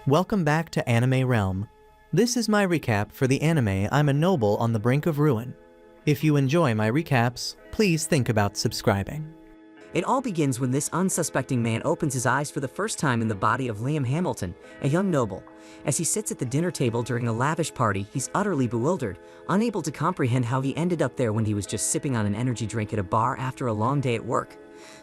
Welcome back to Anime Realm. This is my recap for the anime I'm a Noble on the Brink of Ruin. If you enjoy my recaps, please think about subscribing. It all begins when this unsuspecting man opens his eyes for the first time in the body of Liam Hamilton, a young noble. As he sits at the dinner table during a lavish party, he's utterly bewildered, unable to comprehend how he ended up there when he was just sipping on an energy drink at a bar after a long day at work.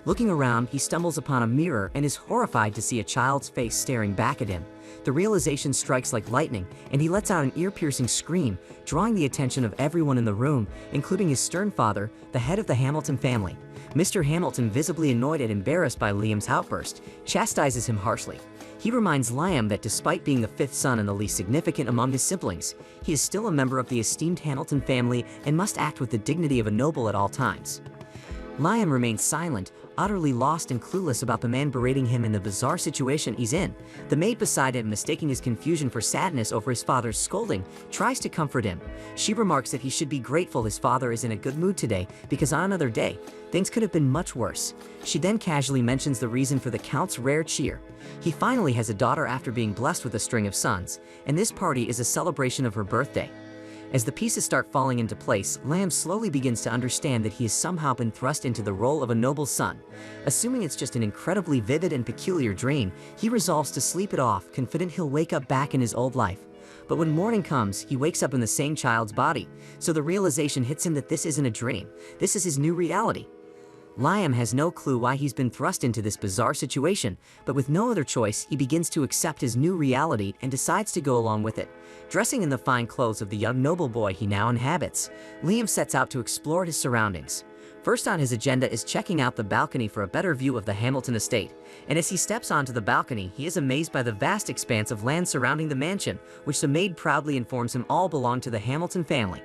Looking around, he stumbles upon a mirror and is horrified to see a child's face staring back at him. The realization strikes like lightning, and he lets out an ear-piercing scream, drawing the attention of everyone in the room, including his stern father, the head of the Hamilton family. Mr. Hamilton, visibly annoyed and embarrassed by Liam's outburst, chastises him harshly. He reminds Liam that despite being the fifth son and the least significant among his siblings, he is still a member of the esteemed Hamilton family and must act with the dignity of a noble at all times. Liam remains silent, utterly lost and clueless about the man berating him in the bizarre situation he's in. The maid beside him, mistaking his confusion for sadness over his father's scolding, tries to comfort him. She remarks that he should be grateful his father is in a good mood today, because on another day, things could have been much worse. She then casually mentions the reason for the Count's rare cheer. He finally has a daughter after being blessed with a string of sons, and this party is a celebration of her birthday. As the pieces start falling into place, Liam slowly begins to understand that he has somehow been thrust into the role of a noble son. Assuming it's just an incredibly vivid and peculiar dream, he resolves to sleep it off, confident he'll wake up back in his old life. But when morning comes, he wakes up in the same child's body, so the realization hits him that this isn't a dream, this is his new reality. Liam has no clue why he's been thrust into this bizarre situation, but with no other choice, he begins to accept his new reality and decides to go along with it. Dressing in the fine clothes of the young noble boy he now inhabits, Liam sets out to explore his surroundings. First on his agenda is checking out the balcony for a better view of the Hamilton estate, and as he steps onto the balcony, he is amazed by the vast expanse of land surrounding the mansion, which the maid proudly informs him all belong to the Hamilton family.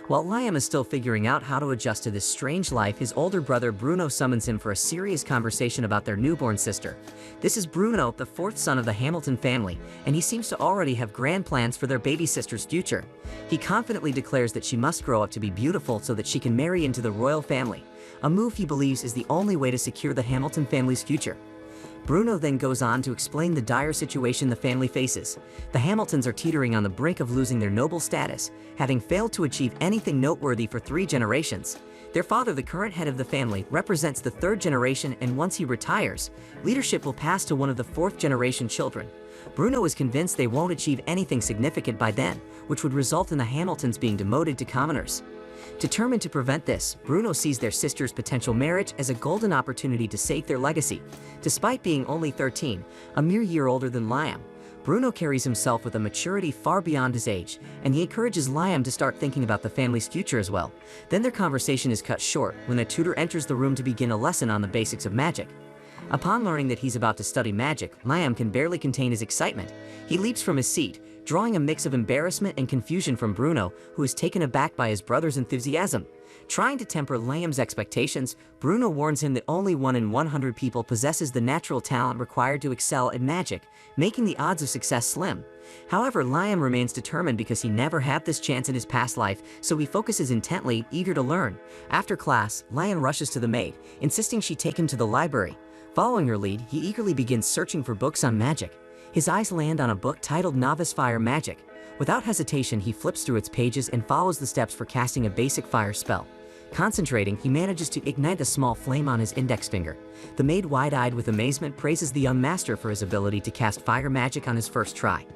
While Liam is still figuring out how to adjust to this strange life, his older brother Bruno summons him for a serious conversation about their newborn sister. This is Bruno, the fourth son of the Hamilton family, and he seems to already have grand plans for their baby sister's future. He confidently declares that she must grow up to be beautiful so that she can marry into the royal family, a move he believes is the only way to secure the Hamilton family's future. Bruno then goes on to explain the dire situation the family faces. The Hamiltons are teetering on the brink of losing their noble status, having failed to achieve anything noteworthy for 3 generations. Their father, the current head of the family, represents the 3rd generation, and once he retires, leadership will pass to one of the 4th generation children. Bruno is convinced they won't achieve anything significant by then, which would result in the Hamiltons being demoted to commoners. Determined to prevent this, Bruno sees their sister's potential marriage as a golden opportunity to save their legacy. Despite being only 13, a mere year older than Liam, Bruno carries himself with a maturity far beyond his age, and he encourages Liam to start thinking about the family's future as well. Then their conversation is cut short when a tutor enters the room to begin a lesson on the basics of magic. Upon learning that he's about to study magic, Liam can barely contain his excitement. He leaps from his seat, drawing a mix of embarrassment and confusion from Bruno, who is taken aback by his brother's enthusiasm. Trying to temper Liam's expectations, Bruno warns him that only 1 in 100 people possesses the natural talent required to excel in magic, making the odds of success slim. However, Liam remains determined because he never had this chance in his past life, so he focuses intently, eager to learn. After class, Liam rushes to the maid, insisting she take him to the library. Following her lead, he eagerly begins searching for books on magic. His eyes land on a book titled Novice Fire Magic. Without hesitation, he flips through its pages and follows the steps for casting a basic fire spell. Concentrating, he manages to ignite a small flame on his index finger. The maid, wide-eyed with amazement, praises the young master for his ability to cast fire magic on his first try.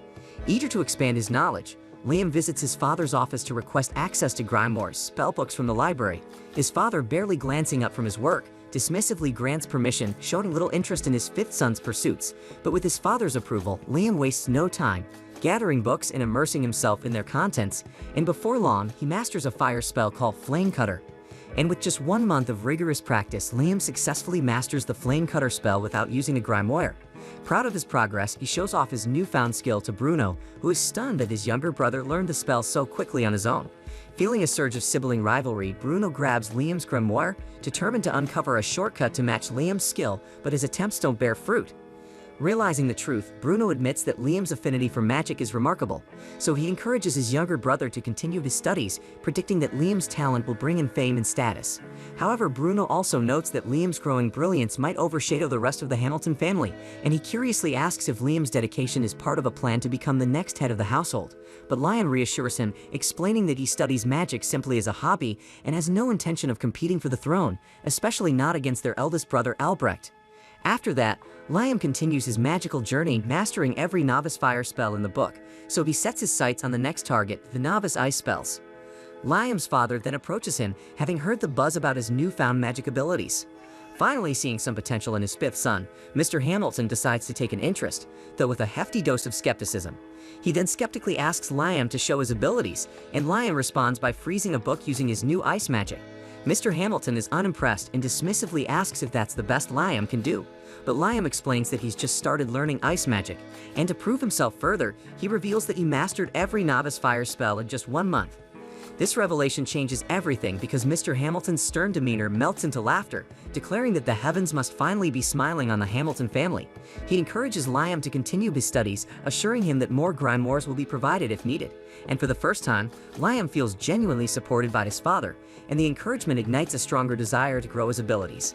Eager to expand his knowledge, Liam visits his father's office to request access to Grimoire's spellbooks from the library. His father, barely glancing up from his work, dismissively grants permission, showing little interest in his 5th son's pursuits. But with his father's approval, Liam wastes no time, gathering books and immersing himself in their contents, and before long, he masters a fire spell called Flame Cutter. And with just 1 month of rigorous practice, Liam successfully masters the Flame Cutter spell without using a grimoire. Proud of his progress, he shows off his newfound skill to Bruno, who is stunned that his younger brother learned the spell so quickly on his own. Feeling a surge of sibling rivalry, Bruno grabs Liam's grimoire, determined to uncover a shortcut to match Liam's skill, but his attempts don't bear fruit. Realizing the truth, Bruno admits that Liam's affinity for magic is remarkable, so he encourages his younger brother to continue his studies, predicting that Liam's talent will bring him fame and status. However, Bruno also notes that Liam's growing brilliance might overshadow the rest of the Hamilton family, and he curiously asks if Liam's dedication is part of a plan to become the next head of the household. But Liam reassures him, explaining that he studies magic simply as a hobby and has no intention of competing for the throne, especially not against their eldest brother Albrecht. After that, Liam continues his magical journey, mastering every novice fire spell in the book, so he sets his sights on the next target, the novice ice spells. Liam's father then approaches him, having heard the buzz about his newfound magic abilities. Finally seeing some potential in his fifth son, Mr. Hamilton decides to take an interest, though with a hefty dose of skepticism. He then skeptically asks Liam to show his abilities, and Liam responds by freezing a book using his new ice magic. Mr. Hamilton is unimpressed and dismissively asks if that's the best Liam can do. But Liam explains that he's just started learning ice magic, and to prove himself further, he reveals that he mastered every novice fire spell in just 1 month. This revelation changes everything because Mr. Hamilton's stern demeanor melts into laughter, declaring that the heavens must finally be smiling on the Hamilton family. He encourages Liam to continue his studies, assuring him that more grimoires will be provided if needed. And for the first time, Liam feels genuinely supported by his father, and the encouragement ignites a stronger desire to grow his abilities.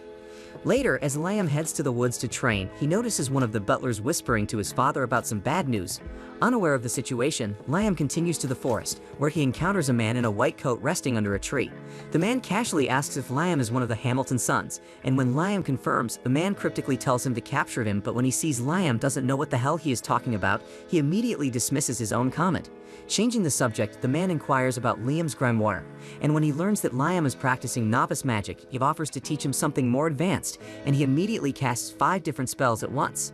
Later, as Liam heads to the woods to train, he notices one of the butlers whispering to his father about some bad news. Unaware of the situation, Liam continues to the forest, where he encounters a man in a white coat resting under a tree. The man casually asks if Liam is one of the Hamilton sons, and when Liam confirms, the man cryptically tells him to capture him, but when he sees Liam doesn't know what the hell he is talking about, he immediately dismisses his own comment. Changing the subject, the man inquires about Liam's grimoire, and when he learns that Liam is practicing novice magic, he offers to teach him something more advanced, and he immediately casts 5 different spells at once.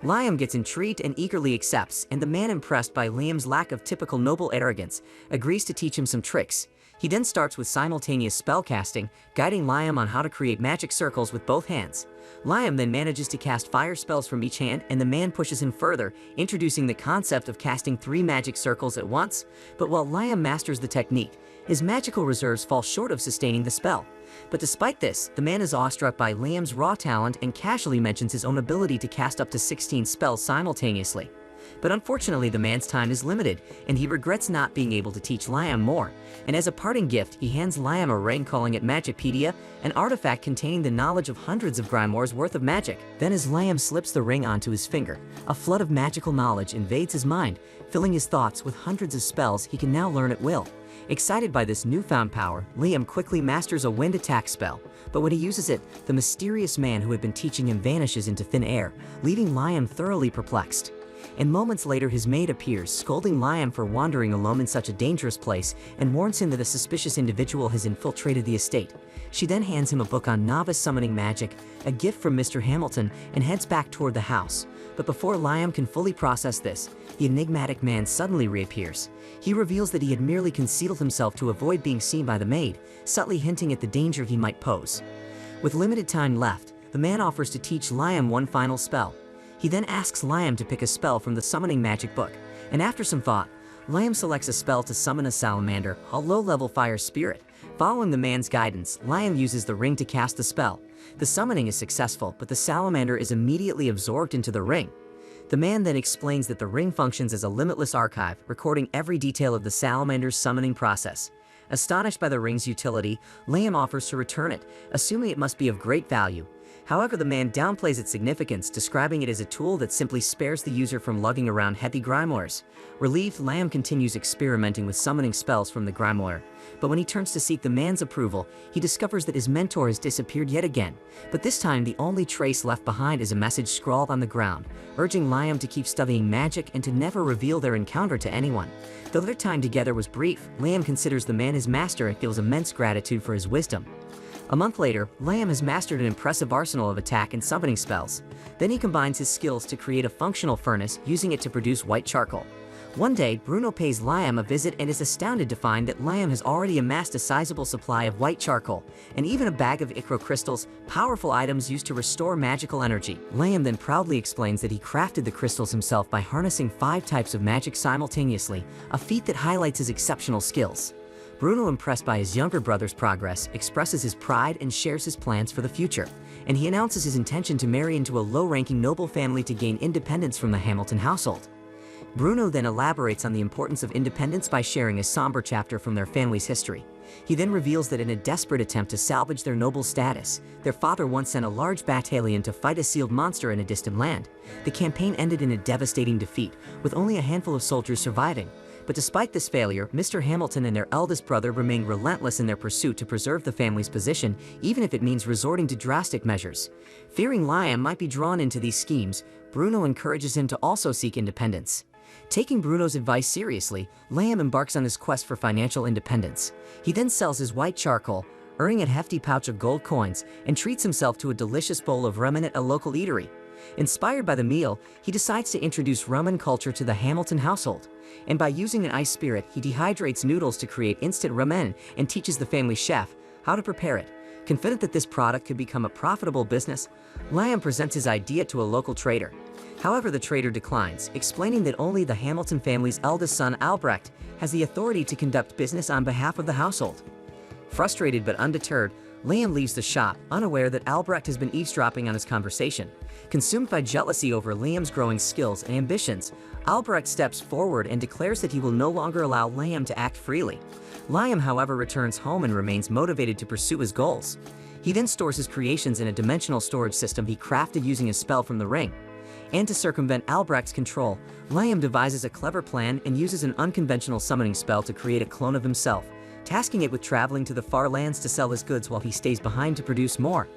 Liam gets intrigued and eagerly accepts, and the man, impressed by Liam's lack of typical noble arrogance, agrees to teach him some tricks. He then starts with simultaneous spell casting, guiding Liam on how to create magic circles with both hands. Liam then manages to cast fire spells from each hand, and the man pushes him further, introducing the concept of casting 3 magic circles at once. But while Liam masters the technique, his magical reserves fall short of sustaining the spell. But despite this, the man is awestruck by Liam's raw talent and casually mentions his own ability to cast up to 16 spells simultaneously. But unfortunately, the man's time is limited, and he regrets not being able to teach Liam more. And as a parting gift, he hands Liam a ring, calling it Magicpedia, an artifact containing the knowledge of hundreds of grimoires worth of magic. Then as Liam slips the ring onto his finger, a flood of magical knowledge invades his mind, filling his thoughts with hundreds of spells he can now learn at will. Excited by this newfound power, Liam quickly masters a wind attack spell, but when he uses it, the mysterious man who had been teaching him vanishes into thin air, leaving Liam thoroughly perplexed. And moments later, his maid appears, scolding Liam for wandering alone in such a dangerous place, and warns him that a suspicious individual has infiltrated the estate. She then hands him a book on novice summoning magic, a gift from Mr. Hamilton, and heads back toward the house. But before Liam can fully process this, the enigmatic man suddenly reappears. He reveals that he had merely concealed himself to avoid being seen by the maid, subtly hinting at the danger he might pose. With limited time left, the man offers to teach Liam one final spell. He then asks Liam to pick a spell from the summoning magic book, and after some thought, Liam selects a spell to summon a salamander, a low-level fire spirit. Following the man's guidance, Liam uses the ring to cast the spell. The summoning is successful, but the salamander is immediately absorbed into the ring. The man then explains that the ring functions as a limitless archive, recording every detail of the salamander's summoning process. Astonished by the ring's utility, Liam offers to return it, assuming it must be of great value. However, the man downplays its significance, describing it as a tool that simply spares the user from lugging around heavy grimoires. Relieved, Liam continues experimenting with summoning spells from the grimoire. But when he turns to seek the man's approval, he discovers that his mentor has disappeared yet again. But this time, the only trace left behind is a message scrawled on the ground, urging Liam to keep studying magic and to never reveal their encounter to anyone. Though their time together was brief, Liam considers the man his master and feels immense gratitude for his wisdom. A month later, Liam has mastered an impressive arsenal of attack and summoning spells. Then he combines his skills to create a functional furnace, using it to produce white charcoal. One day, Bruno pays Liam a visit and is astounded to find that Liam has already amassed a sizable supply of white charcoal, and even a bag of ichro crystals, powerful items used to restore magical energy. Liam then proudly explains that he crafted the crystals himself by harnessing 5 types of magic simultaneously, a feat that highlights his exceptional skills. Bruno, impressed by his younger brother's progress, expresses his pride and shares his plans for the future. and he announces his intention to marry into a low-ranking noble family to gain independence from the Hamilton household. Bruno then elaborates on the importance of independence by sharing a somber chapter from their family's history. He then reveals that in a desperate attempt to salvage their noble status, their father once sent a large battalion to fight a sealed monster in a distant land. The campaign ended in a devastating defeat, with only a handful of soldiers surviving. But despite this failure, Mr. Hamilton and their eldest brother remain relentless in their pursuit to preserve the family's position, even if it means resorting to drastic measures. Fearing Liam might be drawn into these schemes, Bruno encourages him to also seek independence. Taking Bruno's advice seriously, Liam embarks on his quest for financial independence. He then sells his white charcoal, earning a hefty pouch of gold coins, and treats himself to a delicious bowl of ramen at a local eatery. Inspired by the meal, he decides to introduce ramen culture to the Hamilton household. And by using an ice spirit, he dehydrates noodles to create instant ramen and teaches the family chef how to prepare it. Confident that this product could become a profitable business, Liam presents his idea to a local trader. However, the trader declines, explaining that only the Hamilton family's eldest son, Albrecht, has the authority to conduct business on behalf of the household. Frustrated but undeterred, Liam leaves the shop, unaware that Albrecht has been eavesdropping on his conversation. Consumed by jealousy over Liam's growing skills and ambitions, Albrecht steps forward and declares that he will no longer allow Liam to act freely. Liam, however, returns home and remains motivated to pursue his goals. He then stores his creations in a dimensional storage system he crafted using a spell from the ring. And to circumvent Albrecht's control, Liam devises a clever plan and uses an unconventional summoning spell to create a clone of himself, tasking it with traveling to the far lands to sell his goods while he stays behind to produce more.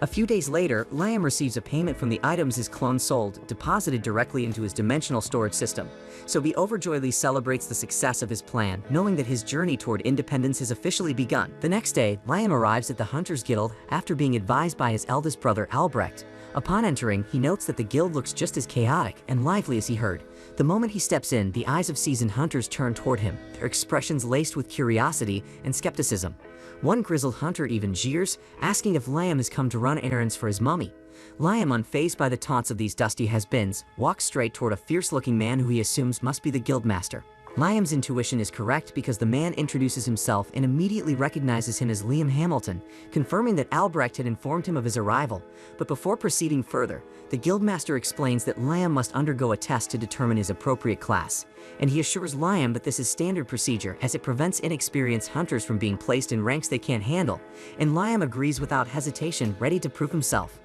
A few days later, Liam receives a payment from the items his clone sold, deposited directly into his dimensional storage system. So he overjoyedly celebrates the success of his plan, knowing that his journey toward independence has officially begun. The next day, Liam arrives at the Hunters Guild after being advised by his eldest brother, Albrecht. Upon entering, he notes that the guild looks just as chaotic and lively as he heard. The moment he steps in, the eyes of seasoned hunters turn toward him, their expressions laced with curiosity and skepticism. One grizzled hunter even jeers, asking if Liam has come to run errands for his mummy. Liam, unfazed by the taunts of these dusty has-beens, walks straight toward a fierce-looking man who he assumes must be the guildmaster. Liam's intuition is correct because the man introduces himself and immediately recognizes him as Liam Hamilton, confirming that Albrecht had informed him of his arrival. But before proceeding further, the guildmaster explains that Liam must undergo a test to determine his appropriate class, and he assures Liam that this is standard procedure as it prevents inexperienced hunters from being placed in ranks they can't handle, and Liam agrees without hesitation, ready to prove himself.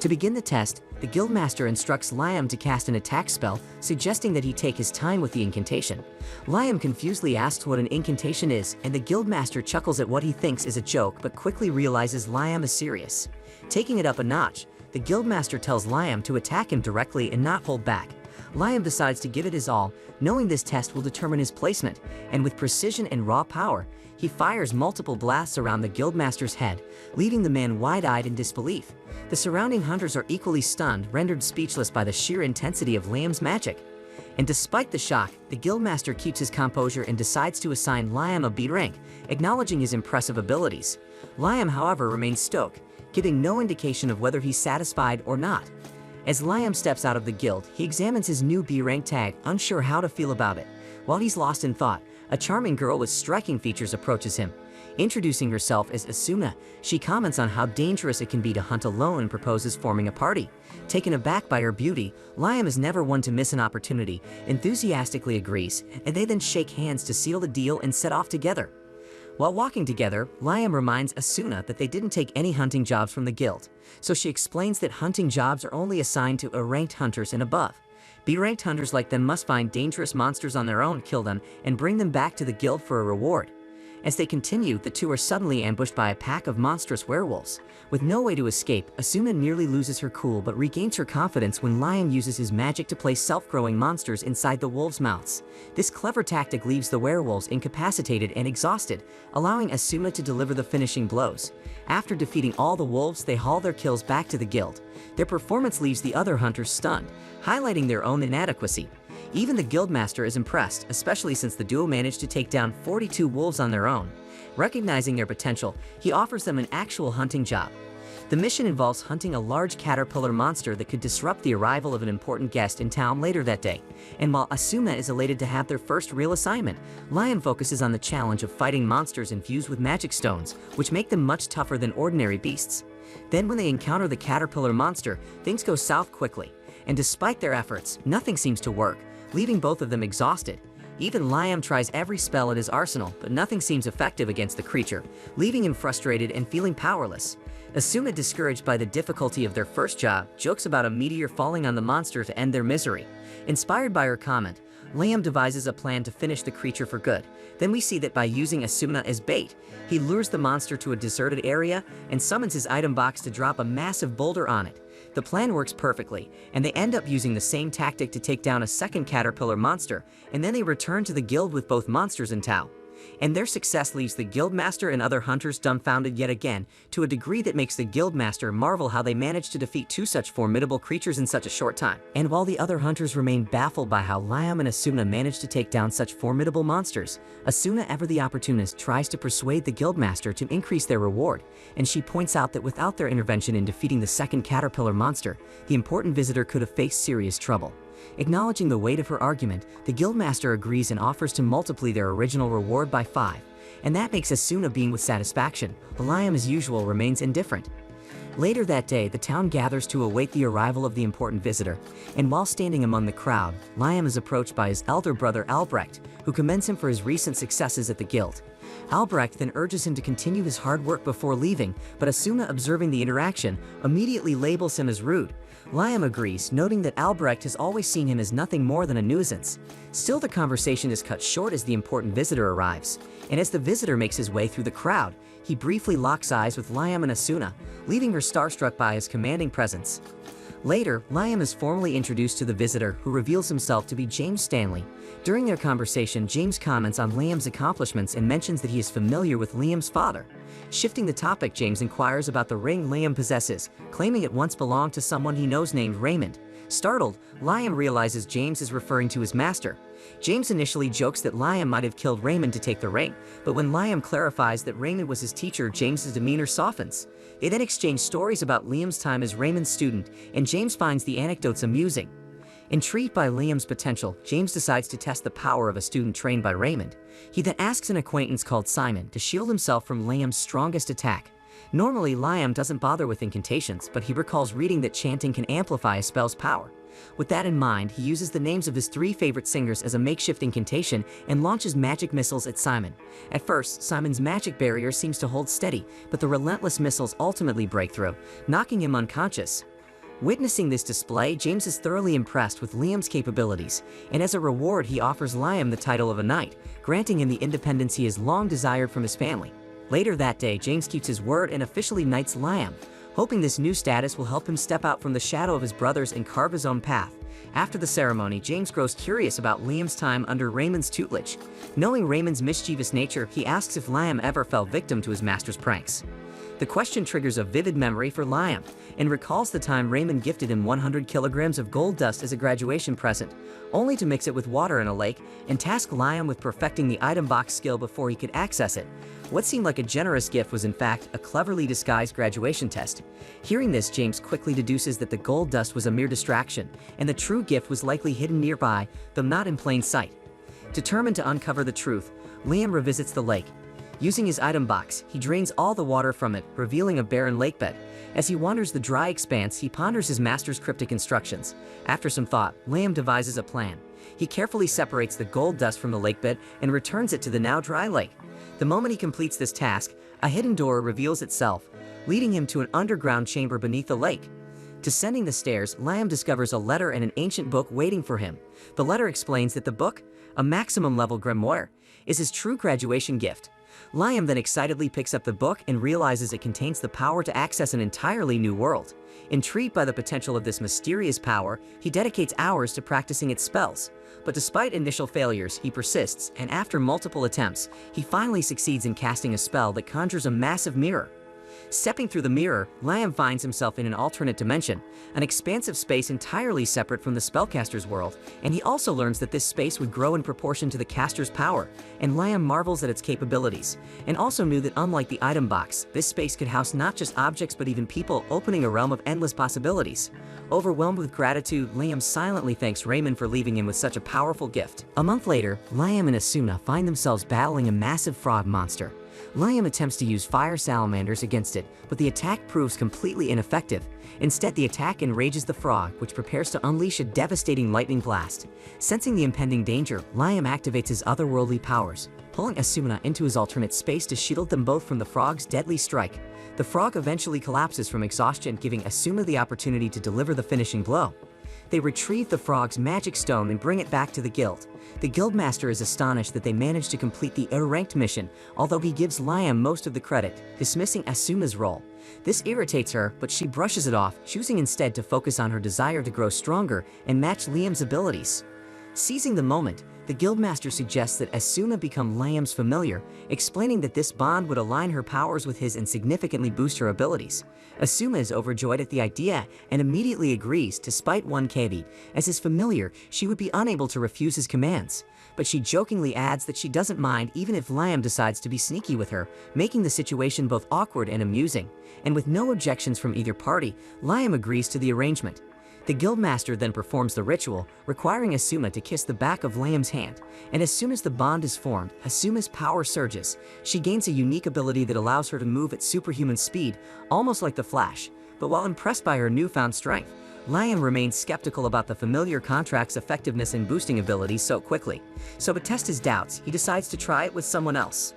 To begin the test, the guildmaster instructs Liam to cast an attack spell, suggesting that he take his time with the incantation. Liam confusedly asks what an incantation is, and the guildmaster chuckles at what he thinks is a joke but quickly realizes Liam is serious. Taking it up a notch, the guildmaster tells Liam to attack him directly and not hold back. Liam decides to give it his all, knowing this test will determine his placement, and with precision and raw power, he fires multiple blasts around the guildmaster's head, leaving the man wide-eyed in disbelief. The surrounding hunters are equally stunned, rendered speechless by the sheer intensity of Liam's magic. And despite the shock, the guildmaster keeps his composure and decides to assign Liam a B rank, acknowledging his impressive abilities. Liam, however, remains stoic, giving no indication of whether he's satisfied or not. As Liam steps out of the guild, he examines his new B rank tag, unsure how to feel about it. While he's lost in thought, a charming girl with striking features approaches him. Introducing herself as Asuna, she comments on how dangerous it can be to hunt alone and proposes forming a party. Taken aback by her beauty, Liam is never one to miss an opportunity, enthusiastically agrees, and they then shake hands to seal the deal and set off together. While walking together, Liam reminds Asuna that they didn't take any hunting jobs from the guild, so she explains that hunting jobs are only assigned to A-ranked hunters and above. B-ranked hunters like them must find dangerous monsters on their own, kill them, and bring them back to the guild for a reward. As they continue, the two are suddenly ambushed by a pack of monstrous werewolves. With no way to escape, Asuna nearly loses her cool but regains her confidence when Liam uses his magic to place self-growing monsters inside the wolves' mouths. This clever tactic leaves the werewolves incapacitated and exhausted, allowing Asuna to deliver the finishing blows. After defeating all the wolves, they haul their kills back to the guild. Their performance leaves the other hunters stunned, highlighting their own inadequacy. Even the guildmaster is impressed, especially since the duo managed to take down 42 wolves on their own. Recognizing their potential, he offers them an actual hunting job. The mission involves hunting a large caterpillar monster that could disrupt the arrival of an important guest in town later that day. And while Asuna is elated to have their first real assignment, Liam focuses on the challenge of fighting monsters infused with magic stones, which make them much tougher than ordinary beasts. Then when they encounter the caterpillar monster, things go south quickly, and despite their efforts, nothing seems to work, leaving both of them exhausted. Even Liam tries every spell at his arsenal, but nothing seems effective against the creature, leaving him frustrated and feeling powerless. Asuna, discouraged by the difficulty of their first job, jokes about a meteor falling on the monster to end their misery. Inspired by her comment, Liam devises a plan to finish the creature for good. Then we see that by using Asuna as bait, he lures the monster to a deserted area and summons his item box to drop a massive boulder on it. The plan works perfectly, and they end up using the same tactic to take down a second caterpillar monster, and then they return to the guild with both monsters in tow. And their success leaves the guildmaster and other hunters dumbfounded yet again, to a degree that makes the guildmaster marvel how they managed to defeat two such formidable creatures in such a short time. And while the other hunters remain baffled by how Liam and Asuna managed to take down such formidable monsters, Asuna, ever the opportunist, tries to persuade the guildmaster to increase their reward, and she points out that without their intervention in defeating the second caterpillar monster, the important visitor could have faced serious trouble. Acknowledging the weight of her argument, the guildmaster agrees and offers to multiply their original reward by 5, and that makes Asuna beam with satisfaction, while Liam as usual remains indifferent. Later that day, the town gathers to await the arrival of the important visitor, and while standing among the crowd, Liam is approached by his elder brother Albrecht, who commends him for his recent successes at the guild. Albrecht then urges him to continue his hard work before leaving, but Asuna, observing the interaction, immediately labels him as rude. Liam agrees, noting that Albrecht has always seen him as nothing more than a nuisance. Still, the conversation is cut short as the important visitor arrives, and as the visitor makes his way through the crowd, he briefly locks eyes with Liam and Asuna, leaving her starstruck by his commanding presence. Later, Liam is formally introduced to the visitor, who reveals himself to be James Stanley. During their conversation, James comments on Liam's accomplishments and mentions that he is familiar with Liam's father. Shifting the topic, James inquires about the ring Liam possesses, claiming it once belonged to someone he knows named Raymond. Startled, Liam realizes James is referring to his master. James initially jokes that Liam might have killed Raymond to take the ring, but when Liam clarifies that Raymond was his teacher, James's demeanor softens. They then exchange stories about Liam's time as Raymond's student, and James finds the anecdotes amusing. Intrigued by Liam's potential, James decides to test the power of a student trained by Raymond. He then asks an acquaintance called Simon to shield himself from Liam's strongest attack. Normally, Liam doesn't bother with incantations, but he recalls reading that chanting can amplify a spell's power. With that in mind, he uses the names of his 3 favorite singers as a makeshift incantation and launches magic missiles at Simon. At first, Simon's magic barrier seems to hold steady, but the relentless missiles ultimately break through, knocking him unconscious. Witnessing this display, James is thoroughly impressed with Liam's capabilities, and as a reward he offers Liam the title of a knight, granting him the independence he has long desired from his family. Later that day, James keeps his word and officially knights Liam, hoping this new status will help him step out from the shadow of his brothers and carve his own path. After the ceremony, James grows curious about Liam's time under Raymond's tutelage. Knowing Raymond's mischievous nature, he asks if Liam ever fell victim to his master's pranks. The question triggers a vivid memory for Liam, and recalls the time Raymond gifted him 100 kilograms of gold dust as a graduation present, only to mix it with water in a lake and task Liam with perfecting the item box skill before he could access it. What seemed like a generous gift was in fact a cleverly disguised graduation test. Hearing this, James quickly deduces that the gold dust was a mere distraction, and the true gift was likely hidden nearby, though not in plain sight. Determined to uncover the truth, Liam revisits the lake. Using his item box, he drains all the water from it, revealing a barren lakebed. As he wanders the dry expanse, he ponders his master's cryptic instructions. After some thought, Liam devises a plan. He carefully separates the gold dust from the lakebed and returns it to the now dry lake. The moment he completes this task, a hidden door reveals itself, leading him to an underground chamber beneath the lake. Descending the stairs, Liam discovers a letter and an ancient book waiting for him. The letter explains that the book, a maximum-level grimoire, is his true graduation gift. Liam then excitedly picks up the book and realizes it contains the power to access an entirely new world. Intrigued by the potential of this mysterious power, he dedicates hours to practicing its spells. But despite initial failures, he persists, and after multiple attempts, he finally succeeds in casting a spell that conjures a massive mirror. Stepping through the mirror, Liam finds himself in an alternate dimension, an expansive space entirely separate from the spellcaster's world, and he also learns that this space would grow in proportion to the caster's power, and Liam marvels at its capabilities, and also knew that unlike the item box, this space could house not just objects but even people, opening a realm of endless possibilities. Overwhelmed with gratitude, Liam silently thanks Raymond for leaving him with such a powerful gift. A month later, Liam and Asuna find themselves battling a massive frog monster. Liam attempts to use fire salamanders against it, but the attack proves completely ineffective. Instead, the attack enrages the frog, which prepares to unleash a devastating lightning blast. Sensing the impending danger, Liam activates his otherworldly powers, pulling Asuna into his alternate space to shield them both from the frog's deadly strike. The frog eventually collapses from exhaustion, giving Asuna the opportunity to deliver the finishing blow. They retrieve the frog's magic stone and bring it back to the guild. The guildmaster is astonished that they managed to complete the A-ranked mission, although he gives Liam most of the credit, dismissing Asuna's role. This irritates her, but she brushes it off, choosing instead to focus on her desire to grow stronger and match Liam's abilities. Seizing the moment, the guildmaster suggests that Asuna become Liam's familiar, explaining that this bond would align her powers with his and significantly boost her abilities. Asuna is overjoyed at the idea and immediately agrees, despite one caveat: as his familiar, she would be unable to refuse his commands. But she jokingly adds that she doesn't mind even if Liam decides to be sneaky with her, making the situation both awkward and amusing. And with no objections from either party, Liam agrees to the arrangement. The guildmaster then performs the ritual, requiring Asuna to kiss the back of Liam's hand, and as soon as the bond is formed, Asuna's power surges. She gains a unique ability that allows her to move at superhuman speed, almost like the Flash. But while impressed by her newfound strength, Liam remains skeptical about the familiar contract's effectiveness in boosting abilities so quickly. So to test his doubts, he decides to try it with someone else.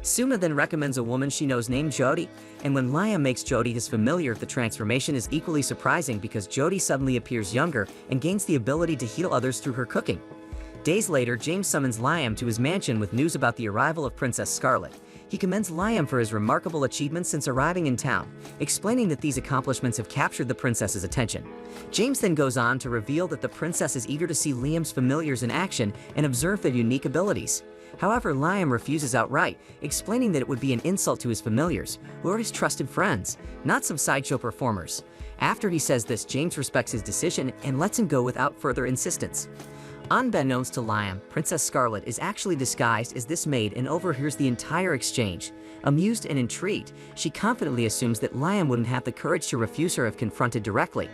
Suna then recommends a woman she knows named Jody, and when Liam makes Jody his familiar, the transformation is equally surprising because Jody suddenly appears younger and gains the ability to heal others through her cooking. Days later, James summons Liam to his mansion with news about the arrival of Princess Scarlet. He commends Liam for his remarkable achievements since arriving in town, explaining that these accomplishments have captured the princess's attention. James then goes on to reveal that the princess is eager to see Liam's familiars in action and observe their unique abilities. However, Liam refuses outright, explaining that it would be an insult to his familiars, who are his trusted friends, not some sideshow performers. After he says this, James respects his decision and lets him go without further insistence. Unbeknownst to Liam, Princess Scarlet is actually disguised as this maid and overhears the entire exchange. Amused and intrigued, she confidently assumes that Liam wouldn't have the courage to refuse her if confronted directly.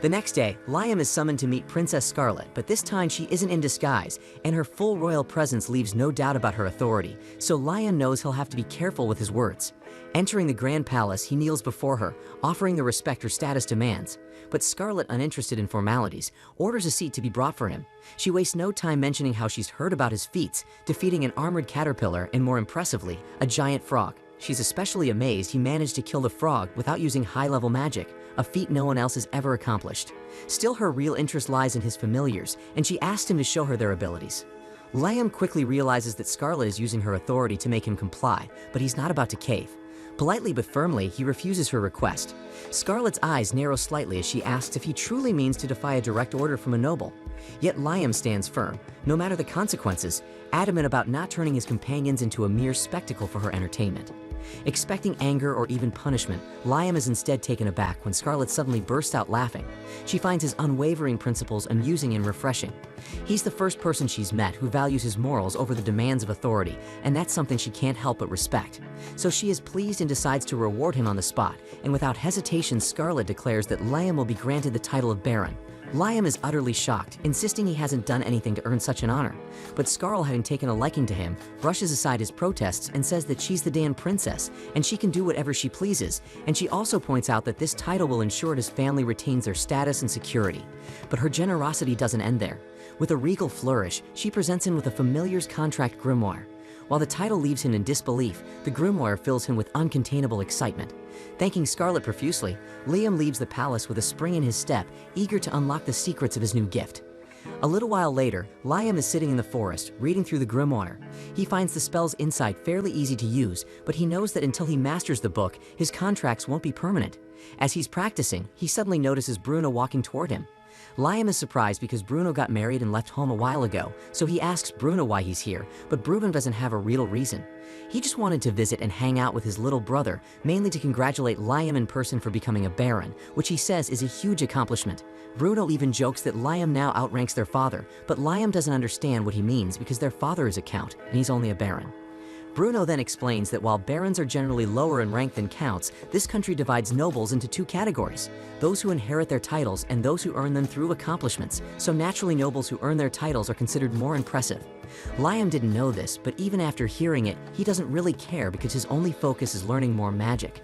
The next day, Liam is summoned to meet Princess Scarlet, but this time she isn't in disguise, and her full royal presence leaves no doubt about her authority, so Liam knows he'll have to be careful with his words. Entering the Grand Palace, he kneels before her, offering the respect her status demands. But Scarlet, uninterested in formalities, orders a seat to be brought for him. She wastes no time mentioning how she's heard about his feats, defeating an armored caterpillar and, more impressively, a giant frog. She's especially amazed he managed to kill the frog without using high-level magic, a feat no one else has ever accomplished. Still, her real interest lies in his familiars, and she asks him to show her their abilities. Liam quickly realizes that Scarlet is using her authority to make him comply, but he's not about to cave. Politely but firmly, he refuses her request. Scarlet's eyes narrow slightly as she asks if he truly means to defy a direct order from a noble. Yet Liam stands firm, no matter the consequences, adamant about not turning his companions into a mere spectacle for her entertainment. Expecting anger or even punishment, Liam is instead taken aback when Scarlet suddenly bursts out laughing. She finds his unwavering principles amusing and refreshing. He's the first person she's met who values his morals over the demands of authority, and that's something she can't help but respect. So she is pleased and decides to reward him on the spot, and without hesitation, Scarlet declares that Liam will be granted the title of Baron. Liam is utterly shocked, insisting he hasn't done anything to earn such an honor. But Scarlet, having taken a liking to him, brushes aside his protests and says that she's the damn princess, and she can do whatever she pleases, and she also points out that this title will ensure his family retains their status and security. But her generosity doesn't end there. With a regal flourish, she presents him with a familiar's contract grimoire. While the title leaves him in disbelief, the grimoire fills him with uncontainable excitement. Thanking Scarlet profusely, Liam leaves the palace with a spring in his step, eager to unlock the secrets of his new gift. A little while later, Liam is sitting in the forest, reading through the grimoire. He finds the spells inside fairly easy to use, but he knows that until he masters the book, his contracts won't be permanent. As he's practicing, he suddenly notices Bruno walking toward him. Liam is surprised because Bruno got married and left home a while ago, so he asks Bruno why he's here, but Bruno doesn't have a real reason. He just wanted to visit and hang out with his little brother, mainly to congratulate Liam in person for becoming a baron, which he says is a huge accomplishment. Bruno even jokes that Liam now outranks their father, but Liam doesn't understand what he means because their father is a count, and he's only a baron. Bruno then explains that while barons are generally lower in rank than counts, this country divides nobles into two categories: those who inherit their titles and those who earn them through accomplishments, so naturally nobles who earn their titles are considered more impressive. Liam didn't know this, but even after hearing it, he doesn't really care because his only focus is learning more magic.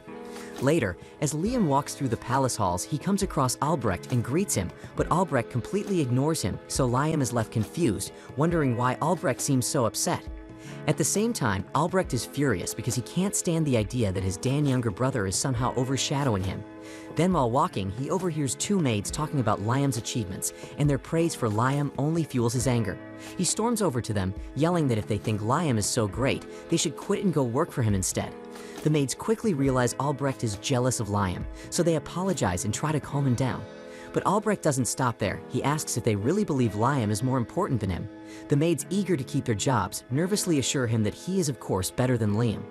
Later, as Liam walks through the palace halls, he comes across Albrecht and greets him, but Albrecht completely ignores him, so Liam is left confused, wondering why Albrecht seems so upset. At the same time, Albrecht is furious because he can't stand the idea that his younger brother is somehow overshadowing him. Then while walking, he overhears two maids talking about Liam's achievements, and their praise for Liam only fuels his anger. He storms over to them, yelling that if they think Liam is so great, they should quit and go work for him instead. The maids quickly realize Albrecht is jealous of Liam, so they apologize and try to calm him down. But Albrecht doesn't stop there. He asks if they really believe Liam is more important than him. The maids, eager to keep their jobs, nervously assure him that he is of course better than Liam.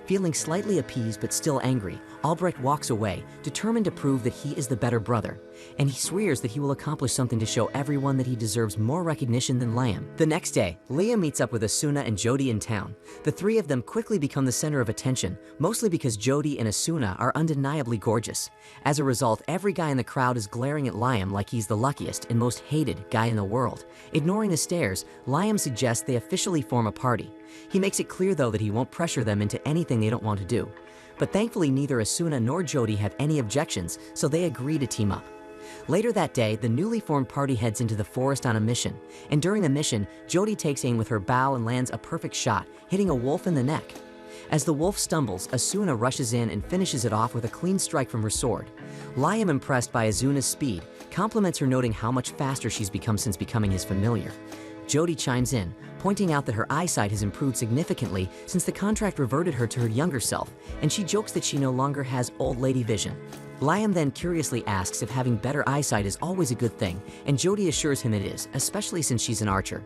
Feeling slightly appeased but still angry, Albrecht walks away, determined to prove that he is the better brother, and he swears that he will accomplish something to show everyone that he deserves more recognition than Liam. The next day, Liam meets up with Asuna and Jody in town. The three of them quickly become the center of attention, mostly because Jody and Asuna are undeniably gorgeous. As a result, every guy in the crowd is glaring at Liam like he's the luckiest and most hated guy in the world. Ignoring the stares, Liam suggests they officially form a party. He makes it clear though that he won't pressure them into anything they don't want to do. But thankfully neither Asuna nor Jody have any objections, so they agree to team up. Later that day, the newly formed party heads into the forest on a mission, and during the mission, Jody takes aim with her bow and lands a perfect shot, hitting a wolf in the neck. As the wolf stumbles, Asuna rushes in and finishes it off with a clean strike from her sword. Liam, impressed by Asuna's speed, compliments her, noting how much faster she's become since becoming his familiar. Jody chimes in, pointing out that her eyesight has improved significantly since the contract reverted her to her younger self, and she jokes that she no longer has old lady vision. Liam then curiously asks if having better eyesight is always a good thing, and Jody assures him it is, especially since she's an archer.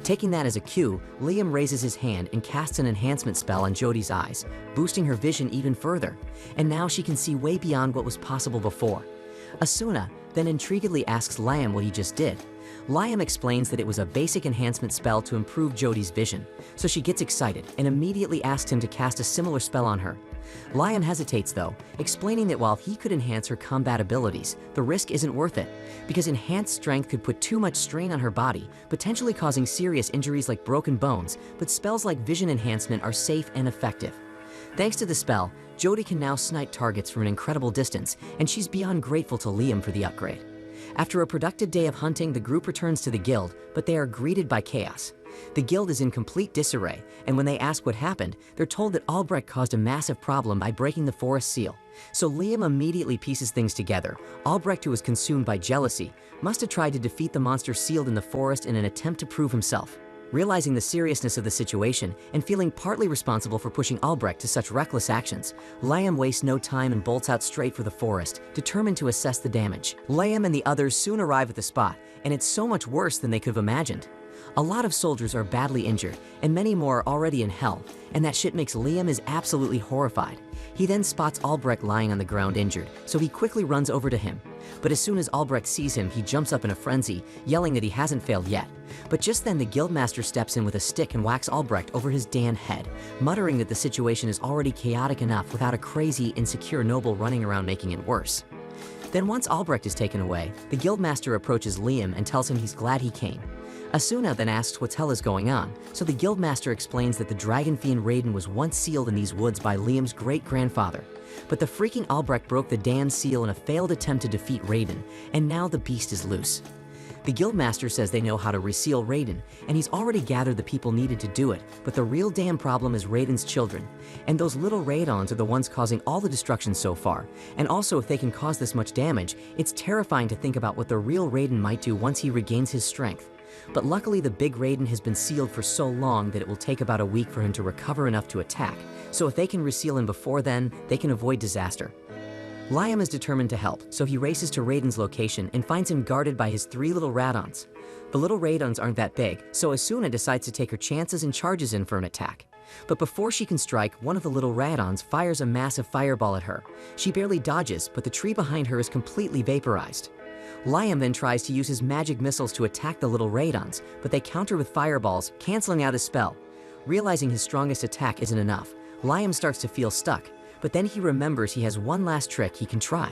Taking that as a cue, Liam raises his hand and casts an enhancement spell on Jody's eyes, boosting her vision even further, and now she can see way beyond what was possible before. Asuna then intriguedly asks Liam what he just did. Liam explains that it was a basic enhancement spell to improve Jody's vision, so she gets excited and immediately asks him to cast a similar spell on her. Liam hesitates though, explaining that while he could enhance her combat abilities, the risk isn't worth it, because enhanced strength could put too much strain on her body, potentially causing serious injuries like broken bones, but spells like vision enhancement are safe and effective. Thanks to the spell, Jody can now snipe targets from an incredible distance, and she's beyond grateful to Liam for the upgrade. After a productive day of hunting, the group returns to the guild, but they are greeted by chaos. The guild is in complete disarray, and when they ask what happened, they're told that Albrecht caused a massive problem by breaking the forest seal. So Liam immediately pieces things together. Albrecht, who was consumed by jealousy, must have tried to defeat the monster sealed in the forest in an attempt to prove himself. Realizing the seriousness of the situation and feeling partly responsible for pushing Albrecht to such reckless actions, Liam wastes no time and bolts out straight for the forest, determined to assess the damage. Liam and the others soon arrive at the spot, and it's so much worse than they could have imagined. A lot of soldiers are badly injured, and many more are already in hell, and that shit makes Liam is absolutely horrified. He then spots Albrecht lying on the ground injured, so he quickly runs over to him. But as soon as Albrecht sees him, he jumps up in a frenzy, yelling that he hasn't failed yet. But just then the guildmaster steps in with a stick and whacks Albrecht over his damn head, muttering that the situation is already chaotic enough without a crazy, insecure noble running around making it worse. Then once Albrecht is taken away, the guildmaster approaches Liam and tells him he's glad he came. Asuna then asks what hell is going on, so the guildmaster explains that the dragon fiend Raiden was once sealed in these woods by Liam's great-grandfather. But the freaking Albrecht broke the damn seal in a failed attempt to defeat Raiden, and now the beast is loose. The guildmaster says they know how to reseal Raiden, and he's already gathered the people needed to do it, but the real damn problem is Raiden's children. And those little Raidons are the ones causing all the destruction so far, and also if they can cause this much damage, it's terrifying to think about what the real Raiden might do once he regains his strength. But luckily the big Raiden has been sealed for so long that it will take about a week for him to recover enough to attack, so if they can reseal him before then, they can avoid disaster. Liam is determined to help, so he races to Raiden's location and finds him guarded by his 3 little Radons. The little Radons aren't that big, so Asuna decides to take her chances and charges in for an attack. But before she can strike, one of the little Radons fires a massive fireball at her. She barely dodges, but the tree behind her is completely vaporized. Liam then tries to use his magic missiles to attack the little Radons, but they counter with fireballs, canceling out his spell. Realizing his strongest attack isn't enough, Liam starts to feel stuck, but then he remembers he has one last trick he can try.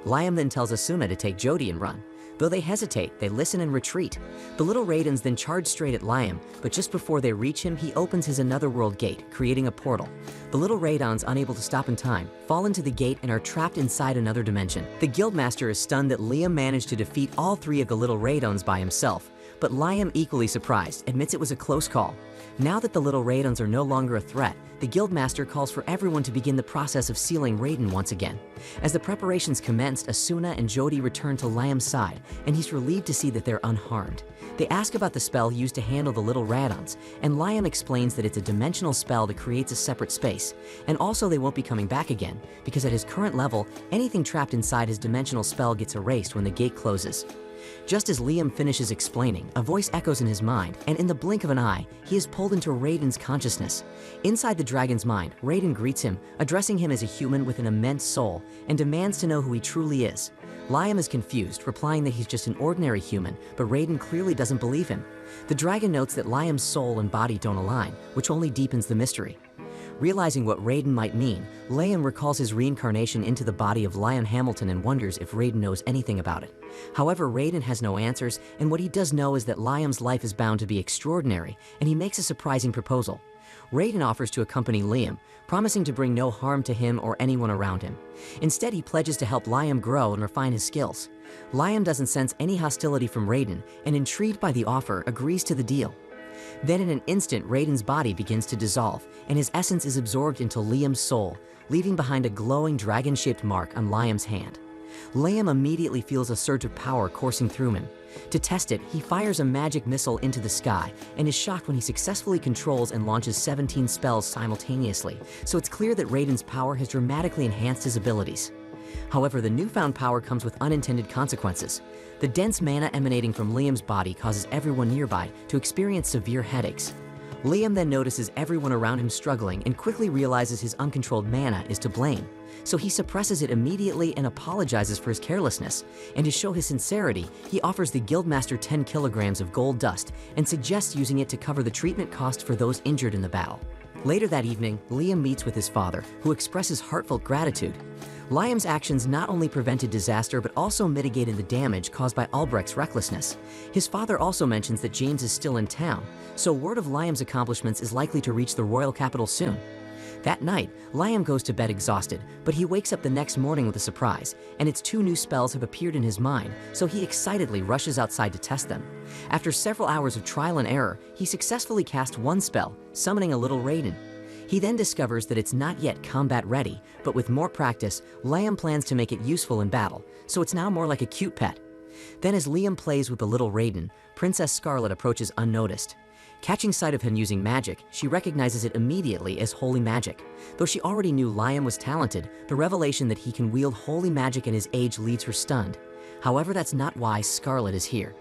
Liam then tells Asuna to take Jody and run. Though they hesitate, they listen and retreat. The little Raidens then charge straight at Liam, but just before they reach him, he opens his another world gate, creating a portal. The little Raidons, unable to stop in time, fall into the gate and are trapped inside another dimension. The Guildmaster is stunned that Liam managed to defeat all three of the little Raidons by himself, but Liam, equally surprised, admits it was a close call. Now that the little Raidons are no longer a threat, the Guildmaster calls for everyone to begin the process of sealing Raiden once again. As the preparations commenced, Asuna and Jody return to Liam's side, and he's relieved to see that they're unharmed. They ask about the spell used to handle the little Radons, and Liam explains that it's a dimensional spell that creates a separate space, and also they won't be coming back again, because at his current level, anything trapped inside his dimensional spell gets erased when the gate closes. Just as Liam finishes explaining, a voice echoes in his mind, and in the blink of an eye, he is pulled into Raiden's consciousness. Inside the dragon's mind, Raiden greets him, addressing him as a human with an immense soul, and demands to know who he truly is. Liam is confused, replying that he's just an ordinary human, but Raiden clearly doesn't believe him. The dragon notes that Liam's soul and body don't align, which only deepens the mystery. Realizing what Raiden might mean, Liam recalls his reincarnation into the body of Lion Hamilton and wonders if Raiden knows anything about it. However, Raiden has no answers, and what he does know is that Liam's life is bound to be extraordinary, and he makes a surprising proposal. Raiden offers to accompany Liam, promising to bring no harm to him or anyone around him. Instead, he pledges to help Liam grow and refine his skills. Liam doesn't sense any hostility from Raiden, and intrigued by the offer, agrees to the deal. Then in an instant, Raiden's body begins to dissolve, and his essence is absorbed into Liam's soul, leaving behind a glowing dragon-shaped mark on Liam's hand. Liam immediately feels a surge of power coursing through him. To test it, he fires a magic missile into the sky, and is shocked when he successfully controls and launches 17 spells simultaneously, so it's clear that Raiden's power has dramatically enhanced his abilities. However, the newfound power comes with unintended consequences. The dense mana emanating from Liam's body causes everyone nearby to experience severe headaches. Liam then notices everyone around him struggling and quickly realizes his uncontrolled mana is to blame. So he suppresses it immediately and apologizes for his carelessness. And to show his sincerity, he offers the Guildmaster 10 kilograms of gold dust and suggests using it to cover the treatment cost for those injured in the battle. Later that evening, Liam meets with his father, who expresses heartfelt gratitude. Liam's actions not only prevented disaster but also mitigated the damage caused by Albrecht's recklessness. His father also mentions that James is still in town, so word of Liam's accomplishments is likely to reach the royal capital soon. That night, Liam goes to bed exhausted, but he wakes up the next morning with a surprise, and its 2 new spells have appeared in his mind, so he excitedly rushes outside to test them. After several hours of trial and error, he successfully cast 1 spell, summoning a little Raiden. He then discovers that it's not yet combat ready, but with more practice, Liam plans to make it useful in battle, so it's now more like a cute pet. Then as Liam plays with the little Raiden, Princess Scarlet approaches unnoticed. Catching sight of him using magic, she recognizes it immediately as holy magic. Though she already knew Liam was talented, the revelation that he can wield holy magic in his age leaves her stunned. However, that's not why Scarlet is here.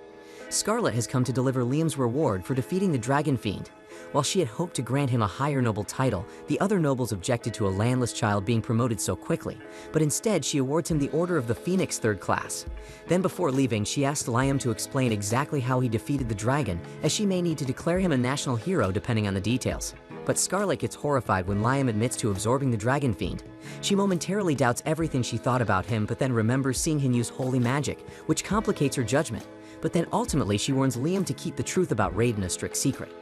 Scarlet has come to deliver Liam's reward for defeating the Dragon Fiend. While she had hoped to grant him a higher noble title, the other nobles objected to a landless child being promoted so quickly, but instead she awards him the Order of the Phoenix 3rd class. Then before leaving, she asked Liam to explain exactly how he defeated the dragon, as she may need to declare him a national hero depending on the details. But Scarlet gets horrified when Liam admits to absorbing the Dragon Fiend. She momentarily doubts everything she thought about him, but then remembers seeing him use holy magic, which complicates her judgment. But then ultimately she warns Liam to keep the truth about Raiden a strict secret.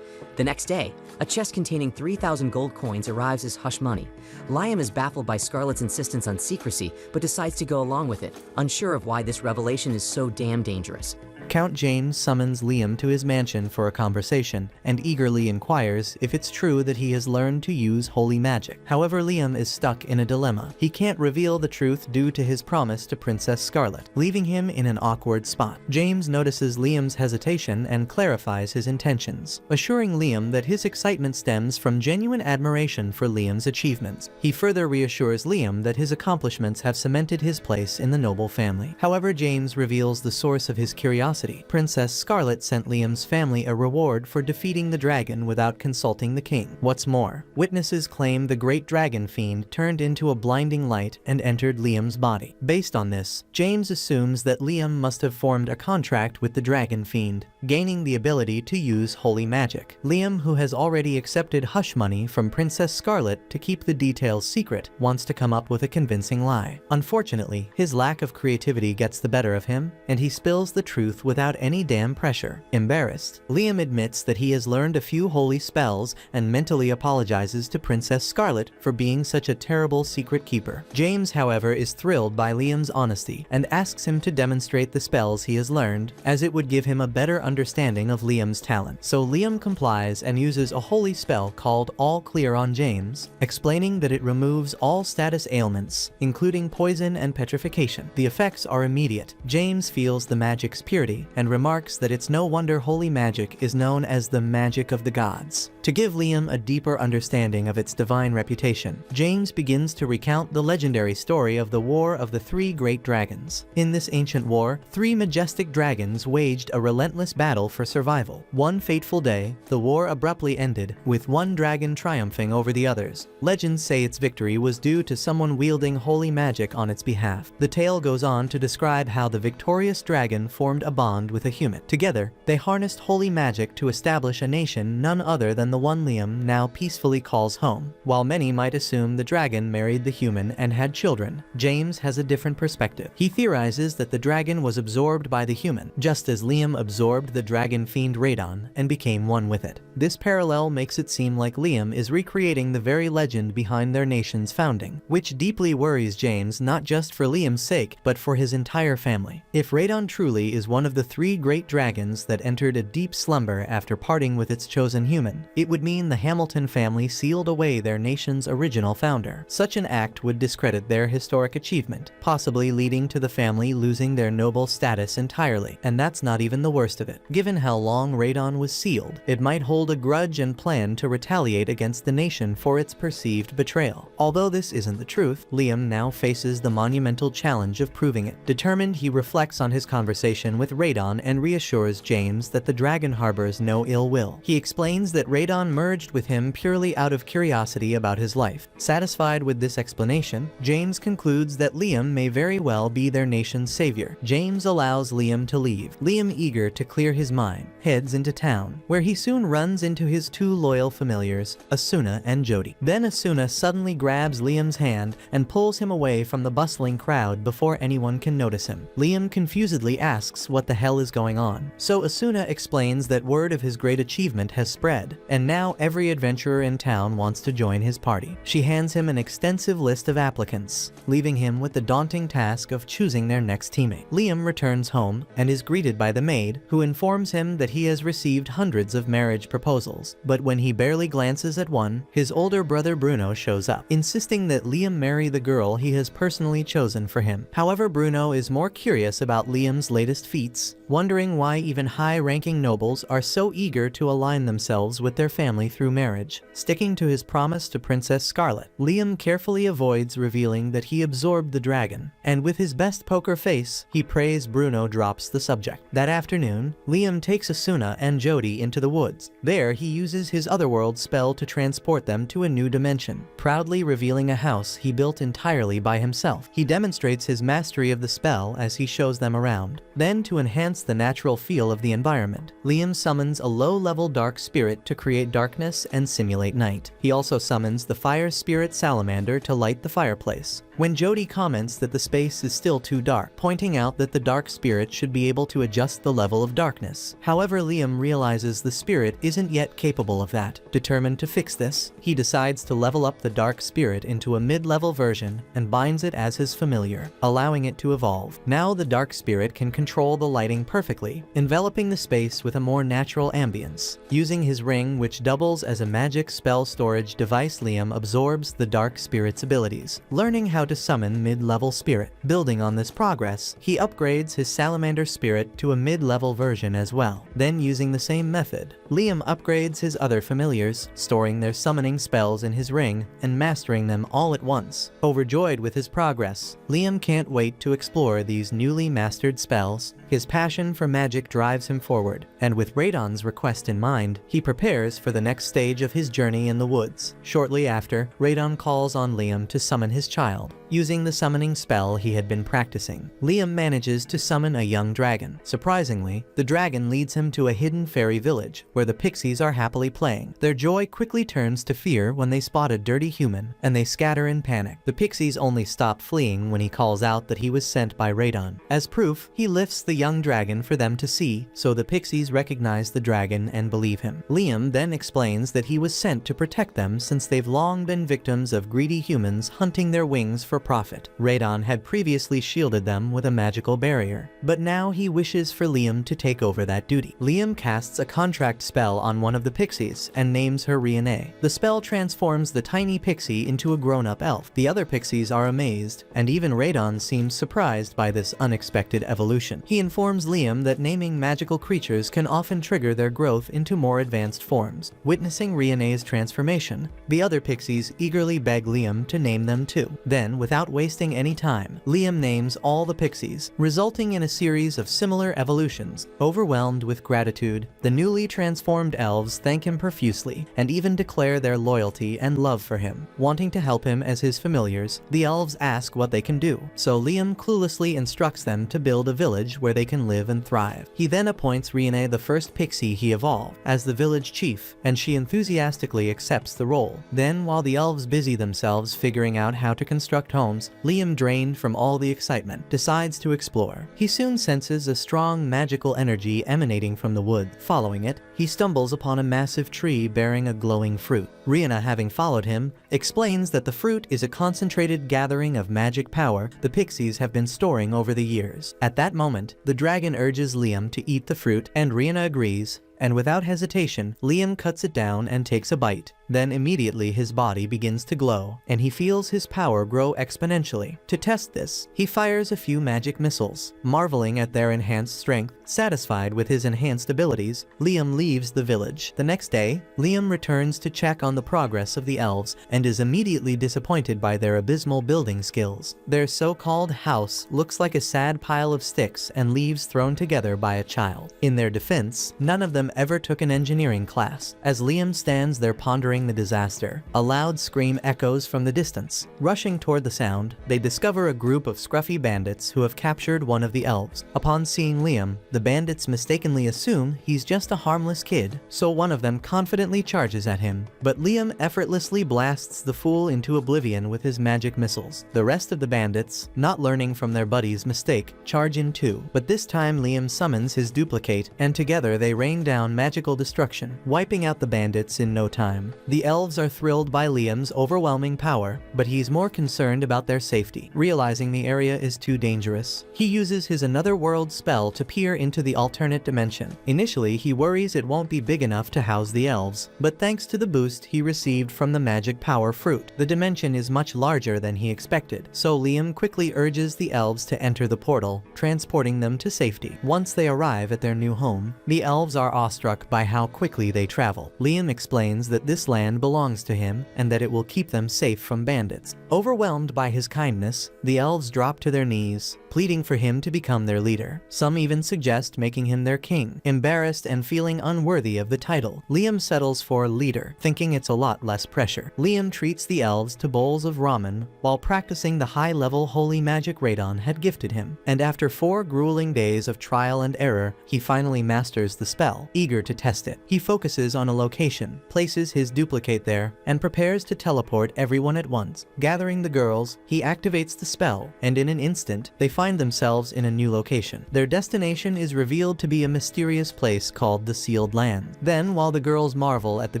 The next day, a chest containing 3,000 gold coins arrives as hush money. Liam is baffled by Scarlet's insistence on secrecy, but decides to go along with it, unsure of why this revelation is so damn dangerous. Count James summons Liam to his mansion for a conversation, and eagerly inquires if it's true that he has learned to use holy magic. However, Liam is stuck in a dilemma. He can't reveal the truth due to his promise to Princess Scarlet, leaving him in an awkward spot. James notices Liam's hesitation and clarifies his intentions, assuring Liam that his excitement stems from genuine admiration for Liam's achievements. He further reassures Liam that his accomplishments have cemented his place in the noble family. However, James reveals the source of his curiosity curiosity. Princess Scarlet sent Liam's family a reward for defeating the dragon without consulting the king. What's more, witnesses claim the great dragon fiend turned into a blinding light and entered Liam's body. Based on this, James assumes that Liam must have formed a contract with the dragon fiend, gaining the ability to use holy magic. Liam, who has already accepted hush money from Princess Scarlet to keep the details secret, wants to come up with a convincing lie. Unfortunately, his lack of creativity gets the better of him, and he spills the truth without any damn pressure. Embarrassed, Liam admits that he has learned a few holy spells and mentally apologizes to Princess Scarlet for being such a terrible secret keeper. James, however, is thrilled by Liam's honesty and asks him to demonstrate the spells he has learned, as it would give him a better understanding of Liam's talent. So Liam complies and uses a holy spell called All Clear on James, explaining that it removes all status ailments, including poison and petrification. The effects are immediate. James feels the magic's purity and remarks that it's no wonder holy magic is known as the magic of the gods. To give Liam a deeper understanding of its divine reputation, James begins to recount the legendary story of the War of the Three Great Dragons. In this ancient war, three majestic dragons waged a relentless battle for survival. One fateful day, the war abruptly ended, with one dragon triumphing over the others. Legends say its victory was due to someone wielding holy magic on its behalf. The tale goes on to describe how the victorious dragon formed a bond with a human. Together, they harnessed holy magic to establish a nation none other than the one Liam now peacefully calls home. While many might assume the dragon married the human and had children, James has a different perspective. He theorizes that the dragon was absorbed by the human, just as Liam absorbed the dragon fiend Reborn and became one with it. This parallel makes it seem like Liam is recreating the very legend behind their nation's founding, which deeply worries James not just for Liam's sake, but for his entire family. If Reborn truly is one of the three great dragons that entered a deep slumber after parting with its chosen human, it would mean the Hamilton family sealed away their nation's original founder. Such an act would discredit their historic achievement, possibly leading to the family losing their noble status entirely. And that's not even the worst of it. Given how long Reborn was sealed, it might hold a grudge and plan to retaliate against the nation for its perceived betrayal. Although this isn't the truth, Liam now faces the monumental challenge of proving it. Determined, he reflects on his conversation with Reborn and reassures James that the dragon harbors no ill will. He explains that Reborn merged with him purely out of curiosity about his life. Satisfied with this explanation, James concludes that Liam may very well be their nation's savior. James allows Liam to leave. Liam, eager to clear his mind, heads into town, where he soon runs into his two loyal familiars, Asuna and Jody. Then Asuna suddenly grabs Liam's hand and pulls him away from the bustling crowd before anyone can notice him. Liam confusedly asks what the hell is going on. So Asuna explains that word of his great achievement has spread, and now every adventurer in town wants to join his party. She hands him an extensive list of applicants, leaving him with the daunting task of choosing their next teammate. Liam returns home and is greeted by the maid, who informs him that he has received hundreds of marriage proposals. But when he barely glances at one, his older brother Bruno shows up, insisting that Liam marry the girl he has personally chosen for him. However, Bruno is more curious about Liam's latest feats, wondering why even high-ranking nobles are so eager to align themselves with their family through marriage. Sticking to his promise to Princess Scarlet, Liam carefully avoids revealing that he absorbed the dragon, and with his best poker face, he prays Bruno drops the subject. That afternoon, Liam takes Asuna and Jody into the woods. There, he uses his otherworld spell to transport them to a new dimension, proudly revealing a house he built entirely by himself. He demonstrates his mastery of the spell as he shows them around. Then, to enhance the natural feel of the environment, Liam summons a low-level dark spirit to create darkness and simulate night. He also summons the fire spirit salamander to light the fireplace. When Jody comments that the space is still too dark, pointing out that the dark spirit should be able to adjust the level of darkness. However, Liam realizes the spirit isn't yet capable of that. Determined to fix this, he decides to level up the dark spirit into a mid-level version and binds it as his familiar, allowing it to evolve. Now the dark spirit can control the lighting perfectly, enveloping the space with a more natural ambience. Using his ring, which doubles as a magic spell storage device, Liam absorbs the dark spirit's abilities, learning how to summon mid-level spirit. Building on this progress, he upgrades his salamander spirit to a mid-level version as well. Then, using the same method, Liam upgrades his other familiars, storing their summoning spells in his ring and mastering them all at once. Overjoyed with his progress, Liam can't wait to explore these newly mastered spells His passion for magic drives him forward, and with Radon's request in mind, he prepares for the next stage of his journey in the woods. Shortly after, Radon calls on Liam to summon his child. Using the summoning spell he had been practicing, Liam manages to summon a young dragon. Surprisingly, the dragon leads him to a hidden fairy village, where the pixies are happily playing. Their joy quickly turns to fear when they spot a dirty human, and they scatter in panic. The pixies only stop fleeing when he calls out that he was sent by Radon. As proof, he lifts the young dragon for them to see, so the pixies recognize the dragon and believe him. Liam then explains that he was sent to protect them since they've long been victims of greedy humans hunting their wings for profit. Radon had previously shielded them with a magical barrier, but now he wishes for Liam to take over that duty. Liam casts a contract spell on one of the pixies and names her Riene. The spell transforms the tiny pixie into a grown-up elf. The other pixies are amazed, and even Radon seems surprised by this unexpected evolution. He informs Liam that naming magical creatures can often trigger their growth into more advanced forms. Witnessing Riene's transformation, the other pixies eagerly beg Liam to name them too. Then, without wasting any time, Liam names all the pixies, resulting in a series of similar evolutions. Overwhelmed with gratitude, the newly transformed elves thank him profusely and even declare their loyalty and love for him. Wanting to help him as his familiars, the elves ask what they can do, so Liam cluelessly instructs them to build a village where they can live and thrive. He then appoints Riene, the first pixie he evolved, as the village chief, and she enthusiastically accepts the role. Then, while the elves busy themselves figuring out how to construct homes, Liam, drained from all the excitement, decides to explore. He soon senses a strong magical energy emanating from the wood. Following it, he stumbles upon a massive tree bearing a glowing fruit. Rihanna, having followed him, explains that the fruit is a concentrated gathering of magic power the pixies have been storing over the years. At that moment, the dragon urges Liam to eat the fruit, and Rihanna agrees, and without hesitation, Liam cuts it down and takes a bite. Then immediately his body begins to glow, and he feels his power grow exponentially. To test this, he fires a few magic missiles. Marveling at their enhanced strength, satisfied with his enhanced abilities, Liam leaves the village. The next day, Liam returns to check on the progress of the elves and is immediately disappointed by their abysmal building skills. Their so-called house looks like a sad pile of sticks and leaves thrown together by a child. In their defense, none of them ever took an engineering class. As Liam stands there pondering the disaster, a loud scream echoes from the distance. Rushing toward the sound, they discover a group of scruffy bandits who have captured one of the elves. Upon seeing Liam, the bandits mistakenly assume he's just a harmless kid, so one of them confidently charges at him. But Liam effortlessly blasts the fool into oblivion with his magic missiles. The rest of the bandits, not learning from their buddy's mistake, charge in too. But this time Liam summons his duplicate, and together they rain down magical destruction, wiping out the bandits in no time. The elves are thrilled by Liam's overwhelming power, but he's more concerned about their safety. Realizing the area is too dangerous, he uses his Another World spell to peer into the alternate dimension. Initially, he worries it won't be big enough to house the elves, but thanks to the boost he received from the magic power fruit, the dimension is much larger than he expected, so Liam quickly urges the elves to enter the portal, transporting them to safety. Once they arrive at their new home, the elves are awestruck by how quickly they travel. Liam explains that this land belongs to him and that it will keep them safe from bandits. Overwhelmed by his kindness, the elves drop to their knees, pleading for him to become their leader. Some even suggest making him their king. Embarrassed and feeling unworthy of the title, Liam settles for leader, thinking it's a lot less pressure. Liam treats the elves to bowls of ramen while practicing the high-level holy magic Radon had gifted him. And after 4 grueling days of trial and error, he finally masters the spell. Eager to test it, he focuses on a location, places his duplicate there, and prepares to teleport everyone at once. Gathering the girls, he activates the spell, and in an instant, they find themselves in a new location. Their destination is revealed to be a mysterious place called the Sealed Land. Then, while the girls marvel at the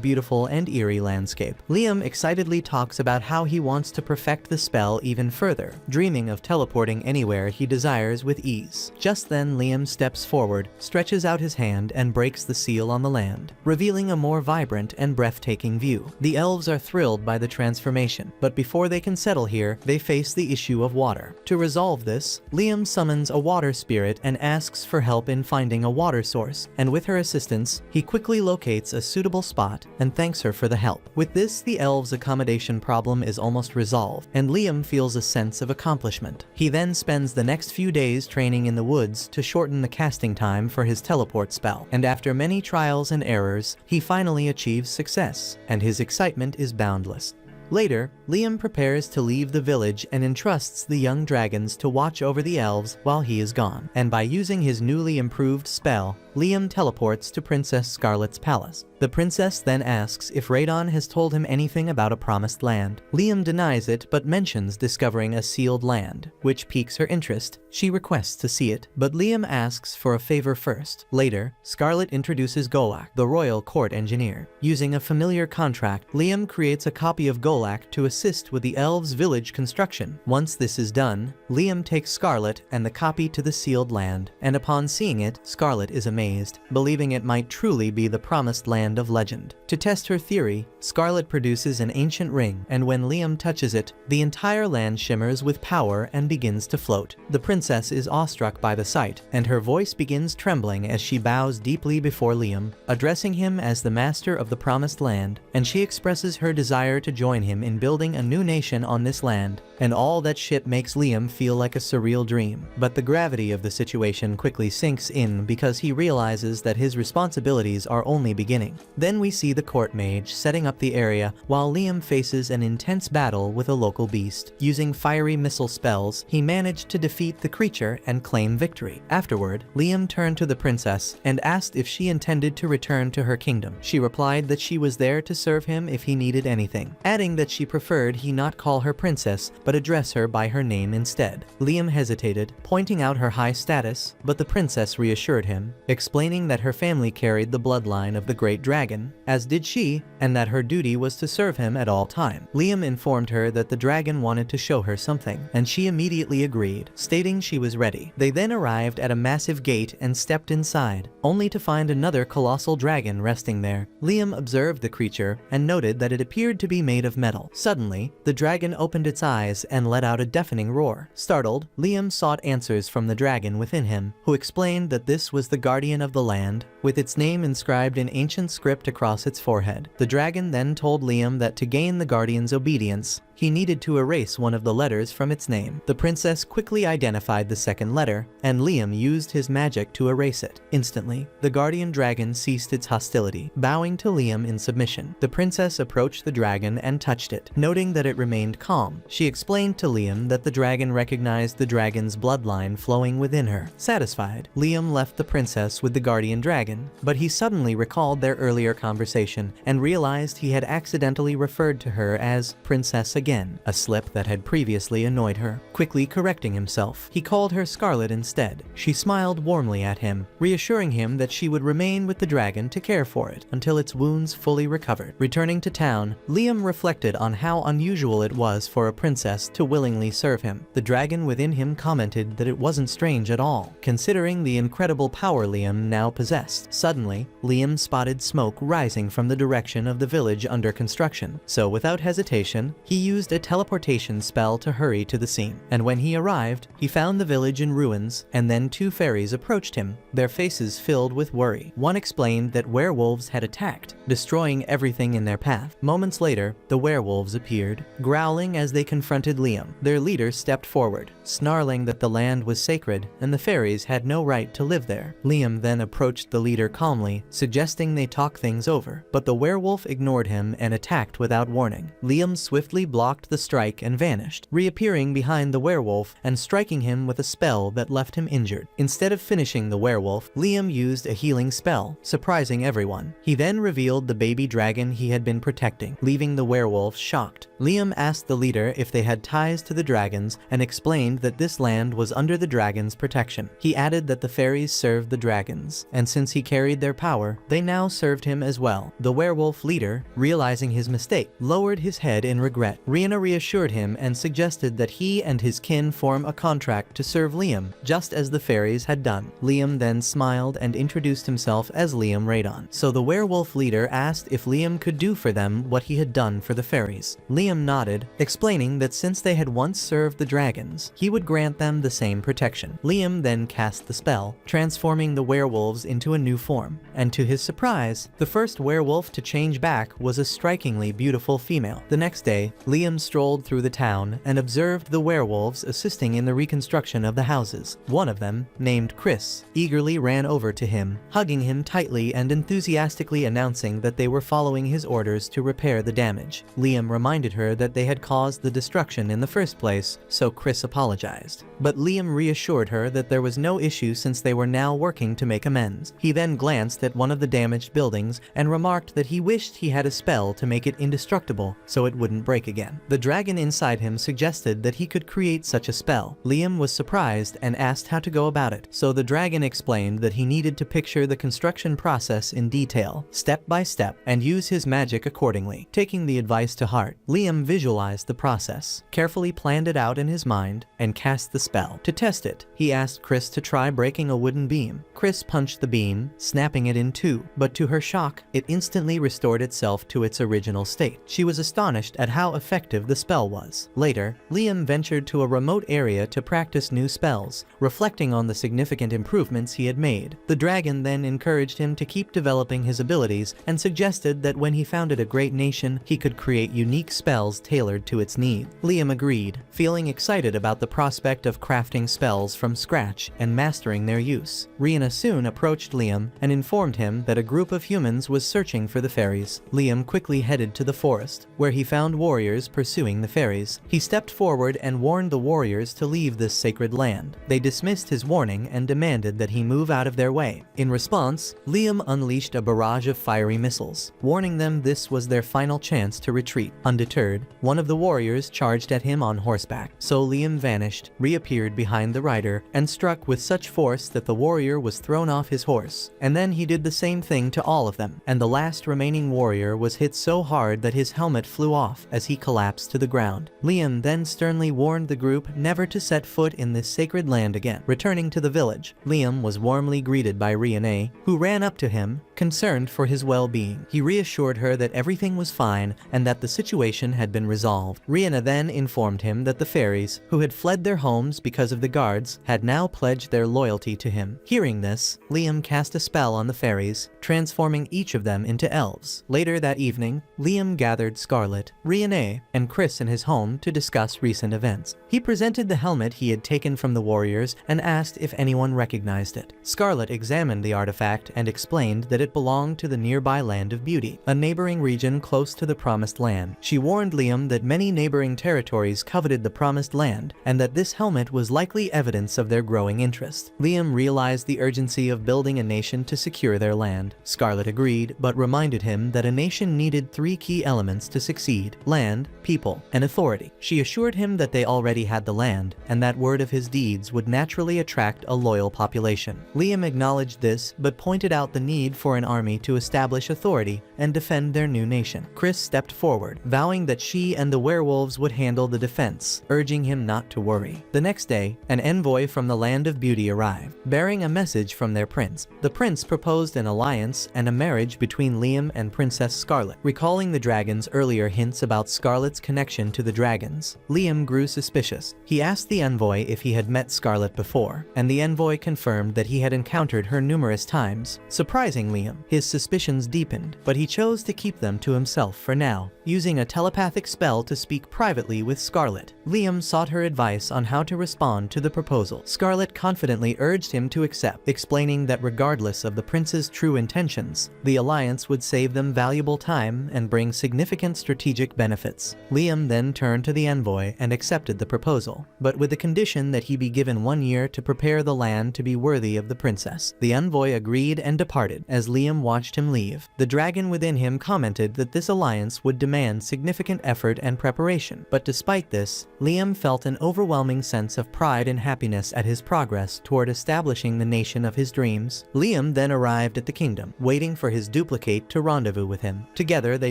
beautiful and eerie landscape, Liam excitedly talks about how he wants to perfect the spell even further, dreaming of teleporting anywhere he desires with ease. Just then, Liam steps forward, stretches out his hand, and breaks the seal on the land, revealing a more vibrant and breathtaking breathtaking view. The elves are thrilled by the transformation, but before they can settle here, they face the issue of water. To resolve this, Liam summons a water spirit and asks for help in finding a water source, and with her assistance, he quickly locates a suitable spot and thanks her for the help. With this, the elves' accommodation problem is almost resolved, and Liam feels a sense of accomplishment. He then spends the next few days training in the woods to shorten the casting time for his teleport spell, and after many trials and errors, he finally achieves success, and his excitement is boundless. Later, Liam prepares to leave the village and entrusts the young dragons to watch over the elves while he is gone, and by using his newly improved spell, Liam teleports to Princess Scarlet's palace. The princess then asks if Radon has told him anything about a promised land. Liam denies it but mentions discovering a sealed land, which piques her interest. She requests to see it, but Liam asks for a favor first. Later, Scarlet introduces Golak, the royal court engineer. Using a familiar contract, Liam creates a copy of Golak to assist with the elves' village construction. Once this is done, Liam takes Scarlet and the copy to the sealed land, and upon seeing it, Scarlet is amazed, believing it might truly be the promised land of legend. To test her theory, Scarlet produces an ancient ring, and when Liam touches it, the entire land shimmers with power and begins to float. The princess is awestruck by the sight, and her voice begins trembling as she bows deeply before Liam, addressing him as the master of the promised land, and she expresses her desire to join him in building a new nation on this land, and all that shit makes Liam feel like a surreal dream. But the gravity of the situation quickly sinks in because he realizes that his responsibilities are only beginning. Then we see the court mage setting up the area while Liam faces an intense battle with a local beast. Using fiery missile spells, he managed to defeat the creature and claim victory. Afterward, Liam turned to the princess and asked if she intended to return to her kingdom. She replied that she was there to serve him if he needed anything, adding that she preferred he not call her princess but address her by her name instead. Liam hesitated, pointing out her high status, but the princess reassured him, explaining that her family carried the bloodline of the great dragon, as did she, and that her duty was to serve him at all time. Liam informed her that the dragon wanted to show her something, and she immediately agreed, stating she was ready. They then arrived at a massive gate and stepped inside, only to find another colossal dragon resting there. Liam observed the creature and noted that it appeared to be made of metal. Suddenly, the dragon opened its eyes and let out a deafening roar. Startled, Liam sought answers from the dragon within him, who explained that this was the guardian of the land, with its name inscribed in ancient script across its forehead. The dragon then told Liam that to gain the guardian's obedience, he needed to erase one of the letters from its name. The princess quickly identified the second letter, and Liam used his magic to erase it. Instantly, the guardian dragon ceased its hostility, bowing to Liam in submission. The princess approached the dragon and touched it, noting that it remained calm. She explained to Liam that the dragon recognized the dragon's bloodline flowing within her. Satisfied, Liam left the princess with the guardian dragon, but he suddenly recalled their earlier conversation and realized he had accidentally referred to her as Princess again, a slip that had previously annoyed her. Quickly correcting himself, he called her Scarlet instead. She smiled warmly at him, reassuring him that she would remain with the dragon to care for it until its wounds fully recovered. Returning to town, Liam reflected on how unusual it was for a princess to willingly serve him. The dragon within him commented that it wasn't strange at all, considering the incredible power Liam now possessed. Suddenly, Liam spotted smoke rising from the direction of the village under construction, so without hesitation, he used a teleportation spell to hurry to the scene. And when he arrived, he found the village in ruins, and then two fairies approached him, their faces filled with worry. One explained that werewolves had attacked, destroying everything in their path. Moments later, the werewolves appeared, growling as they confronted Liam. Their leader stepped forward, snarling that the land was sacred and the fairies had no right to live there. Liam then approached the leader calmly, suggesting they talk things over, but the werewolf ignored him and attacked without warning. Liam swiftly blocked the strike and vanished, reappearing behind the werewolf and striking him with a spell that left him injured. Instead of finishing the werewolf, Liam used a healing spell, surprising everyone. He then revealed the baby dragon he had been protecting, leaving the werewolf werewolves shocked. Liam asked the leader if they had ties to the dragons and explained that this land was under the dragons' protection. He added that the fairies served the dragons, and since he carried their power, they now served him as well. The werewolf leader, realizing his mistake, lowered his head in regret. Rihanna reassured him and suggested that he and his kin form a contract to serve Liam, just as the fairies had done. Liam then smiled and introduced himself as Liam Radon. So the werewolf leader asked if Liam could do for them what he had done for the fairies. Liam nodded, explaining that since they had once served the dragons, he would grant them the same protection. Liam then cast the spell, transforming the werewolves into a new form, and to his surprise, the first werewolf to change back was a strikingly beautiful female. The next day, Liam strolled through the town and observed the werewolves assisting in the reconstruction of the houses. One of them, named Chris, eagerly ran over to him, hugging him tightly and enthusiastically announcing that they were following his orders to repair the damage. Liam reminded her that they had caused the destruction in the first place, so Chris apologized. But Liam reassured her that there was no issue since they were now working to make amends. He then glanced at one of the damaged buildings and remarked that he wished he had a spell to make it indestructible so it wouldn't break again. The dragon inside him suggested that he could create such a spell. Liam was surprised and asked how to go about it, so the dragon explained that he needed to picture the construction process in detail, step by step, and use his magic accordingly. Taking the advice to heart, Liam visualized the process, carefully planned it out in his mind, and cast the spell. To test it, he asked Chris to try breaking a wooden beam. Chris punched the beam, snapping it in two, but to her shock, it instantly restored itself to its original state. She was astonished at how effective the spell was. Later, Liam ventured to a remote area to practice new spells, reflecting on the significant improvements he had made. The dragon then encouraged him to keep developing his abilities and suggested that when he founded a great nation, he could create unique spells tailored to its needs. Liam agreed, feeling excited about the prospect of crafting spells from scratch and mastering their use. Rihanna soon approached Liam and informed him that a group of humans was searching for the fairies. Liam quickly headed to the forest, where he found warriors pursuing the fairies. He stepped forward and warned the warriors to leave this sacred land. They dismissed his warning and demanded that he move out of their way. In response, Liam unleashed a barrage of fiery missiles, warning them this was their final chance to retreat. Undeterred, one of the warriors charged at him on horseback, so Liam vanished, reappeared behind the rider, and struck with such force that the warrior was thrown off his horse. And then he did the same thing to all of them, and the last remaining warrior was hit so hard that his helmet flew off as he collapsed to the ground. Liam then sternly warned the group never to set foot in this sacred land again. Returning to the village, Liam was warmly greeted by Rihanna, who ran up to him, concerned for his well-being. He reassured her that everything was fine and that the situation had been resolved. Rihanna then informed him that the fairies, who had fled their homes because of the guards, had now pledged their loyalty to him. Hearing this, Liam cast a spell on the fairies, transforming each of them into elves. Later that evening, Liam gathered Scarlet, Rihanna, and Chris in his home to discuss recent events. He presented the helmet he had taken from the warriors and asked if anyone recognized it. Scarlet examined the artifact and explained that it belonged to the nearby Land of Beauty, a neighboring region close to the Promised Land. She warned Liam that many neighboring territories coveted the Promised Land, and that this helmet was likely evidence of their growing interest. Liam realized the urgency of building a nation to secure their land. Scarlet agreed, but reminded him that a nation needed three key elements to succeed: land, people, and authority. She assured him that they already had the land, and that word of his deeds would naturally attract a loyal population. Liam acknowledged this, but pointed out the need for an army to establish authority and defend their new nation. Chris stepped forward, vowing that she and the werewolves would handle the defense, urging him not to worry. The next day, an envoy from the Land of Beauty arrived, bearing a message from their prince. The prince proposed an alliance and a marriage between Liam and Princess Scarlet. Recalling the dragon's earlier hints about Scarlet's connection to the dragons, Liam grew suspicious. He asked the envoy if he had met Scarlet before, and the envoy confirmed that he had encountered her numerous times. Surprising Liam, his suspicions deepened, but he chose to keep them to himself for now, using a telepathic spell to speak privately with Scarlet. Liam sought her advice on how to respond to the proposal. Scarlet confidently urged him to accept, explaining that regardless of the prince's true intentions, the alliance would save them valuable time and bring significant strategic benefits. Liam then turned to the envoy and accepted the proposal, but with the condition that he be given 1 year to prepare the land to be worthy of the princess. The envoy agreed and departed. As Liam watched him leave, the dragon within him commented that this alliance would demand significant effort and preparation. But despite this, Liam felt an overwhelming sense of pride and happiness at his progress toward establishing the nation of his dreams. Liam then arrived at the kingdom, waiting for his duplicate to rendezvous with him. Together they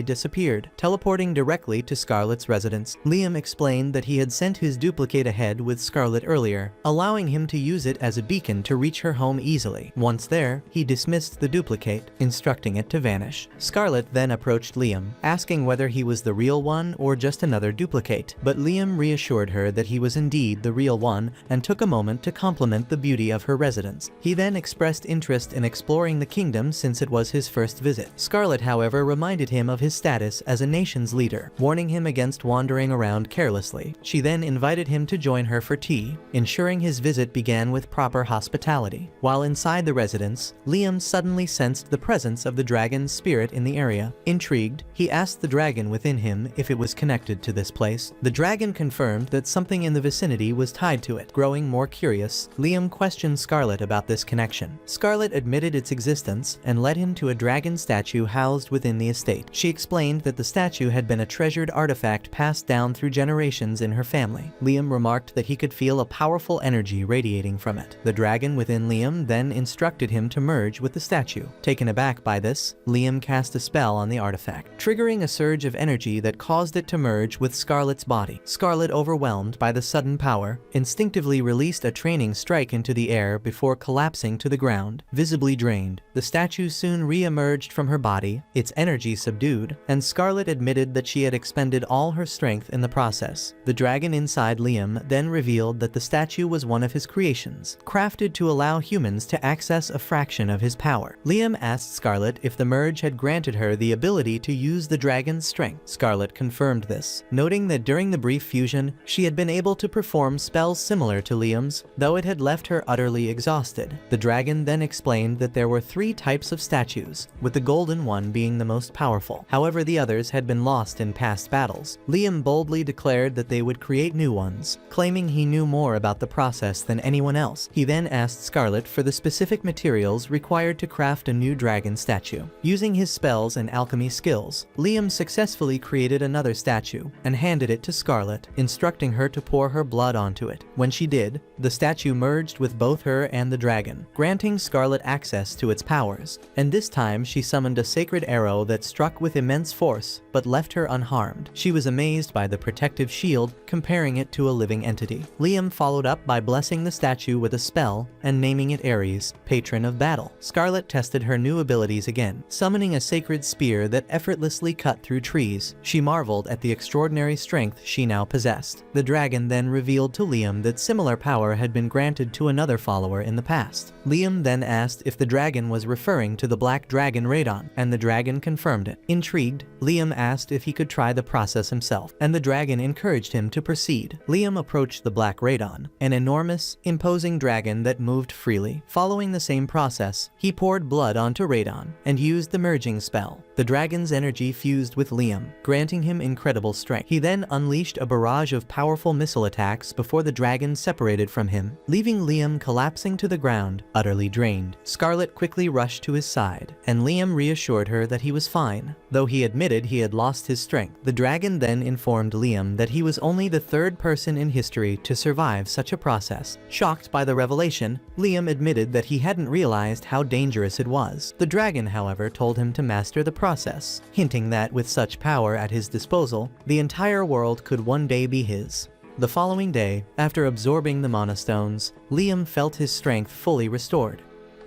disappeared, teleporting directly to Scarlet's residence. Liam explained that he had sent his duplicate ahead with Scarlet earlier, allowing him to use it as a beacon to reach her home easily. Once there, he dismissed the duplicate, instructing it to vanish. Scarlet then approached Liam, asking whether he was the real one or just another duplicate, but Liam reassured her that he was indeed the real one and took a moment to compliment the beauty of her residence. He then expressed interest in exploring the kingdom since it was his first visit. Scarlet, however, reminded him of his status as a nation's leader, warning him against wandering around carelessly. She then invited him to join her for tea, ensuring his visit began with proper hospitality. While inside the residence, Liam suddenly sensed the presence of the dragon's spirit in the area. Intrigued, he asked the dragon within him if it was connected to this place. The dragon confirmed that something in the vicinity was tied to it. Growing more curious, Liam questioned Scarlet about this connection. Scarlet admitted its existence and led him to a dragon statue housed within the estate. She explained that the statue had been a treasured artifact passed down through generations in her family. Liam remarked that he could feel a powerful energy radiating from it. The dragon within Liam then instructed him to merge with the statue. Taken aback by this, Liam cast a spell on the artifact, triggering a surge of energy that caused it to merge with Scarlet's body. Scarlet, overwhelmed by the sudden power, instinctively released a training strike into the air before collapsing to the ground, visibly drained. The statue soon re-emerged from her body, its energy subdued, and Scarlet admitted that she had expended all her strength in the process. The dragon inside Liam then revealed that the statue was one of his creations, crafted to allow humans to access a fraction of his power. Liam asked Scarlet if the merge had granted her the ability to use the dragon's strength. Scarlet confirmed this, noting that during the brief fusion, she had been able to perform spells similar to Liam's, though it had left her utterly exhausted. The dragon then explained that there were 3 types of statues, with the golden one being the most powerful. However, the others had been lost in past battles. Liam boldly declared that they would create new ones, claiming he knew more about the process than anyone else. He then asked Scarlet for the specific materials required to craft a new dragon statue. Using his spells and alchemy skills, Liam successfully created another statue and handed it to Scarlet, instructing her to pour her blood onto it. When she did, the statue merged with both her and the dragon, granting Scarlet access to its powers. And this time she summoned a sacred arrow that struck with immense force, but left her unharmed. She was amazed by the protective shield, comparing it to a living entity. Liam followed up by blessing the statue with a spell and naming it Ares, patron of battle. Scarlet tested her new abilities again, summoning a sacred spear that effortlessly cut through trees. She marveled at the extraordinary strength she now possessed. The dragon then revealed to Liam that similar power had been granted to another follower in the past. Liam then asked if the dragon was referring to the black dragon Radon, and the dragon confirmed it. Intrigued, Liam asked if he could try the process himself, and the dragon encouraged him to proceed. Liam approached the black Radon, an enormous, imposing dragon that moved freely. Following the same process, he poured blood onto Radon and used the merging spell. The dragon's energy fused with Liam, granting him incredible strength. He then unleashed a barrage of powerful missile attacks before the dragon separated from him, leaving Liam collapsing to the ground, utterly drained. Scarlet quickly rushed to his side, and Liam reassured her that he was fine, though he admitted he had lost his strength. The dragon then informed Liam that he was only the 3rd person in history to survive such a process. Shocked by the revelation, Liam admitted that he hadn't realized how dangerous it was. The dragon, however, told him to master the process, hinting that with such power at his disposal, the entire world could one day be his. The following day, after absorbing the mana stones, Liam felt his strength fully restored.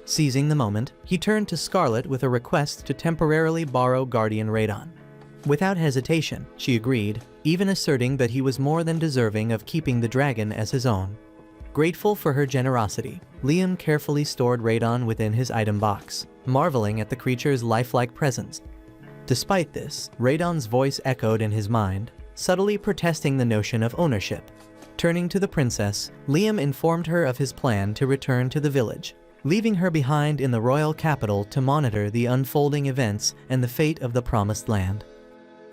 Seizing the moment, he turned to Scarlet with a request to temporarily borrow Guardian Radon. Without hesitation, she agreed, even asserting that he was more than deserving of keeping the dragon as his own. Grateful for her generosity, Liam carefully stored Radon within his item box, marveling at the creature's lifelike presence. Despite this, Radon's voice echoed in his mind, subtly protesting the notion of ownership. Turning to the princess, Liam informed her of his plan to return to the village, leaving her behind in the royal capital to monitor the unfolding events and the fate of the promised land.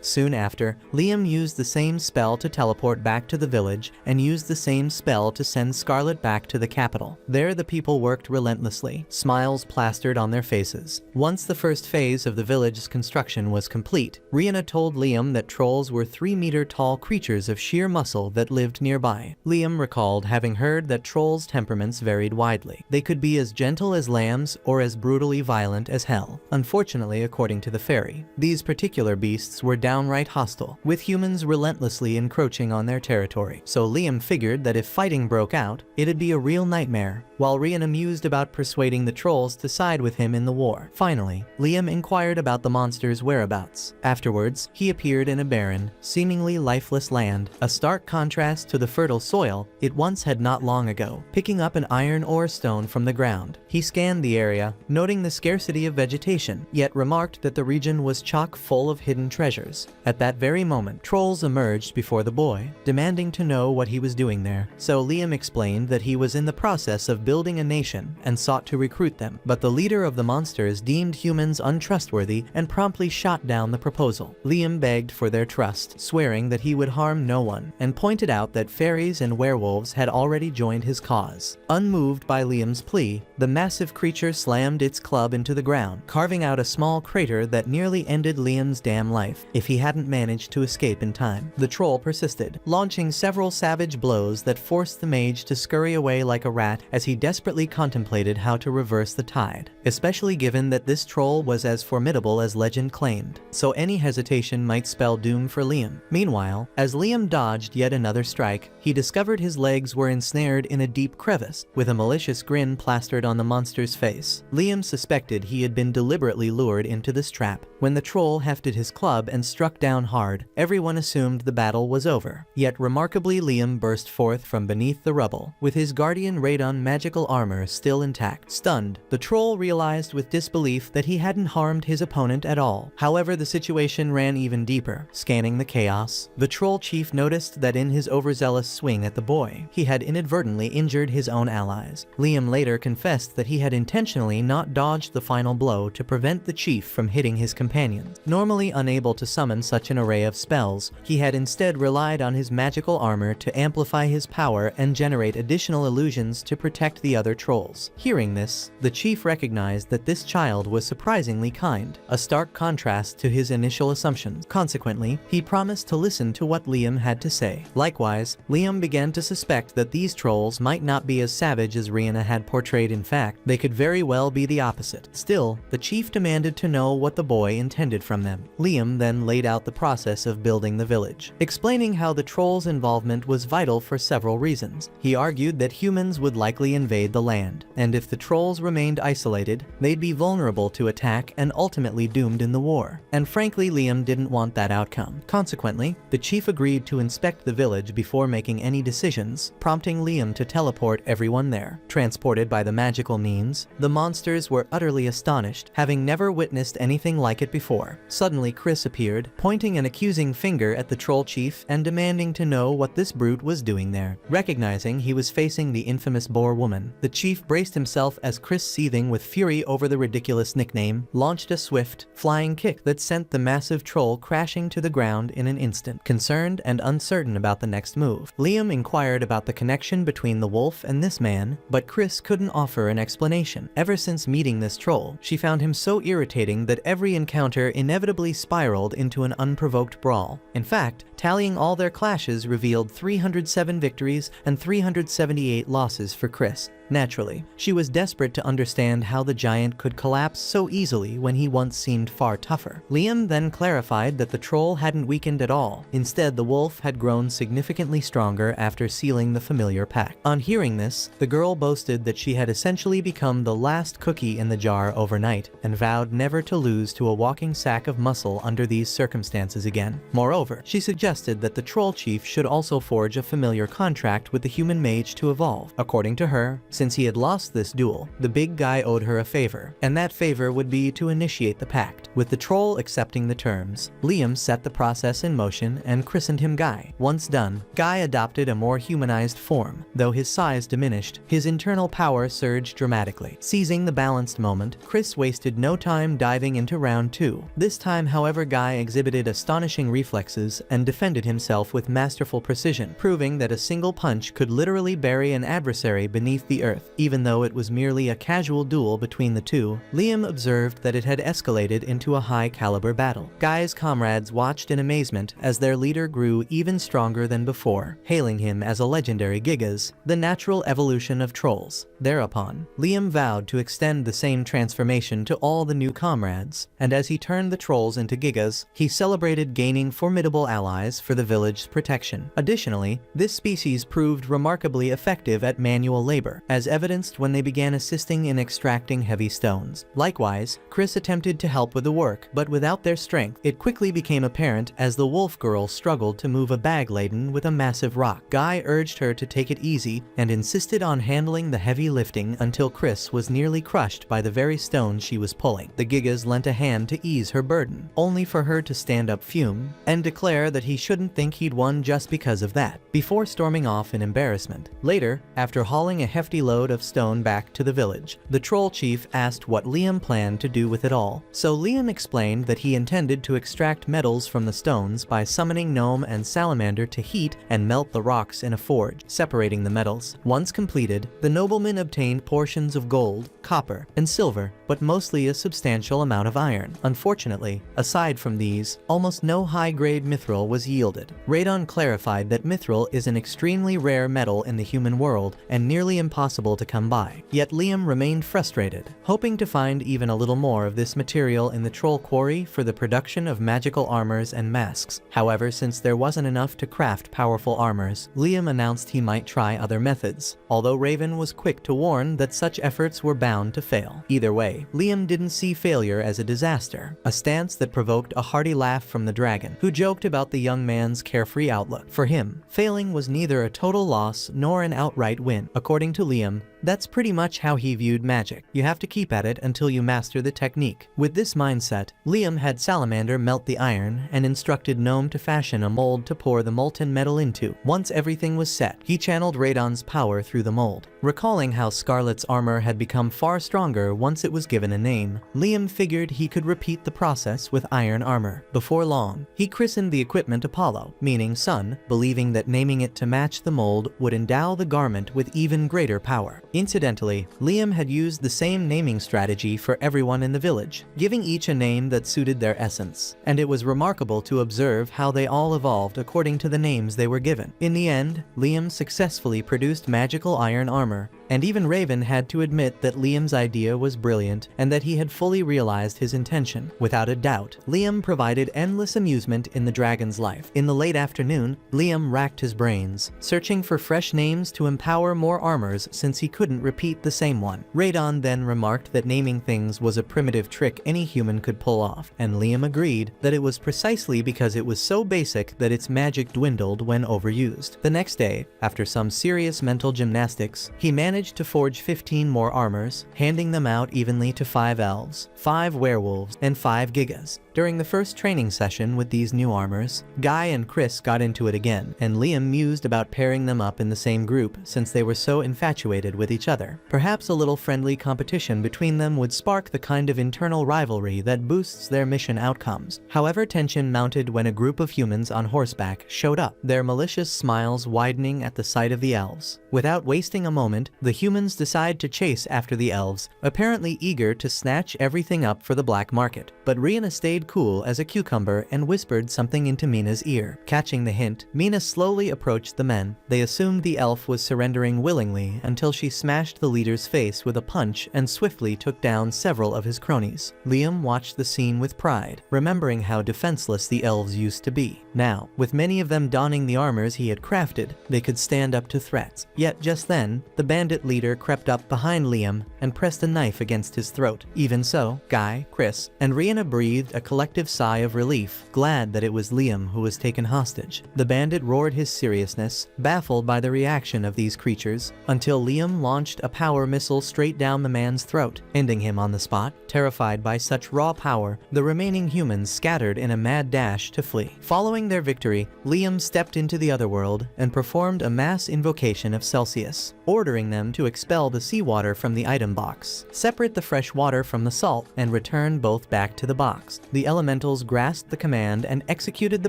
Soon after, Liam used the same spell to teleport back to the village and used the same spell to send Scarlet back to the capital. There the people worked relentlessly, smiles plastered on their faces. Once the first phase of the village's construction was complete, Rihanna told Liam that trolls were 3-meter-tall creatures of sheer muscle that lived nearby. Liam recalled having heard that trolls' temperaments varied widely. They could be as gentle as lambs or as brutally violent as hell. Unfortunately, according to the fairy, these particular beasts were downright hostile, with humans relentlessly encroaching on their territory. So Liam figured that if fighting broke out, it'd be a real nightmare, while Rian mused about persuading the trolls to side with him in the war. Finally, Liam inquired about the monster's whereabouts. Afterwards, he appeared in a barren, seemingly lifeless land, a stark contrast to the fertile soil it once had not long ago. Picking up an iron ore stone from the ground, he scanned the area, noting the scarcity of vegetation, yet remarked that the region was chock full of hidden treasures. At that very moment, trolls emerged before the boy, demanding to know what he was doing there. So Liam explained that he was in the process of building a nation and sought to recruit them, but the leader of the monsters deemed humans untrustworthy and promptly shot down the proposal. Liam begged for their trust, swearing that he would harm no one, and pointed out that fairies and werewolves had already joined his cause. Unmoved by Liam's plea, the massive creature slammed its club into the ground, carving out a small crater that nearly ended Liam's damn life if he hadn't managed to escape in time. The troll persisted, launching several savage blows that forced the mage to scurry away like a rat as he desperately contemplated how to reverse the tide, especially given that this troll was as formidable as legend claimed, so any hesitation might spell doom for Liam. Meanwhile, as Liam dodged yet another strike, he discovered his legs were ensnared in a deep crevice, with a malicious grin plastered on the monster's face. Liam suspected he had been deliberately lured into this trap. When the troll hefted his club and struck down hard, everyone assumed the battle was over. Yet remarkably, Liam burst forth from beneath the rubble, with his guardian Radon magical armor still intact. Stunned, the troll realized with disbelief that he hadn't harmed his opponent at all. However, the situation ran even deeper. Scanning the chaos, the troll chief noticed that in his overzealous swing at the boy, he had inadvertently injured his own allies. Liam later confessed that he had intentionally not dodged the final blow to prevent the chief from hitting his companions. Normally unable to summon such an array of spells, he had instead relied on his magical armor to amplify his power and generate additional illusions to protect the other trolls. Hearing this, the chief recognized that this child was surprisingly kind, a stark contrast to his initial assumptions. Consequently, he promised to listen to what Liam had to say. Likewise, Liam began to suspect that these trolls might not be as savage as Rihanna had portrayed. In fact, they could very well be the opposite. Still, the chief demanded to know what the boy intended from them. Liam then laid out the process of building the village, explaining how the trolls' involvement was vital for several reasons. He argued that humans would likely invade the land, and if the trolls remained isolated, they'd be vulnerable to attack and ultimately doomed in the war. And frankly, Liam didn't want that outcome. Consequently, the chief agreed to inspect the village before making any decisions, prompting Liam to teleport everyone there. Transported by the magical means, the monsters were utterly astonished, having never witnessed anything like it before. Suddenly, Chris appeared, pointing an accusing finger at the troll chief and demanding to know what this brute was doing there. Recognizing he was facing the infamous boar woman, the chief braced himself as Chris, seething with fury over the ridiculous nickname, launched a swift, flying kick that sent the massive troll crashing to the ground in an instant. Concerned and uncertain about the next move, Liam inquired about the connection between the wolf and this man, but Chris couldn't offer an explanation. Ever since meeting this troll, she found him so irritating that every encounter inevitably spiraled into an unprovoked brawl. In fact, tallying all their clashes revealed 307 victories and 378 losses for Chris. Naturally, she was desperate to understand how the giant could collapse so easily when he once seemed far tougher. Liam then clarified that the troll hadn't weakened at all. Instead, the wolf had grown significantly stronger after sealing the familiar pact. On hearing this, the girl boasted that she had essentially become the last cookie in the jar overnight, and vowed never to lose to a walking sack of muscle under these circumstances again. Moreover, she suggested that the troll chief should also forge a familiar contract with the human mage to evolve. According to her, Since he had lost this duel, the big guy owed her a favor, and that favor would be to initiate the pact. With the troll accepting the terms, Liam set the process in motion and christened him Guy. Once done, Guy adopted a more humanized form. Though his size diminished, his internal power surged dramatically. Seizing the balanced moment, Chris wasted no time diving into round 2. This time, however, Guy exhibited astonishing reflexes and defended himself with masterful precision, proving that a single punch could literally bury an adversary beneath the earth. Even though it was merely a casual duel between the two, Liam observed that it had escalated into a high-caliber battle. Guy's comrades watched in amazement as their leader grew even stronger than before, hailing him as a legendary Gigas, the natural evolution of trolls. Thereupon, Liam vowed to extend the same transformation to all the new comrades, and as he turned the trolls into Gigas, he celebrated gaining formidable allies for the village's protection. Additionally, this species proved remarkably effective at manual labor, as evidenced when they began assisting in extracting heavy stones. Likewise, Chris attempted to help with the work, but without their strength, it quickly became apparent as the wolf girl struggled to move a bag laden with a massive rock. Guy urged her to take it easy and insisted on handling the heavy lifting until Chris was nearly crushed by the very stone she was pulling. The Gigas lent a hand to ease her burden, only for her to stand up fume and declare that he shouldn't think he'd won just because of that, before storming off in embarrassment. Later, after hauling a hefty load of stone back to the village, the troll chief asked what Liam planned to do with it all. So Liam explained that he intended to extract metals from the stones by summoning Gnome and Salamander to heat and melt the rocks in a forge, separating the metals. Once completed, the nobleman obtained portions of gold, copper, and silver, but mostly a substantial amount of iron. Unfortunately, aside from these, almost no high-grade mithril was yielded. Radon clarified that mithril is an extremely rare metal in the human world and nearly impossible to come by. Yet Liam remained frustrated, hoping to find even a little more of this material in the troll quarry for the production of magical armors and masks. However, since there wasn't enough to craft powerful armors, Liam announced he might try other methods, although Raven was quick to warn that such efforts were bound to fail. Either way, Liam didn't see failure as a disaster, a stance that provoked a hearty laugh from the dragon, who joked about the young man's carefree outlook. For him, failing was neither a total loss nor an outright win. According to Liam, that's pretty much how he viewed magic. You have to keep at it until you master the technique. With this mindset, Liam had Salamander melt the iron and instructed Gnome to fashion a mold to pour the molten metal into. Once everything was set, he channeled Radon's power through the mold. Recalling how Scarlet's armor had become far stronger once it was given a name, Liam figured he could repeat the process with iron armor. Before long, he christened the equipment Apollo, meaning sun, believing that naming it to match the mold would endow the garment with even greater power. Incidentally, Liam had used the same naming strategy for everyone in the village, giving each a name that suited their essence, and it was remarkable to observe how they all evolved according to the names they were given. In the end, Liam successfully produced magical iron armor, and even Raven had to admit that Liam's idea was brilliant and that he had fully realized his intention. Without a doubt, Liam provided endless amusement in the dragon's life. In the late afternoon, Liam racked his brains, searching for fresh names to empower more armors since he couldn't repeat the same one. Radon then remarked that naming things was a primitive trick any human could pull off, and Liam agreed that it was precisely because it was so basic that its magic dwindled when overused. The next day, after some serious mental gymnastics, he managed to forge 15 more armors, handing them out evenly to 5 elves, 5 werewolves, and 5 gigas. During the first training session with these new armors, Guy and Chris got into it again, and Liam mused about pairing them up in the same group since they were so infatuated with each other. Perhaps a little friendly competition between them would spark the kind of internal rivalry that boosts their mission outcomes. However, tension mounted when a group of humans on horseback showed up, their malicious smiles widening at the sight of the elves. Without wasting a moment, the humans decide to chase after the elves, apparently eager to snatch everything up for the black market. But Rihanna stayed cool as a cucumber and whispered something into Mina's ear. Catching the hint, Mina slowly approached the men. They assumed the elf was surrendering willingly until she smashed the leader's face with a punch and swiftly took down several of his cronies. Liam watched the scene with pride, remembering how defenseless the elves used to be. Now, with many of them donning the armors he had crafted, they could stand up to threats. Yet just then, the bandit leader crept up behind Liam and pressed a knife against his throat. Even so, Guy, Chris, and Rihanna breathed a collective sigh of relief, glad that it was Liam who was taken hostage. The bandit roared his seriousness, baffled by the reaction of these creatures, until Liam launched a power missile straight down the man's throat, ending him on the spot. Terrified by such raw power, the remaining humans scattered in a mad dash to flee. Following their victory, Liam stepped into the otherworld and performed a mass invocation of Celsius, ordering them to expel the seawater from the item box, separate the fresh water from the salt, and return both back to the box. The elementals grasped the command and executed the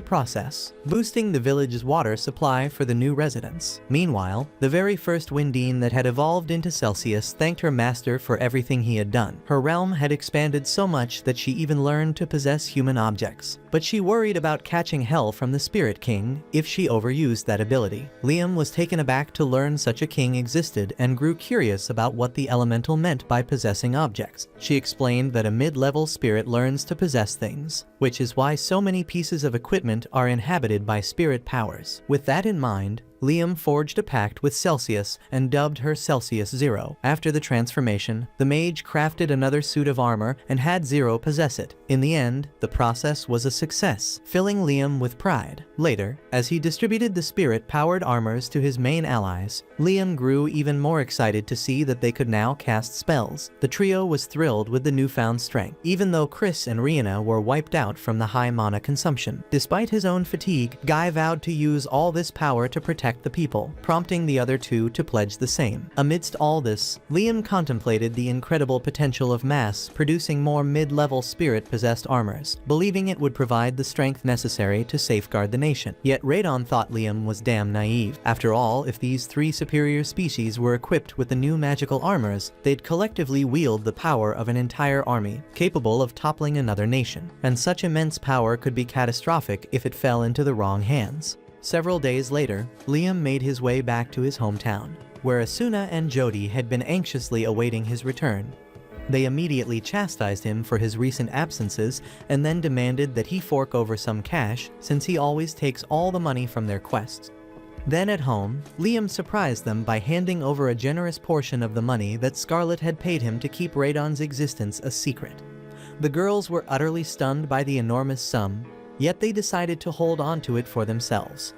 process, boosting the village's water supply for the new residents. Meanwhile, the very first Windine that had evolved into Celsius thanked her master for everything he had done. Her realm had expanded so much that she even learned to possess human objects, but she worried about catching hell from the Spirit King if she overused that ability. Liam was taken aback to learn such a king existed and grew curious about what the elemental meant by possessing objects. She explained that a mid-level spirit learns to possess things, which is why so many pieces of equipment are inhabited by spirit powers. With that in mind, Liam forged a pact with Celsius and dubbed her Celsius Zero. After the transformation, the mage crafted another suit of armor and had Zero possess it. In the end, the process was a success, filling Liam with pride. Later, as he distributed the spirit-powered armors to his main allies, Liam grew even more excited to see that they could now cast spells. The trio was thrilled with the newfound strength, even though Chris and Rihanna were wiped out from the high mana consumption. Despite his own fatigue, Guy vowed to use all this power to protect the people, prompting the other two to pledge the same. Amidst all this, Liam contemplated the incredible potential of mass producing more mid-level spirit-possessed armors, believing it would provide the strength necessary to safeguard the nation. Yet Radon thought Liam was damn naive. After all, if these three superior species were equipped with the new magical armors, they'd collectively wield the power of an entire army, capable of toppling another nation. And such immense power could be catastrophic if it fell into the wrong hands. Several days later, Liam made his way back to his hometown, where Asuna and Jody had been anxiously awaiting his return. They immediately chastised him for his recent absences and then demanded that he fork over some cash, since he always takes all the money from their quests. Then at home, Liam surprised them by handing over a generous portion of the money that Scarlet had paid him to keep Radon's existence a secret. The girls were utterly stunned by the enormous sum, yet they decided to hold on to it for themselves.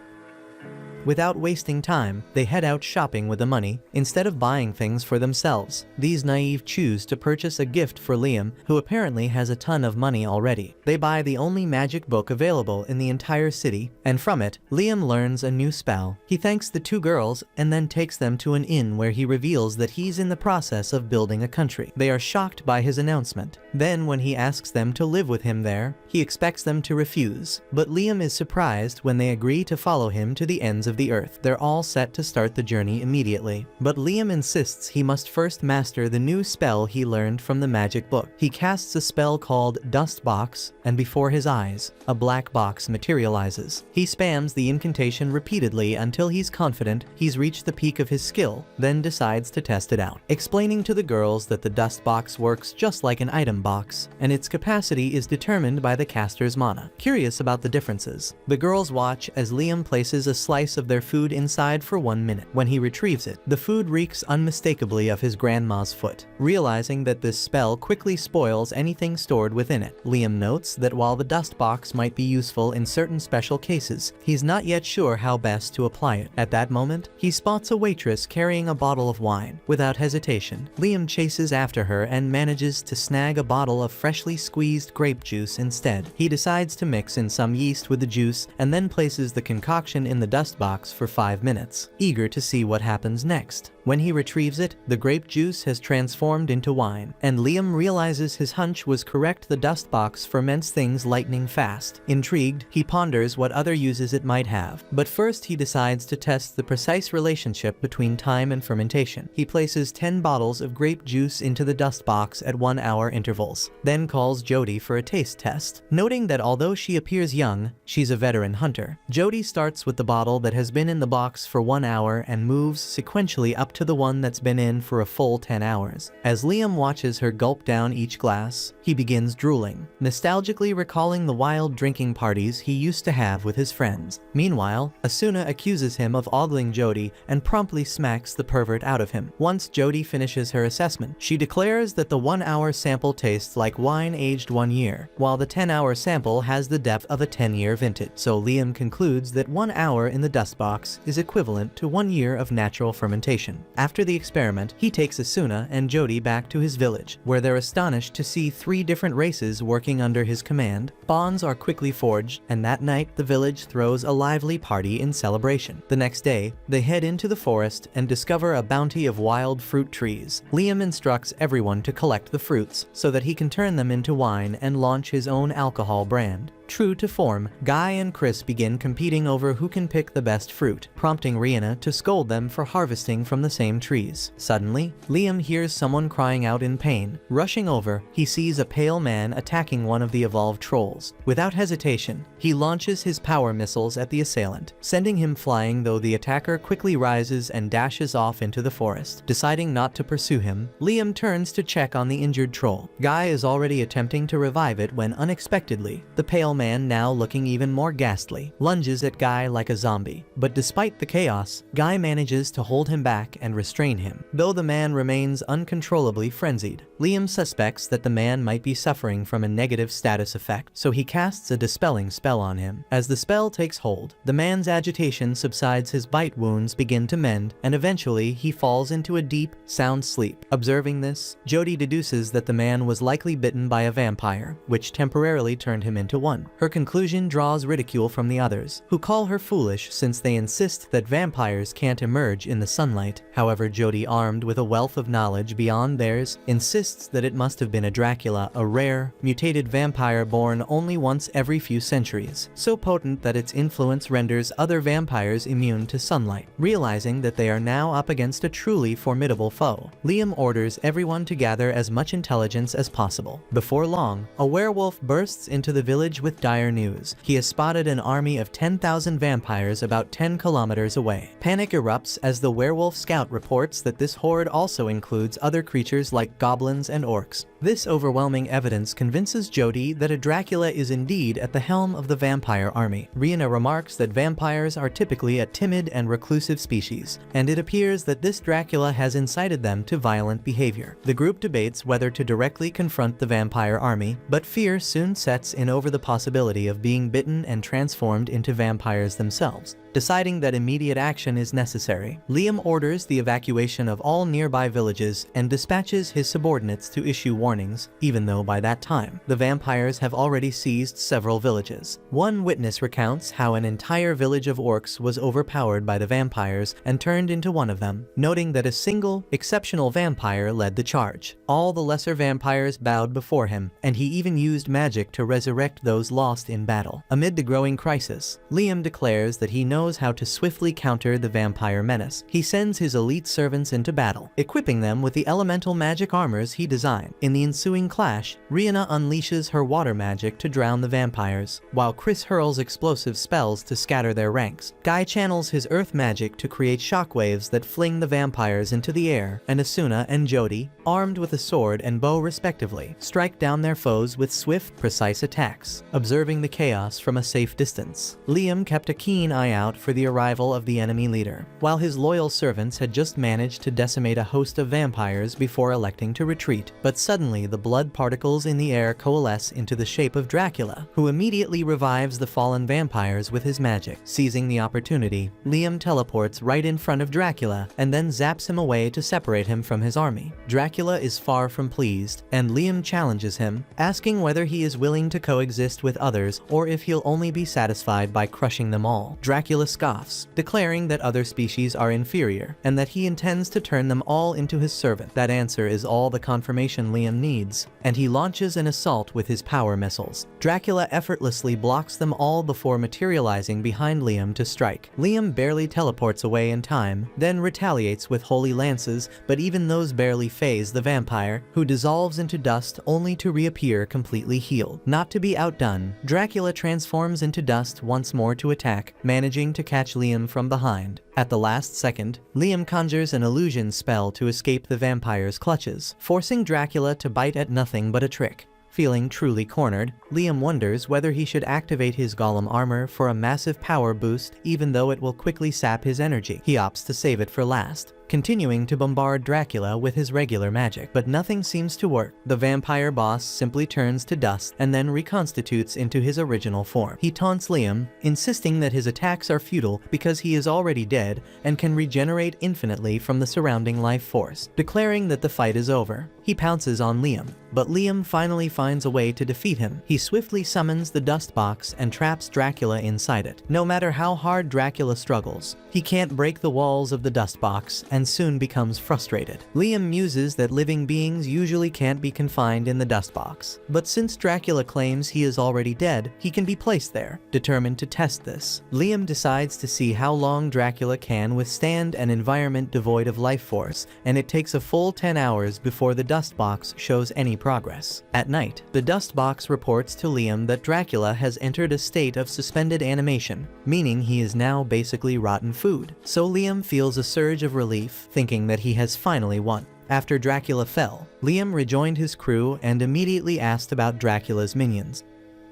Without wasting time, they head out shopping with the money, instead of buying things for themselves. These naive choose to purchase a gift for Liam, who apparently has a ton of money already. They buy the only magic book available in the entire city, and from it, Liam learns a new spell. He thanks the two girls and then takes them to an inn where he reveals that he's in the process of building a country. They are shocked by his announcement. Then when he asks them to live with him there, he expects them to refuse, but Liam is surprised when they agree to follow him to the ends of the earth. They're all set to start the journey immediately, but Liam insists he must first master the new spell he learned from the magic book. He casts a spell called Dust Box, and before his eyes, a black box materializes. He spams the incantation repeatedly until he's confident he's reached the peak of his skill, then decides to test it out, explaining to the girls that the Dust Box works just like an item box, and its capacity is determined by the caster's mana. Curious about the differences, the girls watch as Liam places a slice of their food inside for 1 minute. When he retrieves it, the food reeks unmistakably of his grandma's foot. Realizing that this spell quickly spoils anything stored within it, Liam notes that while the Dust Box might be useful in certain special cases, he's not yet sure how best to apply it. At that moment, he spots a waitress carrying a bottle of wine. Without hesitation, Liam chases after her and manages to snag a bottle of freshly squeezed grape juice instead. He decides to mix in some yeast with the juice and then places the concoction in the dust box for 5 minutes, eager to see what happens next. When he retrieves it, the grape juice has transformed into wine, and Liam realizes his hunch was correct. The dust box ferments things lightning fast. Intrigued, he ponders what other uses it might have, but first he decides to test the precise relationship between time and fermentation. He places 10 bottles of grape juice into the dust box at 1-hour intervals, then calls Jody for a taste test. Noting that although she appears young, she's a veteran hunter, Jody starts with the bottle that has been in the box for 1 hour and moves sequentially up to the one that's been in for a full 10 hours. As Liam watches her gulp down each glass, he begins drooling, nostalgically recalling the wild drinking parties he used to have with his friends. Meanwhile, Asuna accuses him of ogling Jody and promptly smacks the pervert out of him. Once Jody finishes her assessment, she declares that the 1-hour sample tastes like wine aged 1 year, while the 10-hour sample has the depth of a 10-year vintage, so Liam concludes that 1 hour in the dust box is equivalent to 1 year of natural fermentation. After the experiment, he takes Asuna and Jody back to his village, where they're astonished to see 3 different races working under his command. Bonds are quickly forged, and that night the village throws a lively party in celebration. The next day, they head into the forest and discover a bounty of wild fruit trees. Liam instructs everyone to collect the fruits so that he can turn them into wine and launch his own alcohol brand. True to form, Guy and Chris begin competing over who can pick the best fruit, prompting Rihanna to scold them for harvesting from the same trees. Suddenly, Liam hears someone crying out in pain. Rushing over, he sees a pale man attacking one of the evolved trolls. Without hesitation, he launches his power missiles at the assailant, sending him flying, though the attacker quickly rises and dashes off into the forest. Deciding not to pursue him, Liam turns to check on the injured troll. Guy is already attempting to revive it when unexpectedly, the pale man, now looking even more ghastly, lunges at Guy like a zombie. But despite the chaos, Guy manages to hold him back and restrain him. Though the man remains uncontrollably frenzied, Liam suspects that the man might be suffering from a negative status effect, so he casts a dispelling spell on him. As the spell takes hold, the man's agitation subsides, his bite wounds begin to mend, and eventually he falls into a deep, sound sleep. Observing this, Jody deduces that the man was likely bitten by a vampire, which temporarily turned him into one. Her conclusion draws ridicule from the others, who call her foolish since they insist that vampires can't emerge in the sunlight. However, Jody, armed with a wealth of knowledge beyond theirs, insists that it must have been a Dracula, a rare, mutated vampire born only once every few centuries, so potent that its influence renders other vampires immune to sunlight. Realizing that they are now up against a truly formidable foe, Liam orders everyone to gather as much intelligence as possible. Before long, a werewolf bursts into the village with dire news. He has spotted an army of 10,000 vampires about 10 kilometers away. Panic erupts as the werewolf scout reports that this horde also includes other creatures like goblins and orcs. This overwhelming evidence convinces Jody that a Dracula is indeed at the helm of the vampire army. Rihanna remarks that vampires are typically a timid and reclusive species, and it appears that this Dracula has incited them to violent behavior. The group debates whether to directly confront the vampire army, but fear soon sets in over the possibility of being bitten and transformed into vampires themselves. Deciding that immediate action is necessary, Liam orders the evacuation of all nearby villages and dispatches his subordinates to issue warnings, even though by that time, the vampires have already seized several villages. One witness recounts how an entire village of orcs was overpowered by the vampires and turned into one of them, noting that a single, exceptional vampire led the charge. All the lesser vampires bowed before him, and he even used magic to resurrect those lost in battle. Amid the growing crisis, Liam declares that he knows how to swiftly counter the vampire menace. He sends his elite servants into battle, equipping them with the elemental magic armors he designed. In the ensuing clash, Rihanna unleashes her water magic to drown the vampires, while Chris hurls explosive spells to scatter their ranks. Guy channels his earth magic to create shockwaves that fling the vampires into the air, and Asuna and Jody, armed with a sword and bow respectively, strike down their foes with swift, precise attacks. Observing the chaos from a safe distance, Liam kept a keen eye out for the arrival of the enemy leader, while his loyal servants had just managed to decimate a host of vampires before electing to retreat. But suddenly the blood particles in the air coalesce into the shape of Dracula, who immediately revives the fallen vampires with his magic. Seizing the opportunity, Liam teleports right in front of Dracula and then zaps him away to separate him from his army. Dracula is far from pleased, and Liam challenges him, asking whether he is willing to coexist with others or if he'll only be satisfied by crushing them all. Dracula scoffs, declaring that other species are inferior, and that he intends to turn them all into his servant. That answer is all the confirmation Liam needs, and he launches an assault with his power missiles. Dracula effortlessly blocks them all before materializing behind Liam to strike. Liam barely teleports away in time, then retaliates with holy lances, but even those barely phase the vampire, who dissolves into dust only to reappear completely healed. Not to be outdone, Dracula transforms into dust once more to attack, managing to catch Liam from behind. At the last second, Liam conjures an illusion spell to escape the vampire's clutches, forcing Dracula to bite at nothing but a trick. Feeling truly cornered, Liam wonders whether he should activate his golem armor for a massive power boost, even though it will quickly sap his energy. He opts to save it for last. continuing to bombard Dracula with his regular magic. But nothing seems to work. The vampire boss simply turns to dust and then reconstitutes into his original form. He taunts Liam, insisting that his attacks are futile because he is already dead and can regenerate infinitely from the surrounding life force, declaring that the fight is over. He pounces on Liam, but Liam finally finds a way to defeat him. He swiftly summons the dust box and traps Dracula inside it. No matter how hard Dracula struggles, he can't break the walls of the dust box and soon becomes frustrated. Liam muses that living beings usually can't be confined in the dust box, but since Dracula claims he is already dead, he can be placed there. Determined to test this, Liam decides to see how long Dracula can withstand an environment devoid of life force, and it takes a full 10 hours before the dust box shows any progress. At night, the dust box reports to Liam that Dracula has entered a state of suspended animation, meaning he is now basically rotten food. So Liam feels a surge of relief, thinking that he has finally won. After Dracula fell, Liam rejoined his crew and immediately asked about Dracula's minions.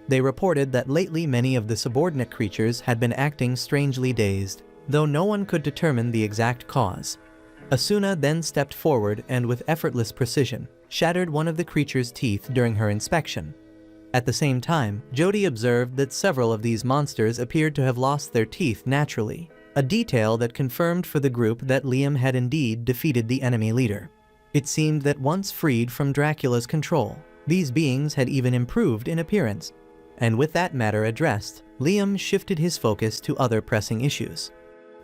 They reported that lately many of the subordinate creatures had been acting strangely dazed, though no one could determine the exact cause. Asuna then stepped forward and with effortless precision, shattered one of the creature's teeth during her inspection. At the same time, Jody observed that several of these monsters appeared to have lost their teeth naturally, a detail that confirmed for the group that Liam had indeed defeated the enemy leader. It seemed that once freed from Dracula's control, these beings had even improved in appearance. And with that matter addressed, Liam shifted his focus to other pressing issues.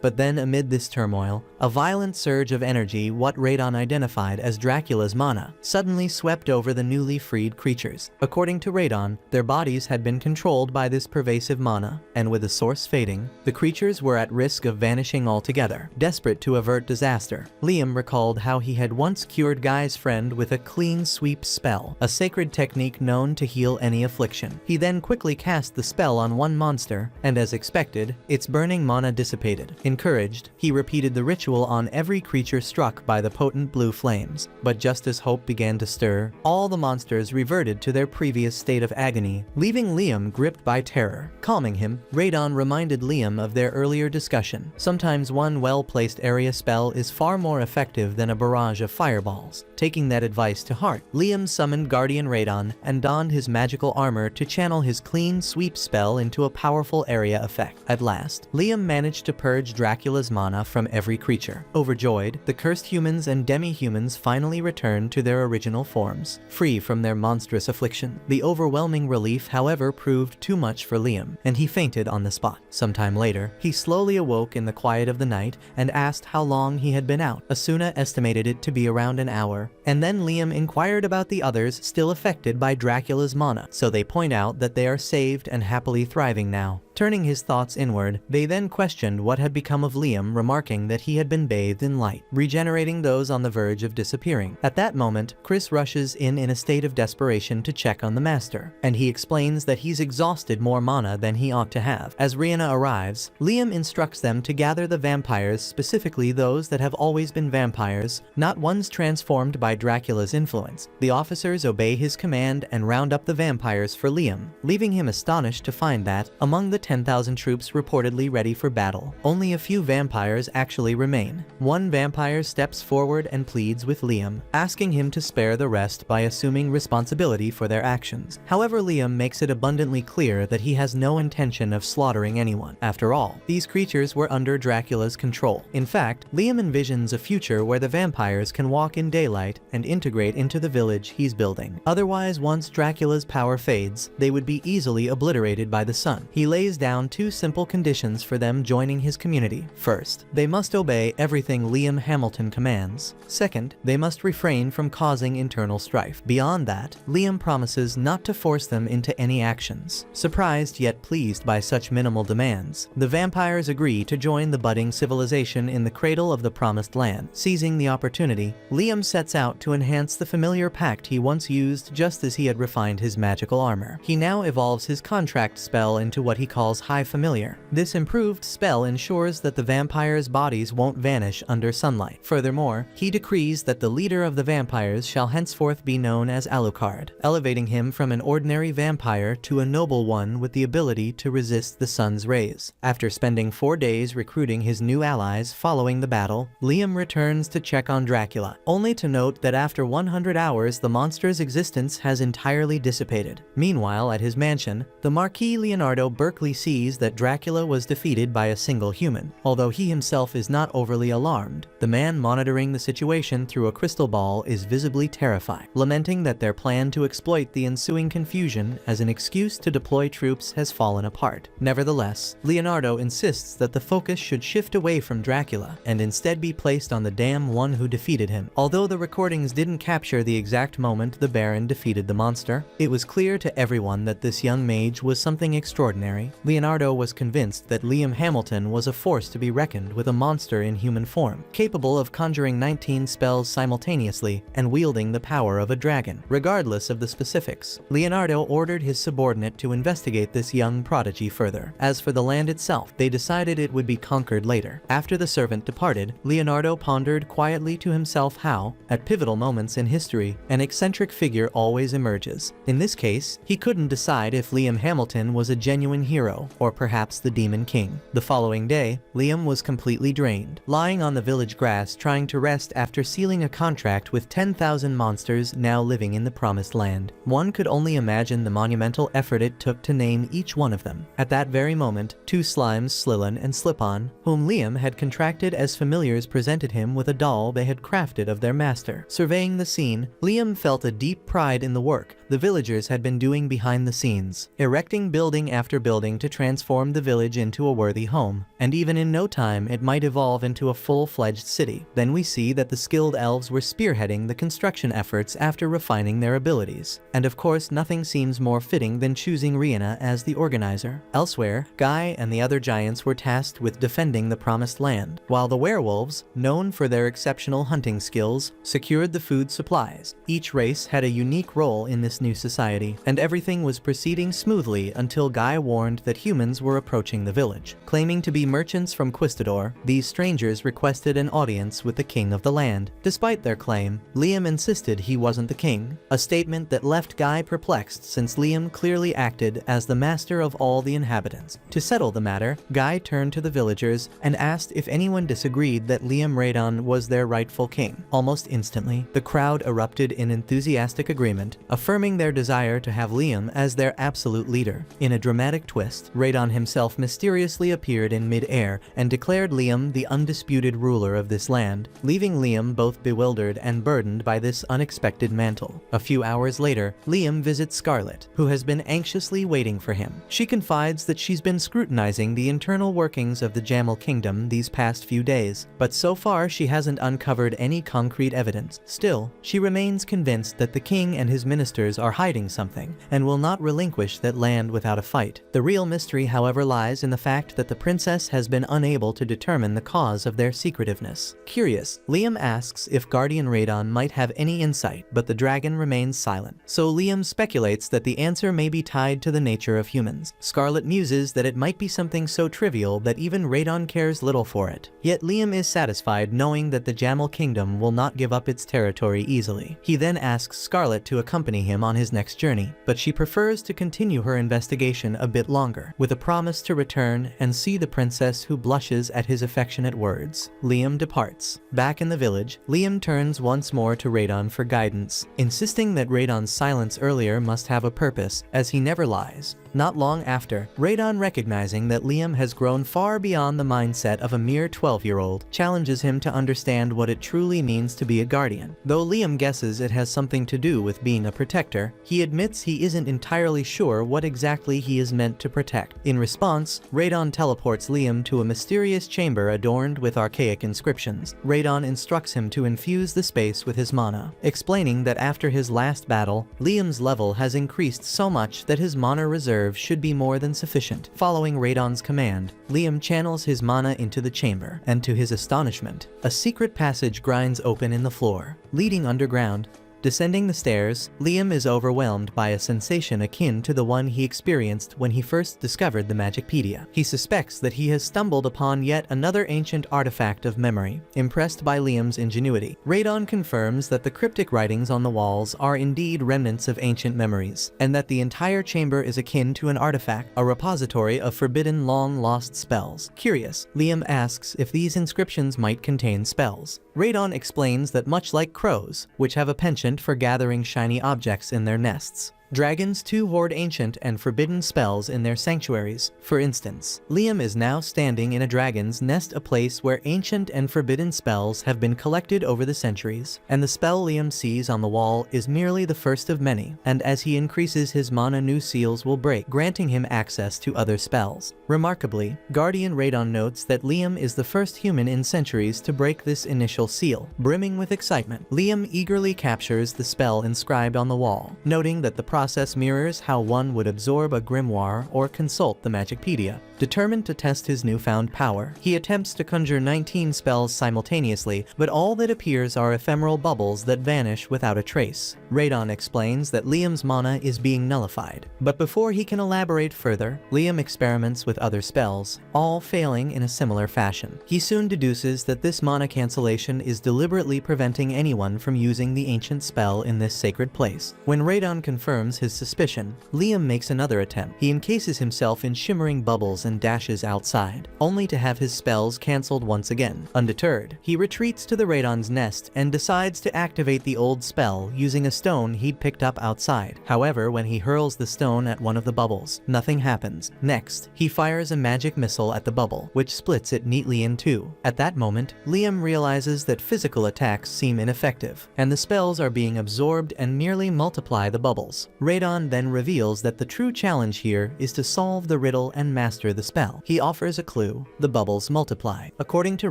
But then amid this turmoil, a violent surge of energy, what Radon identified as Dracula's mana, suddenly swept over the newly freed creatures. According to Radon, their bodies had been controlled by this pervasive mana, and with the source fading, the creatures were at risk of vanishing altogether. Desperate to avert disaster, Liam recalled how he had once cured Guy's friend with a clean sweep spell, a sacred technique known to heal any affliction. He then quickly cast the spell on one monster, and as expected, its burning mana dissipated. Encouraged, he repeated the ritual on every creature struck by the potent blue flames. But just as hope began to stir, all the monsters reverted to their previous state of agony, leaving Liam gripped by terror. Calming him, Radon reminded Liam of their earlier discussion. Sometimes one well-placed area spell is far more effective than a barrage of fireballs. Taking that advice to heart, Liam summoned Guardian Radon and donned his magical armor to channel his clean sweep spell into a powerful area effect. At last, Liam managed to purge Dracula's mana from every creature. Overjoyed, the cursed humans and demi-humans finally returned to their original forms, free from their monstrous affliction. The overwhelming relief, however, proved too much for Liam, and he fainted on the spot. Sometime later, he slowly awoke in the quiet of the night and asked how long he had been out. Asuna estimated it to be around an hour, and then Liam inquired about the others still affected by Dracula's mana, so they point out that they are saved and happily thriving now. Turning his thoughts inward, they then questioned what had become of Liam, remarking that he had been bathed in light, regenerating those on the verge of disappearing. At that moment, Chris rushes in a state of desperation to check on the master, and he explains that he's exhausted more mana than he ought to have. As Rihanna arrives, Liam instructs them to gather the vampires, specifically those that have always been vampires, not ones transformed by Dracula's influence. The officers obey his command and round up the vampires for Liam, leaving him astonished to find that, among the 10,000 troops reportedly ready for battle, only a few vampires actually remain. One vampire steps forward and pleads with Liam, asking him to spare the rest by assuming responsibility for their actions. However, Liam makes it abundantly clear that he has no intention of slaughtering anyone. After all, these creatures were under Dracula's control. In fact, Liam envisions a future where the vampires can walk in daylight and integrate into the village he's building. Otherwise, once Dracula's power fades, they would be easily obliterated by the sun. He lays down two simple conditions for them joining his community. First, they must obey everything Liam Hamilton commands. Second, they must refrain from causing internal strife. Beyond that, Liam promises not to force them into any actions. Surprised yet pleased by such minimal demands, the vampires agree to join the budding civilization in the cradle of the promised land. Seizing the opportunity, Liam sets out to enhance the familiar pact he once used just as he had refined his magical armor. He now evolves his contract spell into what he calls calls High Familiar. This improved spell ensures that the vampires' bodies won't vanish under sunlight. Furthermore, he decrees that the leader of the vampires shall henceforth be known as Alucard, elevating him from an ordinary vampire to a noble one with the ability to resist the sun's rays. After spending 4 days recruiting his new allies following the battle, Liam returns to check on Dracula, only to note that after 100 hours the monster's existence has entirely dissipated. Meanwhile, at his mansion, the Marquis Leonardo Berkeley sees that Dracula was defeated by a single human. Although he himself is not overly alarmed, the man monitoring the situation through a crystal ball is visibly terrified, lamenting that their plan to exploit the ensuing confusion as an excuse to deploy troops has fallen apart. Nevertheless, Leonardo insists that the focus should shift away from Dracula and instead be placed on the damn one who defeated him. Although the recordings didn't capture the exact moment the Baron defeated the monster, it was clear to everyone that this young mage was something extraordinary. Leonardo was convinced that Liam Hamilton was a force to be reckoned with, a monster in human form, capable of conjuring 19 spells simultaneously and wielding the power of a dragon. Regardless of the specifics, Leonardo ordered his subordinate to investigate this young prodigy further. As for the land itself, they decided it would be conquered later. After the servant departed, Leonardo pondered quietly to himself how, at pivotal moments in history, an eccentric figure always emerges. In this case, he couldn't decide if Liam Hamilton was a genuine hero, or perhaps the Demon King. The following day, Liam was completely drained, lying on the village grass trying to rest after sealing a contract with 10,000 monsters now living in the Promised Land. One could only imagine the monumental effort it took to name each one of them. At that very moment, 2 slimes, Slilin and Slip-On, whom Liam had contracted as familiars, presented him with a doll they had crafted of their master. Surveying the scene, Liam felt a deep pride in the work the villagers had been doing behind the scenes, erecting building after building to transform the village into a worthy home, and even in no time it might evolve into a full-fledged city. Then we see that the skilled elves were spearheading the construction efforts after refining their abilities. And of course, nothing seems more fitting than choosing Rihanna as the organizer. Elsewhere, Guy and the other giants were tasked with defending the Promised Land, while the werewolves, known for their exceptional hunting skills, secured the food supplies. Each race had a unique role in this new society, and everything was proceeding smoothly until Guy warned that humans were approaching the village. Claiming to be merchants from Quistador, these strangers requested an audience with the king of the land. Despite their claim, Liam insisted he wasn't the king, a statement that left Guy perplexed since Liam clearly acted as the master of all the inhabitants. To settle the matter, Guy turned to the villagers and asked if anyone disagreed that Liam Radon was their rightful king. Almost instantly, the crowd erupted in enthusiastic agreement, affirming their desire to have Liam as their absolute leader. In a dramatic twist, Radon himself mysteriously appeared in mid-air and declared Liam the undisputed ruler of this land, leaving Liam both bewildered and burdened by this unexpected mantle. A few hours later, Liam visits Scarlet, who has been anxiously waiting for him. She confides that she's been scrutinizing the internal workings of the Jamal Kingdom these past few days, but so far she hasn't uncovered any concrete evidence. Still, she remains convinced that the king and his ministers are hiding something, and will not relinquish that land without a fight. The real mystery, however, lies in the fact that the princess has been unable to determine the cause of their secretiveness. Curious, Liam asks if Guardian Radon might have any insight, but the dragon remains silent. So Liam speculates that the answer may be tied to the nature of humans. Scarlet muses that it might be something so trivial that even Radon cares little for it. Yet Liam is satisfied knowing that the Jamal Kingdom will not give up its territory easily. He then asks Scarlet to accompany him on his next journey, but she prefers to continue her investigation a bit longer, with a promise to return and see the princess, who blushes at his affectionate words. Liam departs. Back in the village, Liam turns once more to Radon for guidance, insisting that Radon's silence earlier must have a purpose, as he never lies. Not long after, Radon, recognizing that Liam has grown far beyond the mindset of a mere 12-year-old, challenges him to understand what it truly means to be a guardian. Though Liam guesses it has something to do with being a protector, he admits he isn't entirely sure what exactly he is meant to protect. In response, Radon teleports Liam to a mysterious chamber adorned with archaic inscriptions. Radon instructs him to infuse the space with his mana, explaining that after his last battle, Liam's level has increased so much that his mana reserve should be more than sufficient. Following Radon's command, Liam channels his mana into the chamber, and to his astonishment, a secret passage grinds open in the floor. Leading underground, Descending the stairs, Liam is overwhelmed by a sensation akin to the one he experienced when he first discovered the Magicpedia. He suspects that he has stumbled upon yet another ancient artifact of memory. Impressed by Liam's ingenuity, Radon confirms that the cryptic writings on the walls are indeed remnants of ancient memories, and that the entire chamber is akin to an artifact, a repository of forbidden long-lost spells. Curious, Liam asks if these inscriptions might contain spells. Radon explains that much like crows, which have a penchant for gathering shiny objects in their nests, dragons too hoard ancient and forbidden spells in their sanctuaries. For instance, Liam is now standing in a dragon's nest, a place where ancient and forbidden spells have been collected over the centuries, and the spell Liam sees on the wall is merely the first of many, and as he increases his mana, new seals will break, granting him access to other spells. Remarkably, Guardian Radon notes that Liam is the first human in centuries to break this initial seal. Brimming with excitement, Liam eagerly captures the spell inscribed on the wall, noting that the process mirrors how one would absorb a grimoire or consult the Magicpedia. Determined to test his newfound power, he attempts to conjure 19 spells simultaneously, but all that appears are ephemeral bubbles that vanish without a trace. Radon explains that Liam's mana is being nullified, but before he can elaborate further, Liam experiments with other spells, all failing in a similar fashion. He soon deduces that this mana cancellation is deliberately preventing anyone from using the ancient spell in this sacred place. When Radon confirms his suspicion, Liam makes another attempt. He encases himself in shimmering bubbles and dashes outside, only to have his spells cancelled once again. Undeterred, he retreats to the Radon's nest and decides to activate the old spell using a stone he'd picked up outside. However, when he hurls the stone at one of the bubbles, nothing happens. Next, he fires a magic missile at the bubble, which splits it neatly in two. At that moment, Liam realizes that physical attacks seem ineffective, and the spells are being absorbed and merely multiply the bubbles. Radon then reveals that the true challenge here is to solve the riddle and master the spell. He offers a clue: the bubbles multiply. According to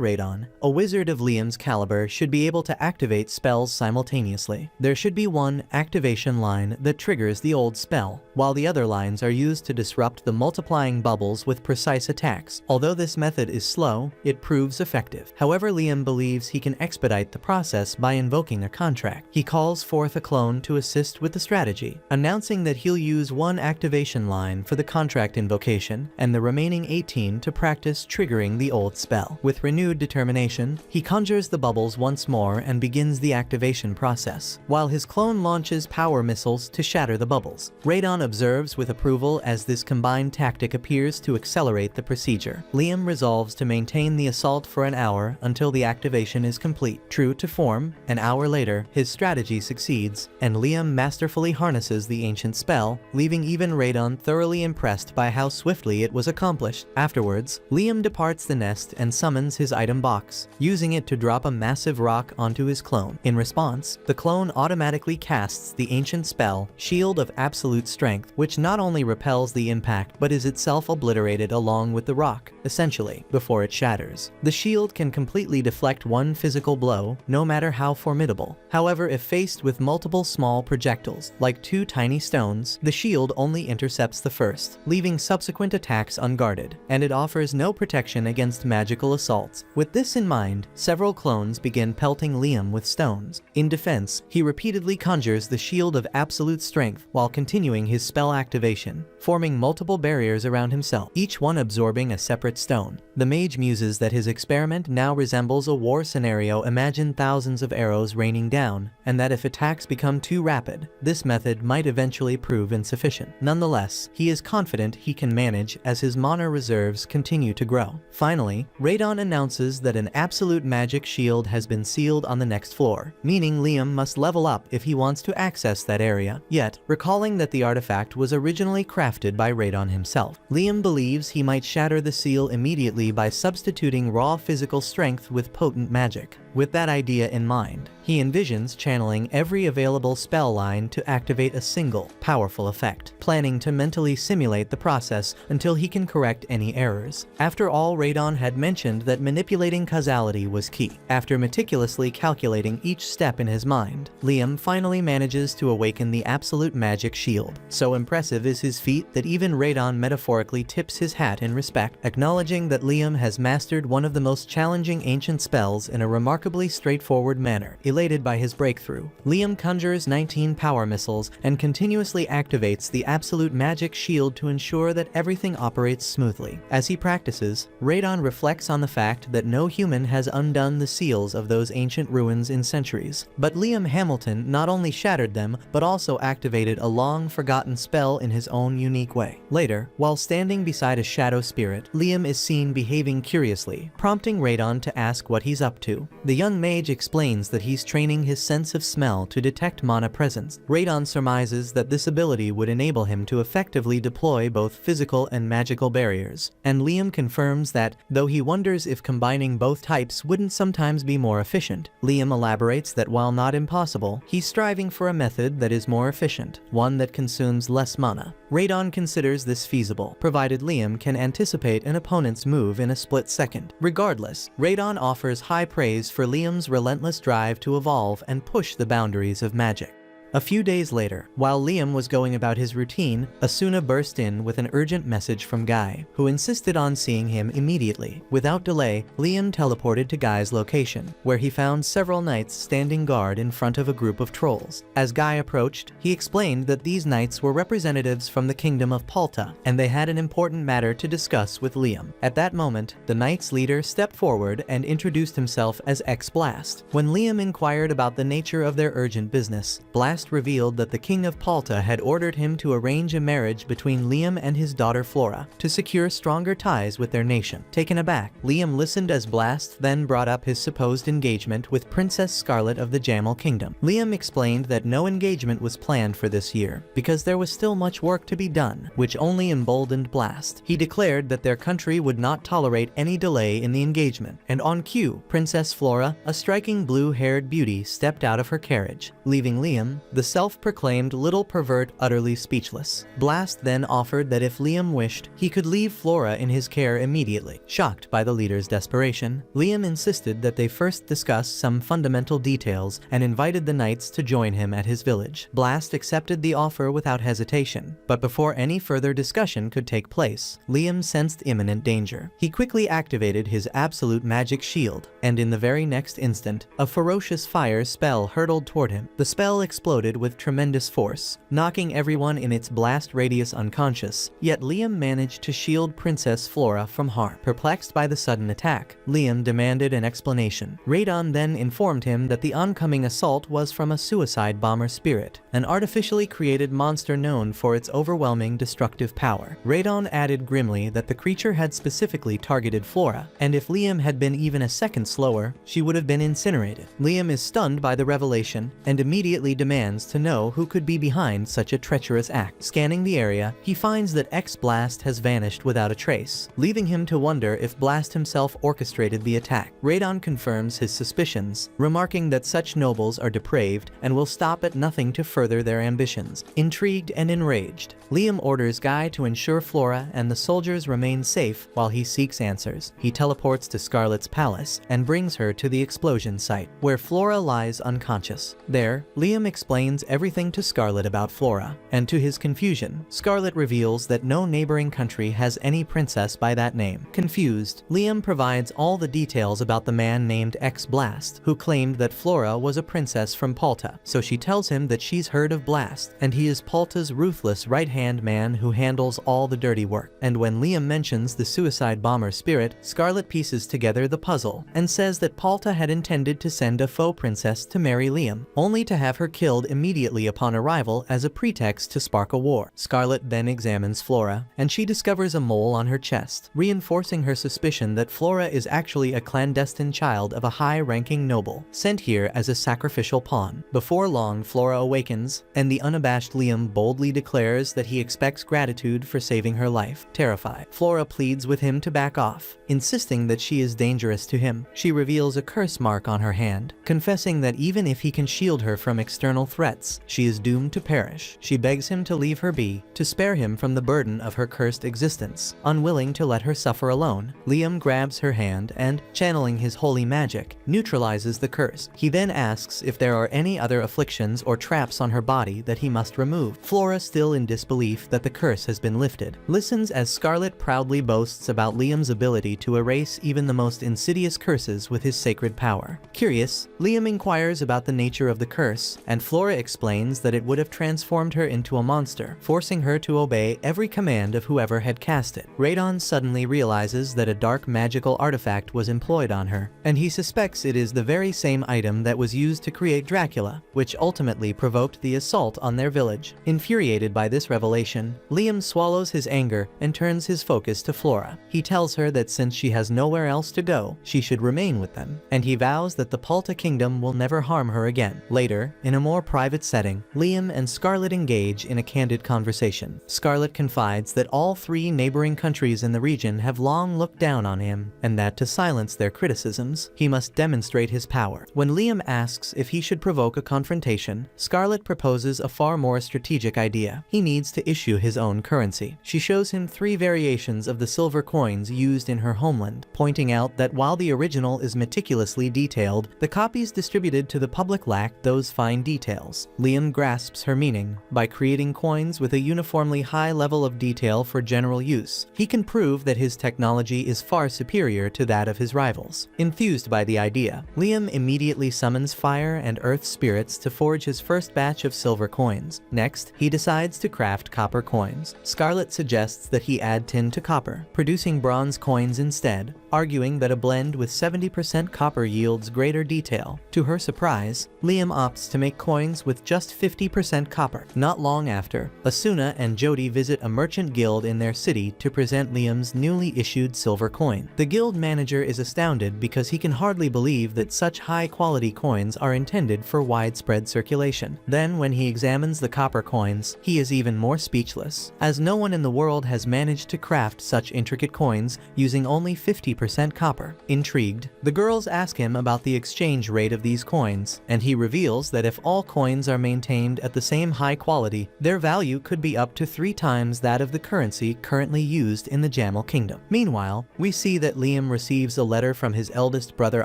Radon, a wizard of Liam's caliber should be able to activate spells simultaneously. There should be one activation line that triggers the old spell, while the other lines are used to disrupt the multiplying bubbles with precise attacks. Although this method is slow, it proves effective. However, Liam believes he can expedite the process by invoking a contract. He calls forth a clone to assist with the strategy, announcing that he'll use one activation line for the contract invocation and the remaining 18 to practice triggering the old spell. With renewed determination, he conjures the bubbles once more and begins the activation process, while his clone launches power missiles to shatter the bubbles. Radon observes with approval as this combined tactic appears to accelerate the procedure. Liam resolves to maintain the assault for an hour until the activation is complete. True to form, an hour later, his strategy succeeds, and Liam masterfully harnesses the ancient spell, leaving even Radon thoroughly impressed by how swiftly it was accomplished. Afterwards, Liam departs the nest and summons his item box, using it to drop a massive rock onto his clone. In response, the clone automatically casts the ancient spell, Shield of Absolute Strength, which not only repels the impact but is itself obliterated along with the rock, essentially, before it shatters. The shield can completely deflect one physical blow, no matter how formidable. However, if faced with multiple small projectiles, like two tiny stones, the shield only intercepts the first, leaving subsequent attacks unguarded, and it offers no protection against magical assaults. With this in mind, several clones begin pelting Liam with stones. In defense, he repeatedly conjures the Shield of Absolute Strength while continuing his spell activation, forming multiple barriers around himself, each one absorbing a separate stone. The mage muses that his experiment now resembles a war scenario. Imagine thousands of arrows raining down, and that if attacks become too rapid, this method might eventually prove insufficient. Nonetheless, he is confident he can manage as his mana reserves continue to grow. Finally, Radon announces that an absolute magic shield has been sealed on the next floor, meaning Liam must level up if he wants to access that area. Yet, recalling that the artifact was originally crafted by Radon himself, Liam believes he might shatter the seal immediately by substituting raw physical strength with potent magic. With that idea in mind, he envisions channeling every available spell line to activate a single, powerful effect, planning to mentally simulate the process until he can correct any errors. After all, Radon had mentioned that manipulating causality was key. After meticulously calculating each step in his mind, Liam finally manages to awaken the absolute magic shield. So impressive is his feat that even Radon metaphorically tips his hat in respect, acknowledging that Liam has mastered one of the most challenging ancient spells in a remarkable remarkably straightforward manner. Elated by his breakthrough, Liam conjures 19 power missiles and continuously activates the absolute magic shield to ensure that everything operates smoothly. As he practices, Radon reflects on the fact that no human has undone the seals of those ancient ruins in centuries. But Liam Hamilton not only shattered them, but also activated a long-forgotten spell in his own unique way. Later, while standing beside a shadow spirit, Liam is seen behaving curiously, prompting Radon to ask what he's up to. The young mage explains that he's training his sense of smell to detect mana presence. Radon surmises that this ability would enable him to effectively deploy both physical and magical barriers, and Liam confirms that, though he wonders if combining both types wouldn't sometimes be more efficient, Liam elaborates that while not impossible, he's striving for a method that is more efficient, one that consumes less mana. Radon considers this feasible, provided Liam can anticipate an opponent's move in a split second. Regardless, Radon offers high praise for Liam's relentless drive to evolve and push the boundaries of magic. A few days later, while Liam was going about his routine, Asuna burst in with an urgent message from Guy, who insisted on seeing him immediately. Without delay, Liam teleported to Guy's location, where he found several knights standing guard in front of a group of trolls. As Guy approached, he explained that these knights were representatives from the kingdom of Palta, and they had an important matter to discuss with Liam. At that moment, the knights' leader stepped forward and introduced himself as X-Blast. When Liam inquired about the nature of their urgent business, Blast revealed that the king of Palta had ordered him to arrange a marriage between Liam and his daughter Flora to secure stronger ties with their nation. Taken aback, Liam listened as Blast then brought up his supposed engagement with Princess Scarlet of the Jamal Kingdom. Liam explained that no engagement was planned for this year because there was still much work to be done, which only emboldened Blast. He declared that their country would not tolerate any delay in the engagement, and on cue, Princess Flora, a striking blue-haired beauty, stepped out of her carriage, leaving Liam, the self-proclaimed little pervert, utterly speechless. Blast then offered that if Liam wished, he could leave Flora in his care immediately. Shocked by the leader's desperation, Liam insisted that they first discuss some fundamental details and invited the knights to join him at his village. Blast accepted the offer without hesitation, but before any further discussion could take place, Liam sensed imminent danger. He quickly activated his absolute magic shield, and in the very next instant, a ferocious fire spell hurtled toward him. The spell exploded with tremendous force, knocking everyone in its blast radius unconscious, yet Liam managed to shield Princess Flora from harm. Perplexed by the sudden attack, Liam demanded an explanation. Radon then informed him that the oncoming assault was from a suicide bomber spirit, an artificially created monster known for its overwhelming destructive power. Radon added grimly that the creature had specifically targeted Flora, and if Liam had been even a second slower, she would have been incinerated. Liam is stunned by the revelation and immediately demands to know who could be behind such a treacherous act. Scanning the area, he finds that X-Blast has vanished without a trace, leaving him to wonder if Blast himself orchestrated the attack. Radon confirms his suspicions, remarking that such nobles are depraved and will stop at nothing to further their ambitions. Intrigued and enraged, Liam orders Guy to ensure Flora and the soldiers remain safe while he seeks answers. He teleports to Scarlet's palace and brings her to the explosion site, where Flora lies unconscious. There, Liam explains everything to Scarlet about Flora, and to his confusion, Scarlet reveals that no neighboring country has any princess by that name. Confused, Liam provides all the details about the man named X-Blast, who claimed that Flora was a princess from Palta, so she tells him that she's heard of Blast, and he is Palta's ruthless right-hand man who handles all the dirty work. And when Liam mentions the suicide bomber spirit, Scarlet pieces together the puzzle, and says that Palta had intended to send a faux princess to marry Liam, only to have her killed immediately upon arrival as a pretext to spark a war. Scarlet then examines Flora, and she discovers a mole on her chest, reinforcing her suspicion that Flora is actually a clandestine child of a high-ranking noble, sent here as a sacrificial pawn. Before long, Flora awakens, and the unabashed Liam boldly declares that he expects gratitude for saving her life. Terrified, Flora pleads with him to back off, insisting that she is dangerous to him. She reveals a curse mark on her hand, confessing that even if he can shield her from external threats, threats, she is doomed to perish. She begs him to leave her be, to spare him from the burden of her cursed existence. Unwilling to let her suffer alone, Liam grabs her hand and, channeling his holy magic, neutralizes the curse. He then asks if there are any other afflictions or traps on her body that he must remove. Flora, still in disbelief that the curse has been lifted, listens as Scarlet proudly boasts about Liam's ability to erase even the most insidious curses with his sacred power. Curious, Liam inquires about the nature of the curse, and Flora explains that it would have transformed her into a monster, forcing her to obey every command of whoever had cast it. Radon suddenly realizes that a dark magical artifact was employed on her, and he suspects it is the very same item that was used to create Dracula, which ultimately provoked the assault on their village. Infuriated by this revelation, Liam swallows his anger and turns his focus to Flora. He tells her that since she has nowhere else to go, she should remain with them, and he vows that the Palta Kingdom will never harm her again. Later, in a more private setting, Liam and Scarlet engage in a candid conversation. Scarlet confides that all 3 neighboring countries in the region have long looked down on him, and that to silence their criticisms, he must demonstrate his power. When Liam asks if he should provoke a confrontation, Scarlet proposes a far more strategic idea. He needs to issue his own currency. She shows him 3 variations of the silver coins used in her homeland, pointing out that while the original is meticulously detailed, the copies distributed to the public lack those fine details. Liam grasps her meaning. By creating coins with a uniformly high level of detail for general use, he can prove that his technology is far superior to that of his rivals. Enthused by the idea, Liam immediately summons fire and earth spirits to forge his first batch of silver coins. Next, he decides to craft copper coins. Scarlet suggests that he add tin to copper, producing bronze coins instead, arguing that a blend with 70% copper yields greater detail. To her surprise, Liam opts to make coins with just 50% copper. Not long after, Asuna and Jody visit a merchant guild in their city to present Liam's newly issued silver coin. The guild manager is astounded because he can hardly believe that such high-quality coins are intended for widespread circulation. Then, when he examines the copper coins, he is even more speechless, as no one in the world has managed to craft such intricate coins using only 50% copper. Intrigued, the girls ask him about the exchange rate of these coins, and he reveals that if all coins are maintained at the same high quality, their value could be up to 3 times that of the currency currently used in the Jamal Kingdom. Meanwhile, we see that Liam receives a letter from his eldest brother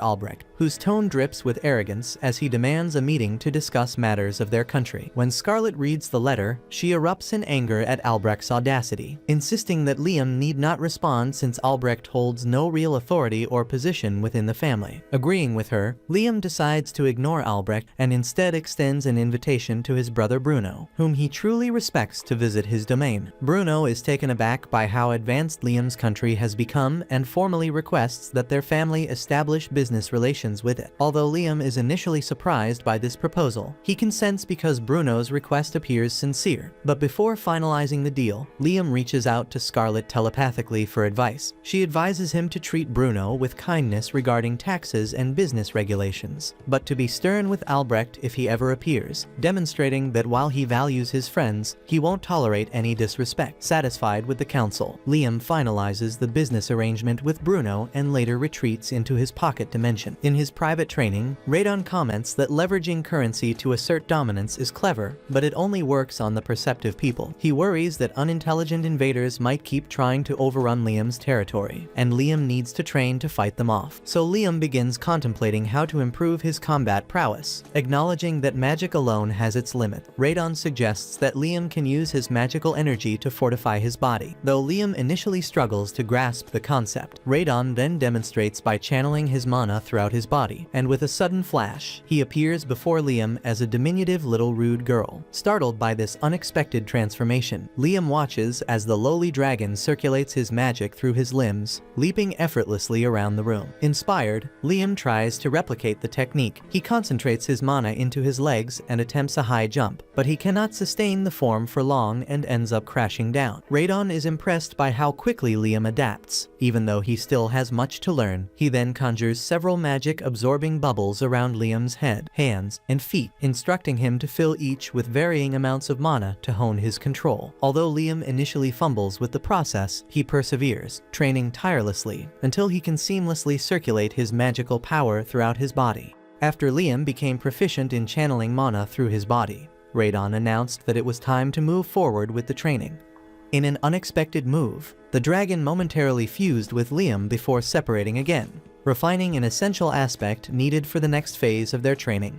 Albrecht, whose tone drips with arrogance as he demands a meeting to discuss matters of their country. When Scarlet reads the letter, she erupts in anger at Albrecht's audacity, insisting that Liam need not respond since Albrecht holds no real authority or position within the family. Agreeing with her, Liam decides to ignore Albrecht and instead extends an invitation to his brother Bruno, whom he truly respects, to visit his domain. Bruno is taken aback by how advanced Liam's country has become and formally requests that their family establish business relations with it. Although Liam is initially surprised by this proposal, he consents because Bruno's request appears sincere. But before finalizing the deal, Liam reaches out to Scarlet telepathically for advice. She advises him to treat Bruno with kindness regarding taxes and business regulations, but to be stern with Albrecht if he ever appears, demonstrating that while he values his friends, he won't tolerate any disrespect. Satisfied with the counsel, Liam finalizes the business arrangement with Bruno and later retreats into his pocket dimension. In his private training, Radon comments that leveraging currency to assert dominance is clever, but it only works on the perceptive people. He worries that unintelligent invaders might keep trying to overrun Liam's territory, and Liam needs to train to fight them off. So Liam begins contemplating how to improve his combat prowess, acknowledging that magic alone has its limit. Radon suggests that Liam can use his magical energy to fortify his body, though Liam initially struggles to grasp the concept. Radon then demonstrates by channeling his mana throughout his body, and with a sudden flash, he appears before Liam as a diminutive little rude girl. Startled by this unexpected transformation, Liam watches as the lowly dragon circulates his magic through his limbs, leaping effortlessly around the room. Inspired, Liam tries to replicate the technique. He concentrates his mana into his legs and attempts a high jump, but he cannot sustain the form for long and ends up crashing down. Radon is impressed by how quickly Liam adapts, even though he still has much to learn. He then conjures several magic-absorbing bubbles around Liam's head, hands, and feet, instructing him to fill each with varying amounts of mana to hone his control. Although Liam initially fumbles with the process, he perseveres, training tirelessly until he can seamlessly circulate his magical power throughout his body. After Liam became proficient in channeling mana through his body, Radon announced that it was time to move forward with the training. In an unexpected move, the dragon momentarily fused with Liam before separating again, refining an essential aspect needed for the next phase of their training.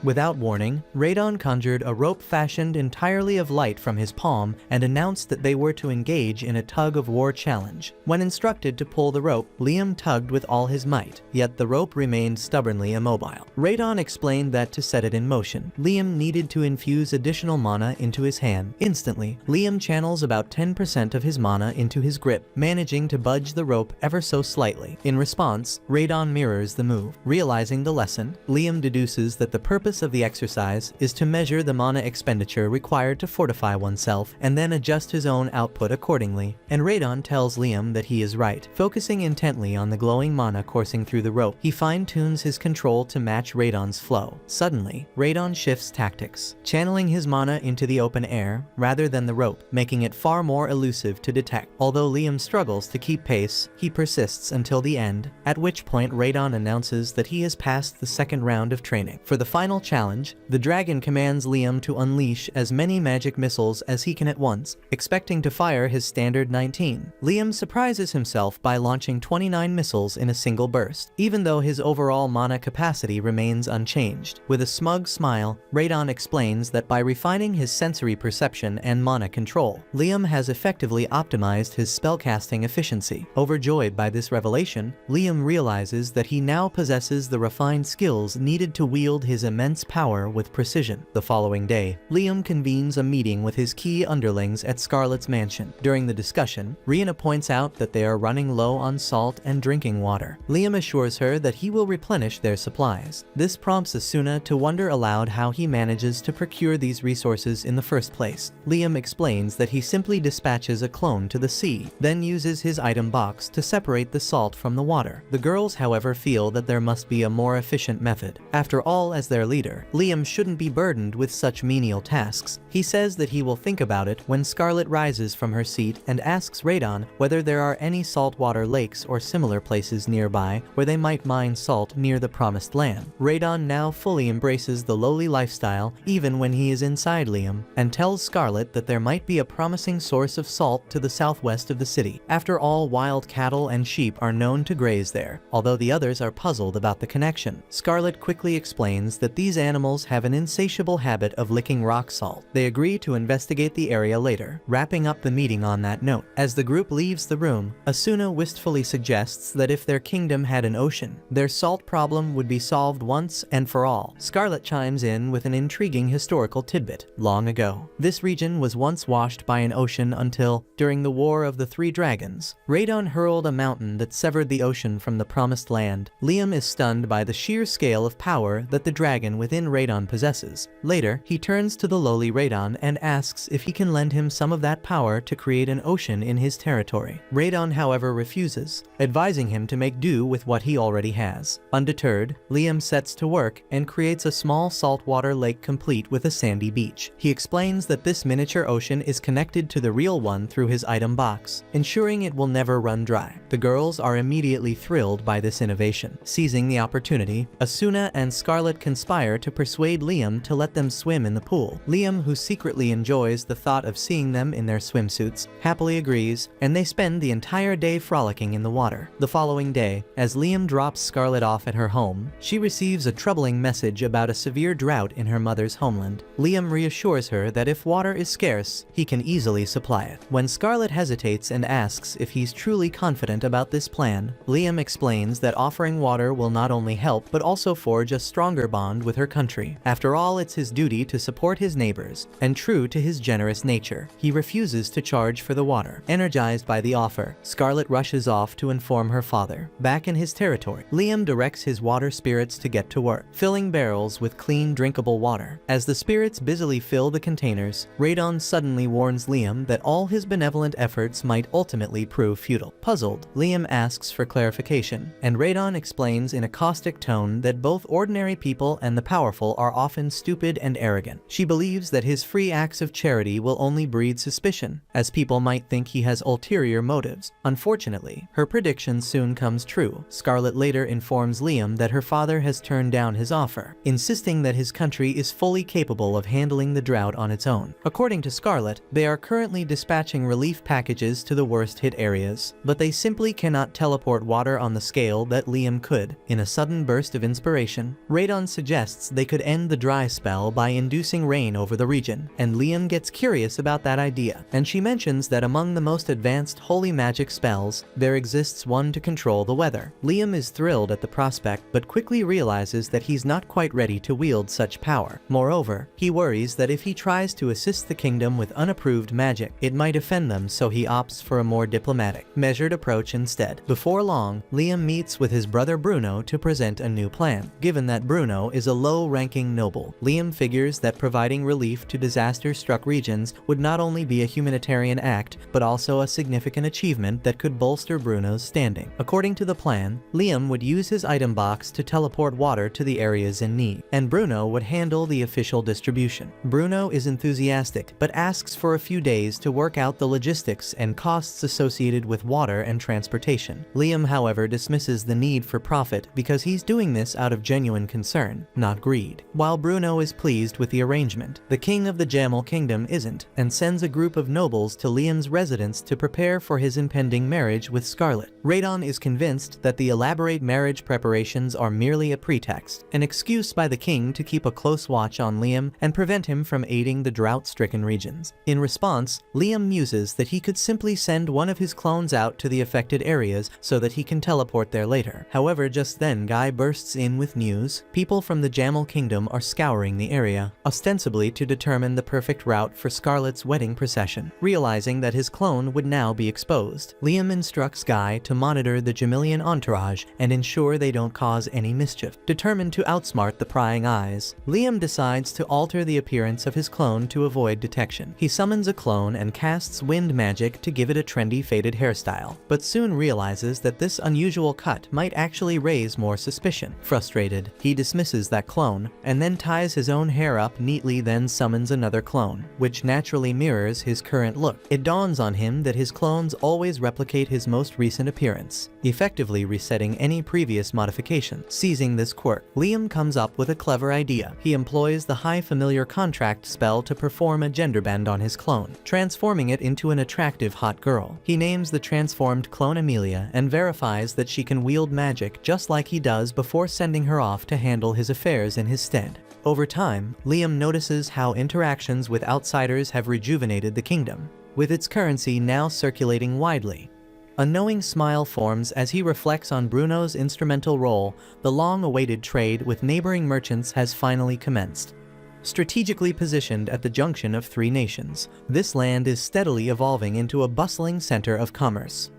Without warning, Radon conjured a rope fashioned entirely of light from his palm and announced that they were to engage in a tug-of-war challenge. When instructed to pull the rope, Liam tugged with all his might, yet the rope remained stubbornly immobile. Radon explained that to set it in motion, Liam needed to infuse additional mana into his hand. Instantly, Liam channels about 10% of his mana into his grip, managing to budge the rope ever so slightly. In response, Radon mirrors the move. Realizing the lesson, Liam deduces that the purpose of the exercise is to measure the mana expenditure required to fortify oneself and then adjust his own output accordingly, and Radon tells Liam that he is right. Focusing intently on the glowing mana coursing through the rope, he fine-tunes his control to match Radon's flow. Suddenly, Radon shifts tactics, channeling his mana into the open air rather than the rope, making it far more elusive to detect. Although Liam struggles to keep pace, he persists until the end, at which point Radon announces that he has passed the second round of training. For the final challenge, the dragon commands Liam to unleash as many magic missiles as he can at once, expecting to fire his standard 19. Liam surprises himself by launching 29 missiles in a single burst, even though his overall mana capacity remains unchanged. With a smug smile, Radon explains that by refining his sensory perception and mana control, Liam has effectively optimized his spellcasting efficiency. Overjoyed by this revelation, Liam realizes that he now possesses the refined skills needed to wield his immense power with precision. The following day, Liam convenes a meeting with his key underlings at Scarlet's mansion. During the discussion, Rihanna points out that they are running low on salt and drinking water. Liam assures her that he will replenish their supplies. This prompts Asuna to wonder aloud how he manages to procure these resources in the first place. Liam explains that he simply dispatches a clone to the sea, then uses his item box to separate the salt from the water. The girls, however, feel that there must be a more efficient method. After all, as their leader, Liam shouldn't be burdened with such menial tasks. He says that he will think about it when Scarlet rises from her seat and asks Radon whether there are any saltwater lakes or similar places nearby where they might mine salt near the promised land. Radon now fully embraces the lowly lifestyle even when he is inside Liam, and tells Scarlet that there might be a promising source of salt to the southwest of the city. After all, wild cattle and sheep are known to graze there, although the others are puzzled about the connection. Scarlet quickly explains that these animals have an insatiable habit of licking rock salt. They agree to investigate the area later, wrapping up the meeting on that note. As the group leaves the room, Asuna wistfully suggests that if their kingdom had an ocean, their salt problem would be solved once and for all. Scarlet chimes in with an intriguing historical tidbit. Long ago, this region was once washed by an ocean until, during the War of the Three Dragons, Radon hurled a mountain that severed the ocean from the promised land. Liam is stunned by the sheer scale of power that the dragon within Radon possesses. Later, he turns to the lowly Radon and asks if he can lend him some of that power to create an ocean in his territory. Radon, however, refuses, advising him to make do with what he already has. Undeterred, Liam sets to work and creates a small saltwater lake complete with a sandy beach. He explains that this miniature ocean is connected to the real one through his item box, ensuring it will never run dry. The girls are immediately thrilled by this innovation. Seizing the opportunity, Asuna and Scarlet conspire to persuade Liam to let them swim in the pool. Liam, who secretly enjoys the thought of seeing them in their swimsuits, happily agrees, and they spend the entire day frolicking in the water. The following day, as Liam drops Scarlet off at her home, she receives a troubling message about a severe drought in her mother's homeland. Liam reassures her that if water is scarce, he can easily supply it. When Scarlet hesitates and asks if he's truly confident about this plan, Liam explains that offering water will not only help but also forge a stronger bond with her country. After all, it's his duty to support his neighbors, and true to his generous nature, he refuses to charge for the water. Energized by the offer, Scarlet rushes off to inform her father. Back in his territory, Liam directs his water spirits to get to work, filling barrels with clean, drinkable water. As the spirits busily fill the containers, Radon suddenly warns Liam that all his benevolent efforts might ultimately prove futile. Puzzled, Liam asks for clarification, and Radon explains in a caustic tone that both ordinary people and and the powerful are often stupid and arrogant. She believes that his free acts of charity will only breed suspicion, as people might think he has ulterior motives. Unfortunately, her prediction soon comes true. Scarlet later informs Liam that her father has turned down his offer, insisting that his country is fully capable of handling the drought on its own. According to Scarlet, they are currently dispatching relief packages to the worst-hit areas, but they simply cannot teleport water on the scale that Liam could. In a sudden burst of inspiration, Radon suggests they could end the dry spell by inducing rain over the region, and Liam gets curious about that idea, and she mentions that among the most advanced holy magic spells, there exists one to control the weather. Liam is thrilled at the prospect, but quickly realizes that he's not quite ready to wield such power. Moreover, he worries that if he tries to assist the kingdom with unapproved magic, it might offend them, so he opts for a more diplomatic, measured approach instead. Before long, Liam meets with his brother Bruno to present a new plan. Given that Bruno is a low-ranking noble, Liam figures that providing relief to disaster-struck regions would not only be a humanitarian act, but also a significant achievement that could bolster Bruno's standing. According to the plan, Liam would use his item box to teleport water to the areas in need, and Bruno would handle the official distribution. Bruno is enthusiastic, but asks for a few days to work out the logistics and costs associated with water and transportation. Liam, however, dismisses the need for profit because he's doing this out of genuine concern, not greed. While Bruno is pleased with the arrangement, the king of the Jamel Kingdom isn't, and sends a group of nobles to Liam's residence to prepare for his impending marriage with Scarlet. Radon is convinced that the elaborate marriage preparations are merely a pretext, an excuse by the king to keep a close watch on Liam and prevent him from aiding the drought-stricken regions. In response, Liam muses that he could simply send one of his clones out to the affected areas so that he can teleport there later. However, just then Guy bursts in with news. People from the Jamel Kingdom are scouring the area, ostensibly to determine the perfect route for Scarlet's wedding procession. Realizing that his clone would now be exposed, Liam instructs Guy to monitor the Jamilian entourage and ensure they don't cause any mischief. Determined to outsmart the prying eyes, Liam decides to alter the appearance of his clone to avoid detection. He summons a clone and casts wind magic to give it a trendy faded hairstyle, but soon realizes that this unusual cut might actually raise more suspicion. Frustrated, he dismisses that clone, and then ties his own hair up neatly, then summons another clone, which naturally mirrors his current look. It dawns on him that his clones always replicate his most recent appearance, effectively resetting any previous modification. Seizing this quirk, Liam comes up with a clever idea. He employs the High Familiar Contract spell to perform a gender bend on his clone, transforming it into an attractive hot girl. He names the transformed clone Amelia and verifies that she can wield magic just like he does before sending her off to handle his affairs in his stead. Over time, Liam notices how interactions with outsiders have rejuvenated the kingdom, with its currency now circulating widely. A knowing smile forms as he reflects on Bruno's instrumental role. The long-awaited trade with neighboring merchants has finally commenced. Strategically positioned at the junction of three nations, this land is steadily evolving into a bustling center of commerce.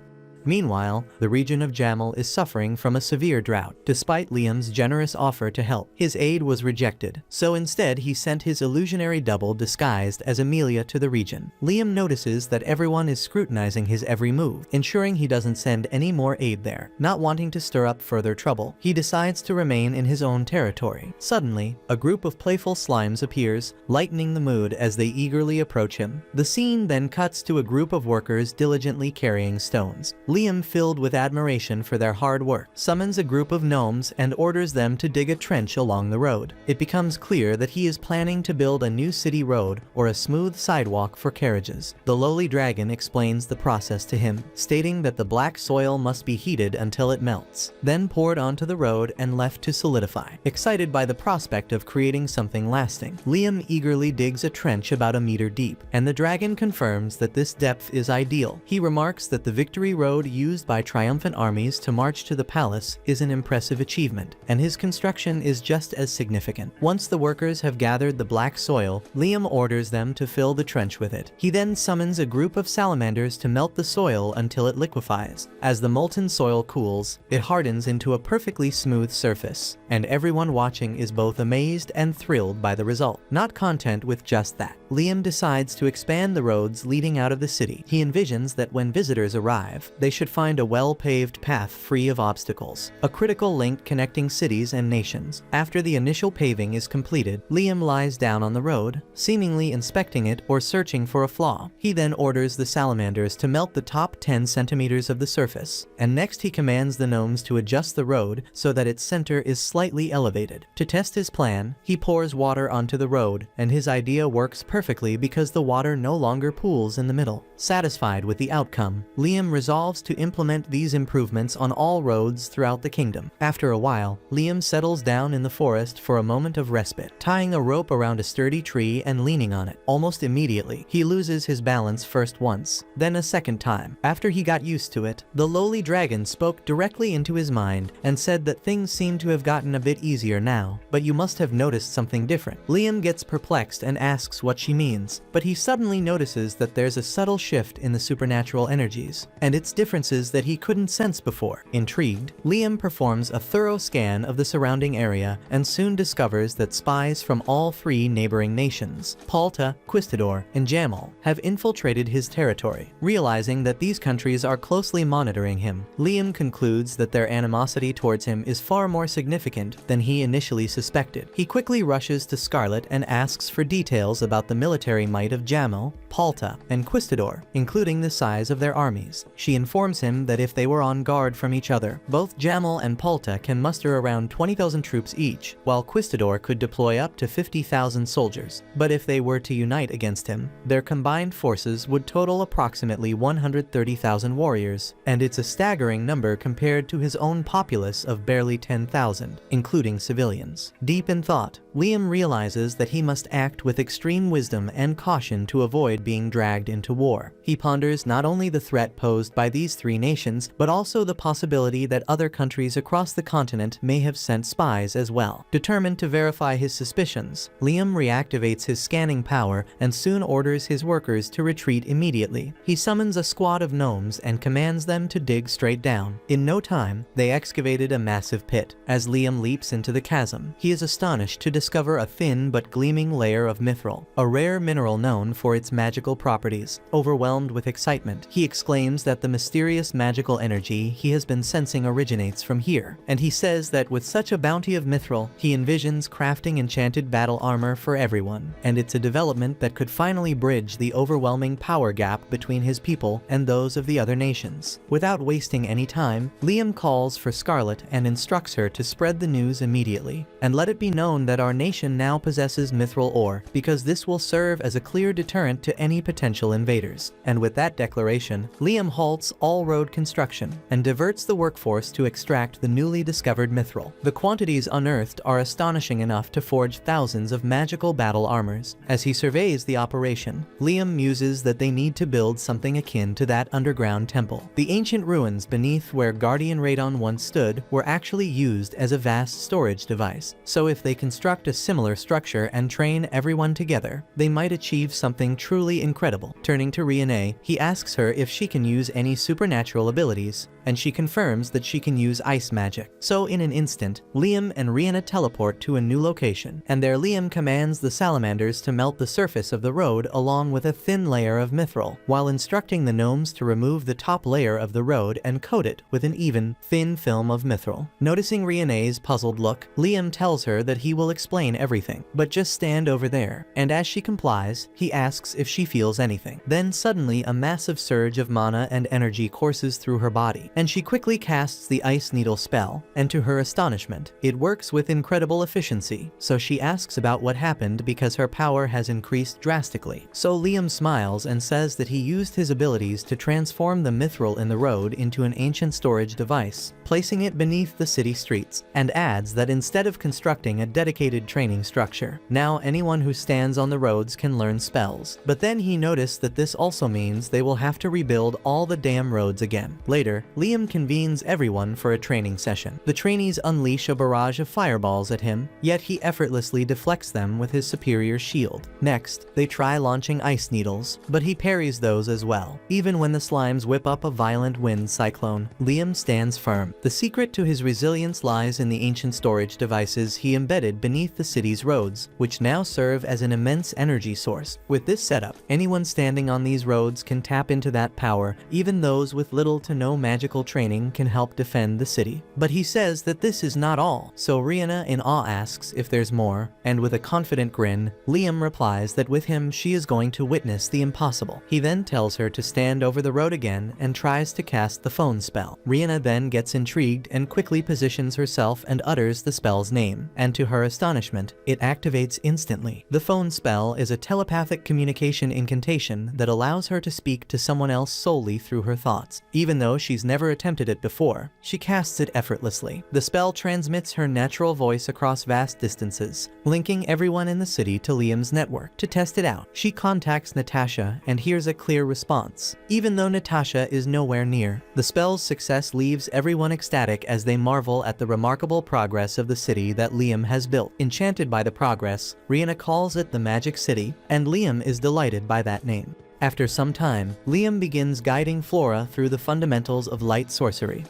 Meanwhile, the region of Jamel is suffering from a severe drought. Despite Liam's generous offer to help, his aid was rejected, so instead he sent his illusionary double disguised as Amelia to the region. Liam notices that everyone is scrutinizing his every move, ensuring he doesn't send any more aid there. Not wanting to stir up further trouble, he decides to remain in his own territory. Suddenly, a group of playful slimes appears, lightening the mood as they eagerly approach him. The scene then cuts to a group of workers diligently carrying stones. Liam, filled with admiration for their hard work, summons a group of gnomes and orders them to dig a trench along the road. It becomes clear that he is planning to build a new city road or a smooth sidewalk for carriages. The lowly dragon explains the process to him, stating that the black soil must be heated until it melts, then poured onto the road and left to solidify. Excited by the prospect of creating something lasting, Liam eagerly digs a trench about a meter deep, and the dragon confirms that this depth is ideal. He remarks that the victory road used by triumphant armies to march to the palace is an impressive achievement, and his construction is just as significant. Once the workers have gathered the black soil, Liam orders them to fill the trench with it. He then summons a group of salamanders to melt the soil until it liquefies. As the molten soil cools, it hardens into a perfectly smooth surface, and everyone watching is both amazed and thrilled by the result. Not content with just that, Liam decides to expand the roads leading out of the city. He envisions that when visitors arrive, they should find a well-paved path free of obstacles, a critical link connecting cities and nations. After the initial paving is completed, Liam lies down on the road, seemingly inspecting it or searching for a flaw. He then orders the salamanders to melt the top 10 centimeters of the surface, and next he commands the gnomes to adjust the road so that its center is slightly elevated. To test his plan, he pours water onto the road, and his idea works perfectly because the water no longer pools in the middle. Satisfied with the outcome, Liam resolves to implement these improvements on all roads throughout the kingdom. After a while, Liam settles down in the forest for a moment of respite, tying a rope around a sturdy tree and leaning on it. Almost immediately, he loses his balance first once, then a second time. After he got used to it, the lowly dragon spoke directly into his mind and said that things seem to have gotten a bit easier now, but you must have noticed something different. Liam gets perplexed and asks what she means, but he suddenly notices that there's a subtle shift in the supernatural energies, and it's differences that he couldn't sense before. Intrigued, Liam performs a thorough scan of the surrounding area and soon discovers that spies from all three neighboring nations, Palta, Quistador, and Jamal, have infiltrated his territory. Realizing that these countries are closely monitoring him, Liam concludes that their animosity towards him is far more significant than he initially suspected. He quickly rushes to Scarlet and asks for details about the military might of Jamal, Palta, and Quistador, including the size of their armies. She informs him that if they were on guard from each other, both Jamal and Palta can muster around 20,000 troops each, while Quistador could deploy up to 50,000 soldiers. But if they were to unite against him, their combined forces would total approximately 130,000 warriors, and it's a staggering number compared to his own populace of barely 10,000, including civilians. Deep in thought, Liam realizes that he must act with extreme wisdom and caution to avoid being dragged into war. He ponders not only the threat posed by these three nations, but also the possibility that other countries across the continent may have sent spies as well. Determined to verify his suspicions, Liam reactivates his scanning power and soon orders his workers to retreat immediately. He summons a squad of gnomes and commands them to dig straight down. In no time, they excavated a massive pit. As Liam leaps into the chasm, he is astonished to discover a thin but gleaming layer of mithril, a rare mineral known for its magical properties. Overwhelmed with excitement, he exclaims that the mysterious magical energy he has been sensing originates from here, and he says that with such a bounty of mithril, he envisions crafting enchanted battle armor for everyone, and it's a development that could finally bridge the overwhelming power gap between his people and those of the other nations. Without wasting any time, Liam calls for Scarlet and instructs her to spread the news immediately, and let it be known that our nation now possesses mithril ore, because this will serve as a clear deterrent to any potential invaders. And with that declaration, Liam halts all road construction and diverts the workforce to extract the newly discovered mithril. The quantities unearthed are astonishing enough to forge thousands of magical battle armors. As he surveys the operation, Liam muses that they need to build something akin to that underground temple. The ancient ruins beneath where Guardian Radon once stood were actually used as a vast storage device, so if they construct a similar structure and train everyone together, they might achieve something truly incredible. Turning to Riene, he asks her if she can use any supernatural abilities, and she confirms that she can use ice magic. So in an instant, Liam and Rihanna teleport to a new location, and there Liam commands the salamanders to melt the surface of the road along with a thin layer of mithril, while instructing the gnomes to remove the top layer of the road and coat it with an even, thin film of mithril. Noticing Riane's puzzled look, Liam tells her that he will explain everything, but just stand over there, and as she complies, he asks if she feels anything. Then suddenly a massive surge of mana and energy courses through her body, and she quickly casts the ice needle spell, and to her astonishment, it works with incredible efficiency. So she asks about what happened because her power has increased drastically. So Liam smiles and says that he used his abilities to transform the mithril in the road into an ancient storage device, placing it beneath the city streets, and adds that instead of constructing a dedicated training structure, now anyone who stands on the roads can learn spells. But then he noticed that this also means they will have to rebuild all the damn roads again. Later, Liam convenes everyone for a training session. The trainees unleash a barrage of fireballs at him, yet he effortlessly deflects them with his superior shield. Next, they try launching ice needles, but he parries those as well. Even when the slimes whip up a violent wind cyclone, Liam stands firm. The secret to his resilience lies in the ancient storage devices he embedded beneath the city's roads, which now serve as an immense energy source. With this setup, anyone standing on these roads can tap into that power. Even those with little to no magical training can help defend the city. But he says that this is not all, so Rihanna in awe asks if there's more, and with a confident grin, Liam replies that with him she is going to witness the impossible. He then tells her to stand over the road again and tries to cast the phone spell. Rihanna then gets intrigued and quickly positions herself and utters the spell's name, and to her astonishment, it activates instantly. The phone spell is a telepathic communication incantation that allows her to speak to someone else solely through her thoughts. Even though she's never attempted it before, she casts it effortlessly. The spell transmits her natural voice across vast distances, linking everyone in the city to Liam's network. To test it out, she contacts Natasha and hears a clear response, even though Natasha is nowhere near. The spell's success leaves everyone ecstatic as they marvel at the remarkable progress of the city that Liam has built. Enchanted by the progress, Rihanna calls it the Magic City, and Liam is delighted by that name. After some time, Liam begins guiding Flora through the fundamentals of light sorcery.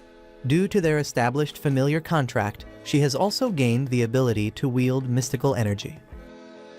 Due to their established familiar contract, she has also gained the ability to wield mystical energy.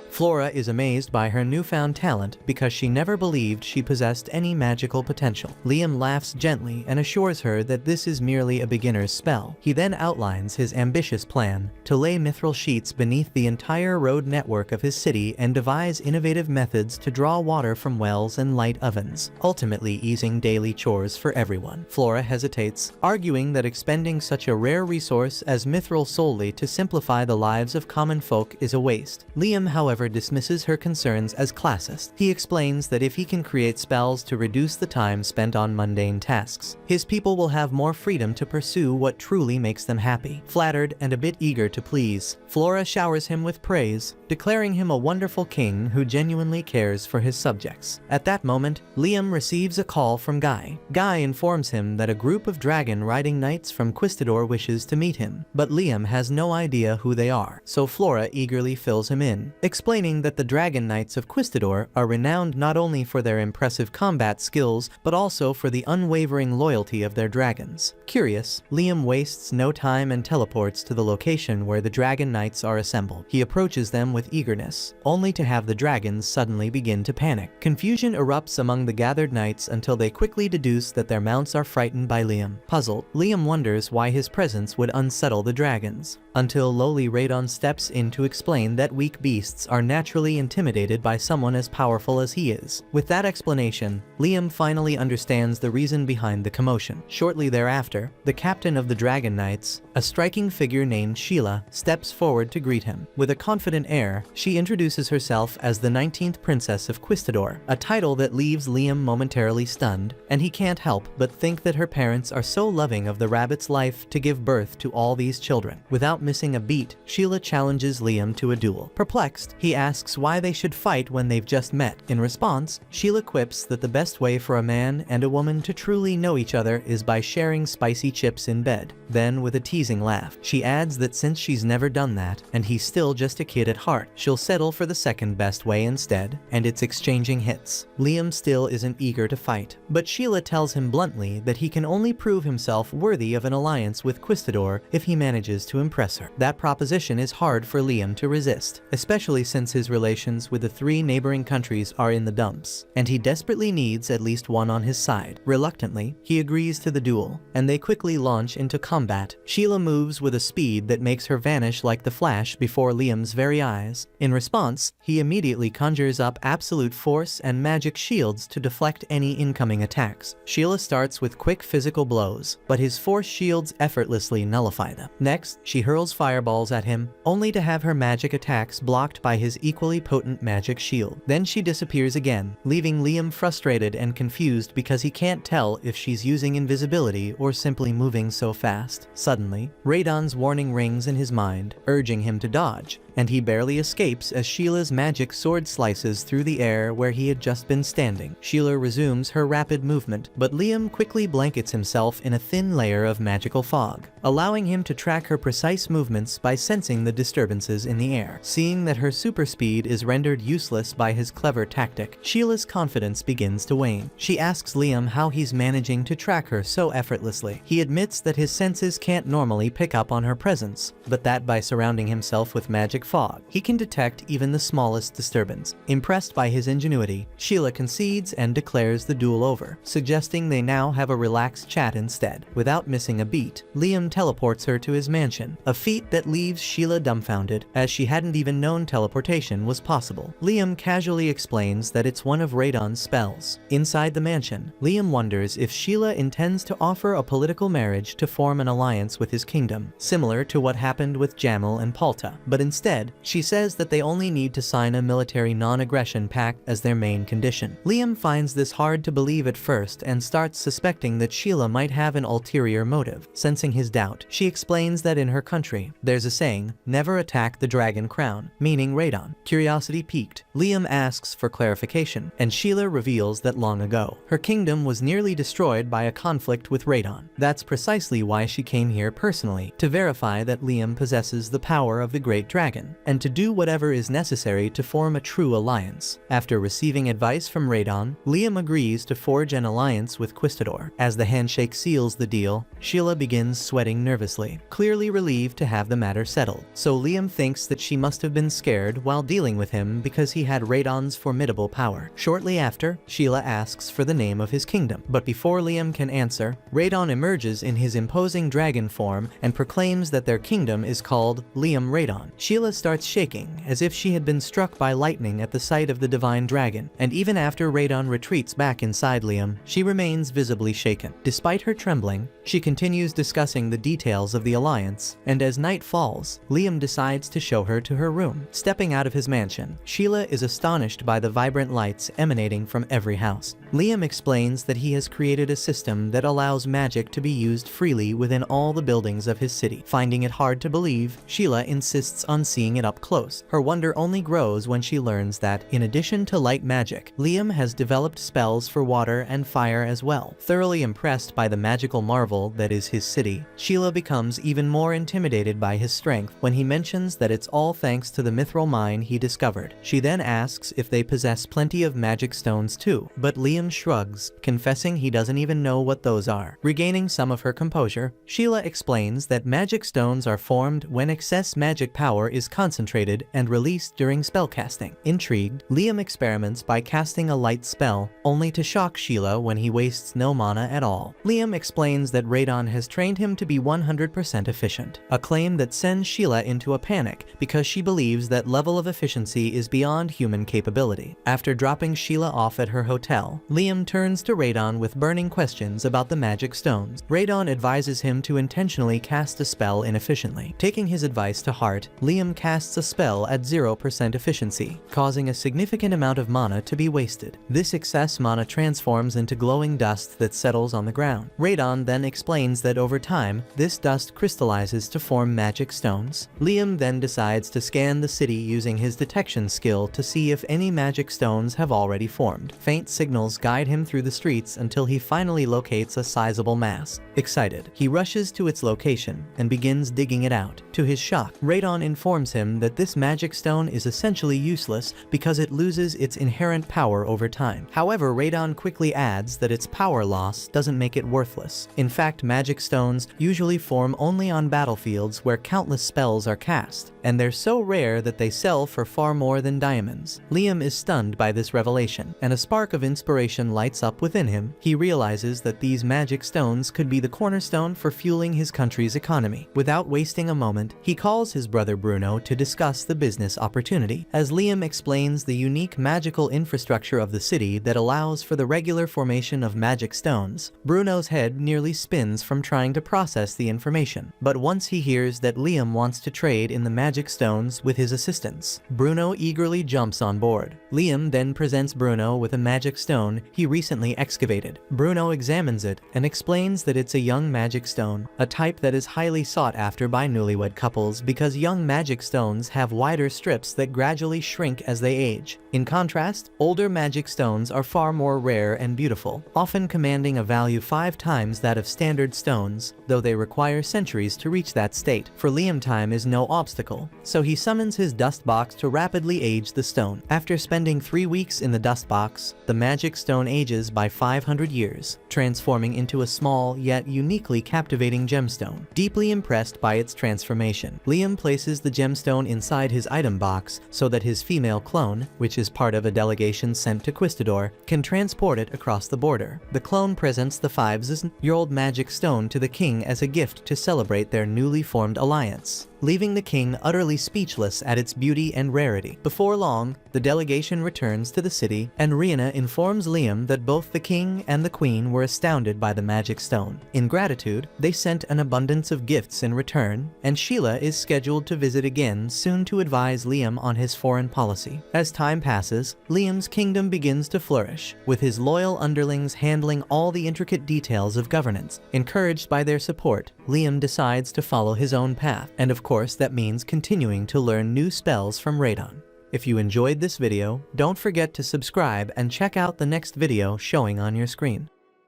Flora is amazed by her newfound talent because she never believed she possessed any magical potential. Liam laughs gently and assures her that this is merely a beginner's spell. He then outlines his ambitious plan to lay mithril sheets beneath the entire road network of his city and devise innovative methods to draw water from wells and light ovens, ultimately easing daily chores for everyone. Flora hesitates, arguing that expending such a rare resource as mithril solely to simplify the lives of common folk is a waste. Liam, however, dismisses her concerns as classist. He explains that if he can create spells to reduce the time spent on mundane tasks, his people will have more freedom to pursue what truly makes them happy. Flattered and a bit eager to please, Flora showers him with praise, declaring him a wonderful king who genuinely cares for his subjects. At that moment, Liam receives a call from Guy. Guy informs him that a group of dragon-riding knights from Quistador wishes to meet him, but Liam has no idea who they are, so Flora eagerly fills him in, explaining that the Dragon Knights of Quistador are renowned not only for their impressive combat skills, but also for the unwavering loyalty of their dragons. Curious, Liam wastes no time and teleports to the location where the Dragon Knights are assembled. He approaches them with eagerness, only to have the dragons suddenly begin to panic. Confusion erupts among the gathered knights until they quickly deduce that their mounts are frightened by Liam. Puzzled, Liam wonders why his presence would unsettle the dragons, until lowly Radon steps in to explain that weak beasts are naturally intimidated by someone as powerful as he is. With that explanation, Liam finally understands the reason behind the commotion. Shortly thereafter, the captain of the Dragon Knights, a striking figure named Sheila, steps forward to greet him. With a confident air, she introduces herself as the 19th Princess of Quistador, a title that leaves Liam momentarily stunned, and he can't help but think that her parents are so loving of the rabbit's life to give birth to all these children. Without missing a beat, Sheila challenges Liam to a duel. Perplexed, he asks why they should fight when they've just met. In response, Sheila quips that the best way for a man and a woman to truly know each other is by sharing spicy chips in bed. Then, with a teasing laugh, she adds that since she's never done that, and he's still just a kid at heart, she'll settle for the second best way instead, and it's exchanging hits. Liam still isn't eager to fight, but Sheila tells him bluntly that he can only prove himself worthy of an alliance with Quistador if he manages to impress her. That proposition is hard for Liam to resist, especially since his relations with the three neighboring countries are in the dumps, and he desperately needs at least one on his side. Reluctantly, he agrees to the duel, and they quickly launch into combat. Sheila moves with a speed that makes her vanish like the Flash before Liam's very eyes. In response, he immediately conjures up absolute force and magic shields to deflect any incoming attacks. Sheila starts with quick physical blows, but his force shields effortlessly nullify them. Next, she hurls fireballs at him, only to have her magic attacks blocked by his equally potent magic shield. Then she disappears again, leaving Liam frustrated and confused because he can't tell if she's using invisibility or simply moving so fast. Suddenly, Radon's warning rings in his mind, urging him to dodge, and he barely escapes as Sheila's magic sword slices through the air where he had just been standing. Sheila resumes her rapid movement, but Liam quickly blankets himself in a thin layer of magical fog, allowing him to track her precise movements by sensing the disturbances in the air. Seeing that her super speed is rendered useless by his clever tactic, Sheila's confidence begins to wane. She asks Liam how he's managing to track her so effortlessly. He admits that his senses can't normally pick up on her presence, but that by surrounding himself with magic fog, he can detect even the smallest disturbance. Impressed by his ingenuity, Sheila concedes and declares the duel over, suggesting they now have a relaxed chat instead. Without missing a beat, Liam teleports her to his mansion, a feat that leaves Sheila dumbfounded, as she hadn't even known teleportation was possible. Liam casually explains that it's one of Radon's spells. Inside the mansion, Liam wonders if Sheila intends to offer a political marriage to form an alliance with his kingdom, similar to what happened with Jamil and Palta, but instead, she says that they only need to sign a military non-aggression pact as their main condition. Liam finds this hard to believe at first and starts suspecting that Sheila might have an ulterior motive. Sensing his doubt, she explains that in her country, there's a saying, never attack the dragon crown, meaning Radon. Curiosity piqued, Liam asks for clarification, and Sheila reveals that long ago, her kingdom was nearly destroyed by a conflict with Radon. That's precisely why she came here personally, to verify that Liam possesses the power of the great dragon, and to do whatever is necessary to form a true alliance. After receiving advice from Radon, Liam agrees to forge an alliance with Quistador. As the handshake seals the deal, Sheila begins sweating nervously, clearly relieved to have the matter settled. So Liam thinks that she must have been scared while dealing with him because he had Radon's formidable power. Shortly after, Sheila asks for the name of his kingdom, but before Liam can answer, Radon emerges in his imposing dragon form and proclaims that their kingdom is called Liam Radon. Sheila starts shaking, as if she had been struck by lightning at the sight of the divine dragon, and even after Radon retreats back inside Liam, she remains visibly shaken. Despite her trembling, she continues discussing the details of the alliance, and as night falls, Liam decides to show her to her room. Stepping out of his mansion, Sheila is astonished by the vibrant lights emanating from every house. Liam explains that he has created a system that allows magic to be used freely within all the buildings of his city. Finding it hard to believe, Sheila insists on seeing it up close. Her wonder only grows when she learns that, in addition to light magic, Liam has developed spells for water and fire as well. Thoroughly impressed by the magical marvel that is his city, Sheila becomes even more intimidated by his strength when he mentions that it's all thanks to the mithril mine he discovered. She then asks if they possess plenty of magic stones too, but Liam shrugs, confessing he doesn't even know what those are. Regaining some of her composure, Sheila explains that magic stones are formed when excess magic power is concentrated and released during spellcasting. Intrigued, Liam experiments by casting a light spell, only to shock Sheila when he wastes no mana at all. Liam explains that Radon has trained him to be 100% efficient, a claim that sends Sheila into a panic because she believes that level of efficiency is beyond human capability. After dropping Sheila off at her hotel, Liam turns to Radon with burning questions about the magic stones. Radon advises him to intentionally cast a spell inefficiently. Taking his advice to heart, Liam casts a spell at 0% efficiency, causing a significant amount of mana to be wasted. This excess mana transforms into glowing dust that settles on the ground. Radon then explains that over time, this dust crystallizes to form magic stones. Liam then decides to scan the city using his detection skill to see if any magic stones have already formed. Faint signals guide him through the streets until he finally locates a sizable mass. Excited, he rushes to its location and begins digging it out. To his shock, Radon informs him that this magic stone is essentially useless because it loses its inherent power over time. However, Radon quickly adds that its power loss doesn't make it worthless. In fact, magic stones usually form only on battlefields where countless spells are cast, and they're so rare that they sell for far more than diamonds. Liam is stunned by this revelation, and a spark of inspiration lights up within him. He realizes that these magic stones could be the cornerstone for fueling his country's economy. Without wasting a moment, he calls his brother Bruno to discuss the business opportunity. As Liam explains the unique magical infrastructure of the city that allows for the regular formation of magic stones, Bruno's head nearly spins from trying to process the information. But once he hears that Liam wants to trade in the magic stones with his assistants, Bruno eagerly jumps on board. Liam then presents Bruno with a magic stone he recently excavated. Bruno examines it and explains that it's a young magic stone, a type that is highly sought after by newlywed couples because young magic stones have wider strips that gradually shrink as they age. In contrast, older magic stones are far more rare and beautiful, often commanding a value 5 times that of standard stones, though they require centuries to reach that state. For Liam, time is no obstacle, so he summons his dust box to rapidly age the stone. After spending 3 weeks in the dust box, the magic stone ages by 500 years, transforming into a small yet uniquely captivating gemstone. Deeply impressed by its transformation, Liam places the gemstone inside his item box so that his female clone, which is part of a delegation sent to Quistador, can transport it across the border. The clone presents the 5,000-year-old magic stone to the king as a gift to celebrate their newly formed alliance, leaving the king utterly speechless at its beauty and rarity. Before long, the delegation returns to the city, and Rihanna informs Liam that both the king and the queen were astounded by the magic stone. In gratitude, they sent an abundance of gifts in return, and Sheila is scheduled to visit again soon to advise Liam on his foreign policy. As time passes, Liam's kingdom begins to flourish, with his loyal underlings handling all the intricate details of governance. Encouraged by their support, Liam decides to follow his own path, and of course that means continuing to learn new spells from Radon. If you enjoyed this video, don't forget to subscribe and check out the next video showing on your screen.